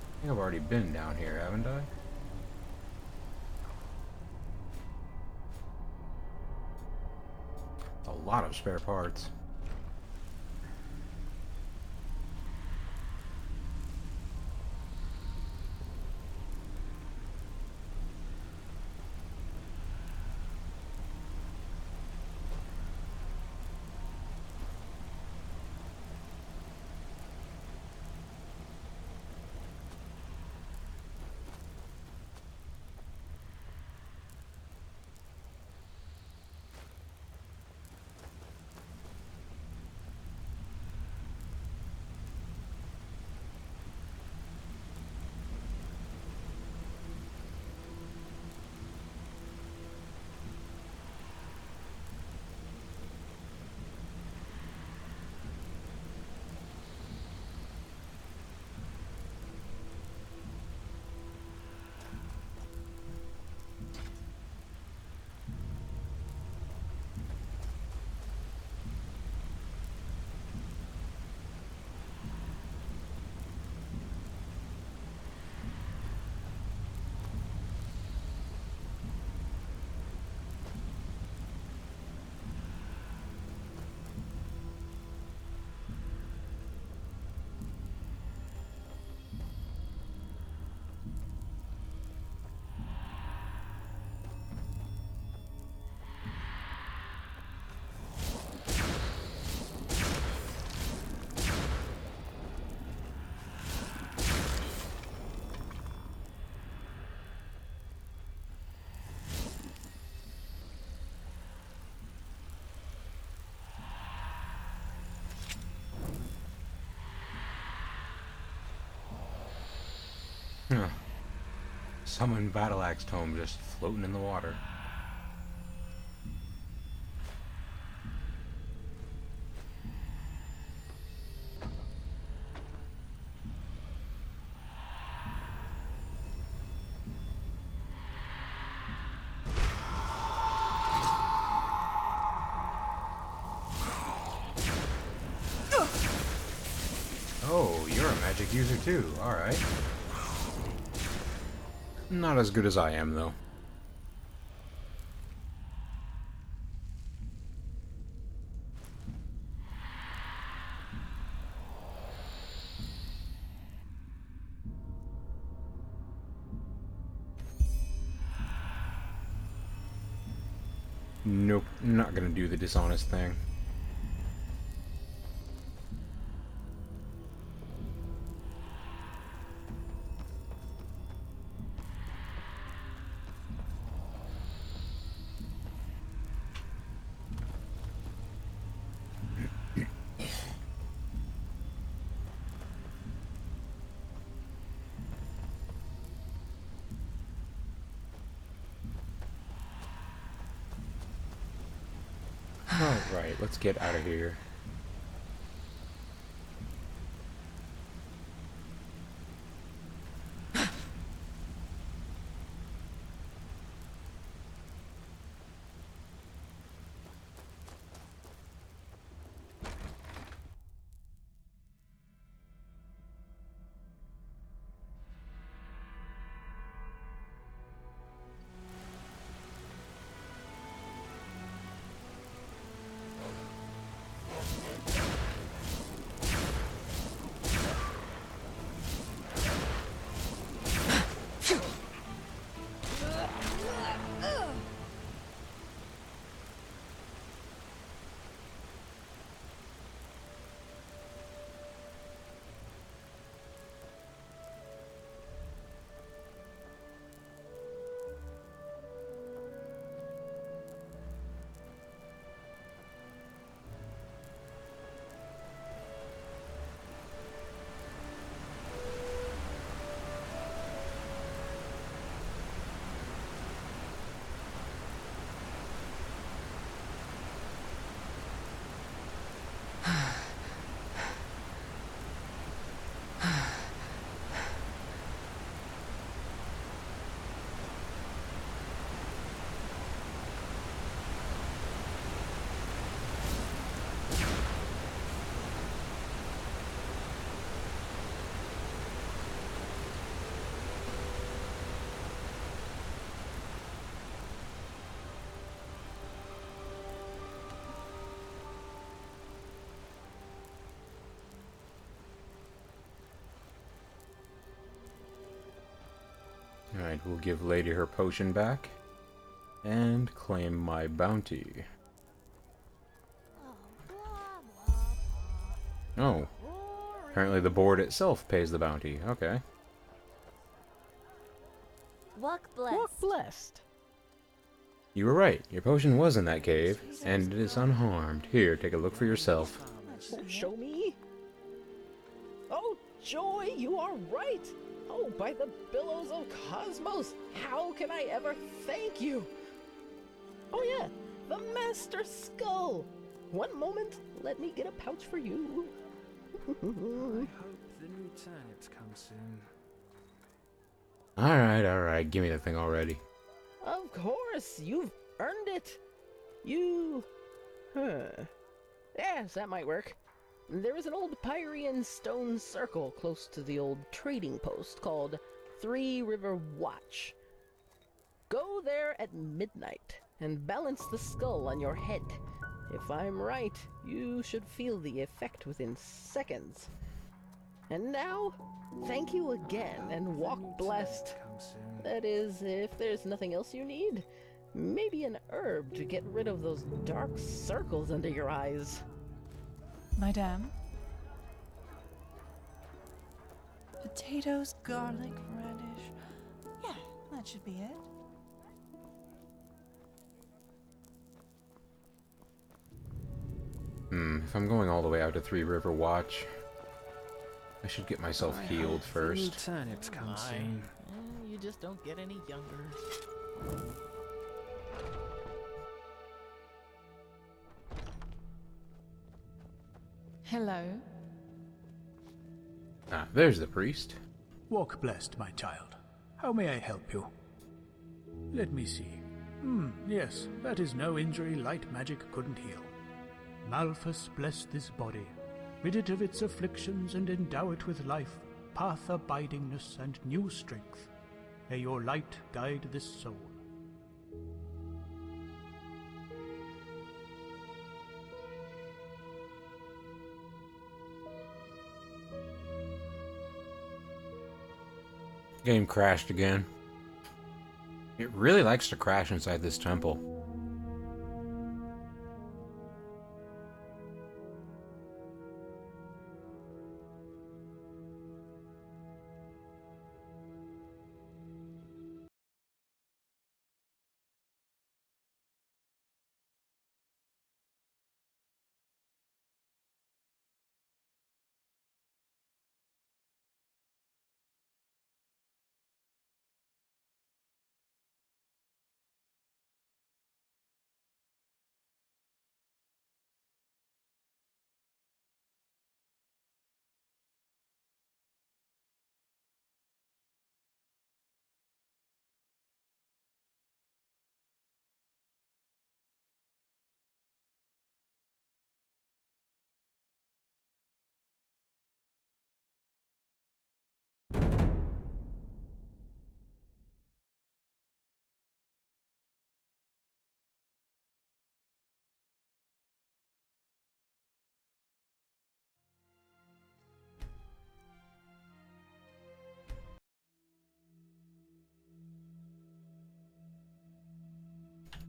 I think I've already been down here, haven't I? A lot of spare parts. Summon battle axe tome just floating in the water. Oh, you're a magic user too. Alright. Not as good as I am, though. Nope, not gonna do the dishonest thing. Alright, let's get out of here. Alright, we'll give Lady her potion back. And claim my bounty. Oh. Apparently the board itself pays the bounty. Okay. Walk blessed. Walk blessed. You were right. Your potion was in that cave, and it is unharmed. Here, take a look for yourself. Oh, show me. Oh, joy, you are right. Oh, by the billows of cosmos, how can I ever thank you? Oh yeah, the Master Skull. One moment, let me get a pouch for you. I hope the new turnips come soon. Alright, give me that thing already. Of course, you've earned it. Yes, that might work. There is an old Pyrean stone circle close to the old trading post called Three River Watch. Go there at midnight and balance the skull on your head. If I'm right, you should feel the effect within seconds. And now, thank you again and walk blessed. That is, if there's nothing else you need. Maybe an herb to get rid of those dark circles under your eyes. Madame? Potatoes, garlic, radish. Yeah, that should be it. If I'm going all the way out to Three River Watch, I should get myself I healed hope the new first. turnips come My. soon. You just don't get any younger. Hello. Ah, there's the priest. Walk blessed, my child. How may I help you? Let me see. Yes, that is no injury light magic couldn't heal. Malphus bless this body. Rid it of its afflictions and endow it with life, path abidingness, and new strength. May your light guide this soul. Game crashed again. It really likes to crash inside this temple.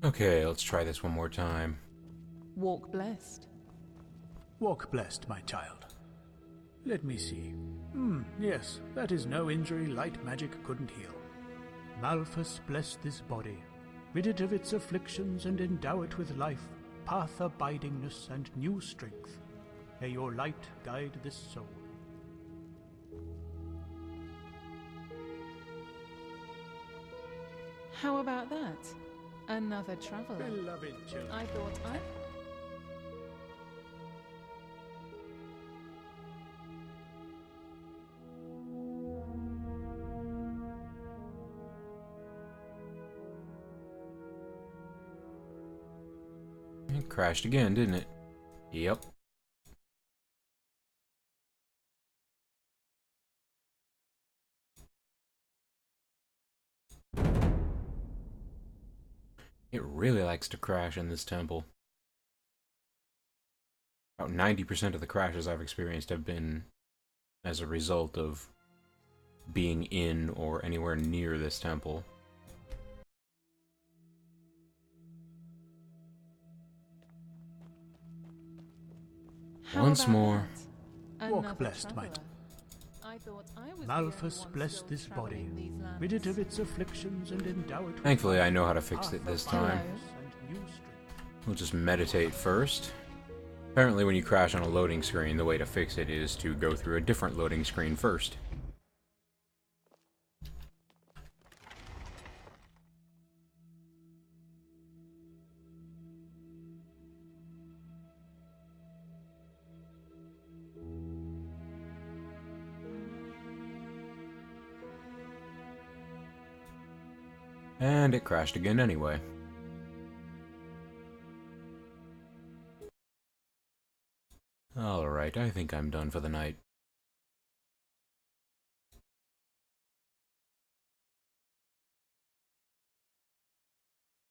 Okay, let's try this one more time. Walk blessed. Walk blessed, my child. Let me see. Yes, that is no injury light magic couldn't heal. Malphus bless this body. Rid it of its afflictions and endow it with life, path abidingness, and new strength. May your light guide this soul. How about that? Another traveler. Beloved children. I thought I... It crashed again, didn't it? Yep. It really likes to crash in this temple. About 90% of the crashes I've experienced have been as a result of being in or anywhere near this temple. How Once about more. that? Walk Another blessed, traveler. my I thought I was Malphus bless this body. Rid it of its afflictions and endow it with Thankfully, life, I know how to fix it this time. and new strength. We'll just meditate first. Apparently, when you crash on a loading screen, the way to fix it is to go through a different loading screen first. And it crashed again anyway. Alright, I think I'm done for the night.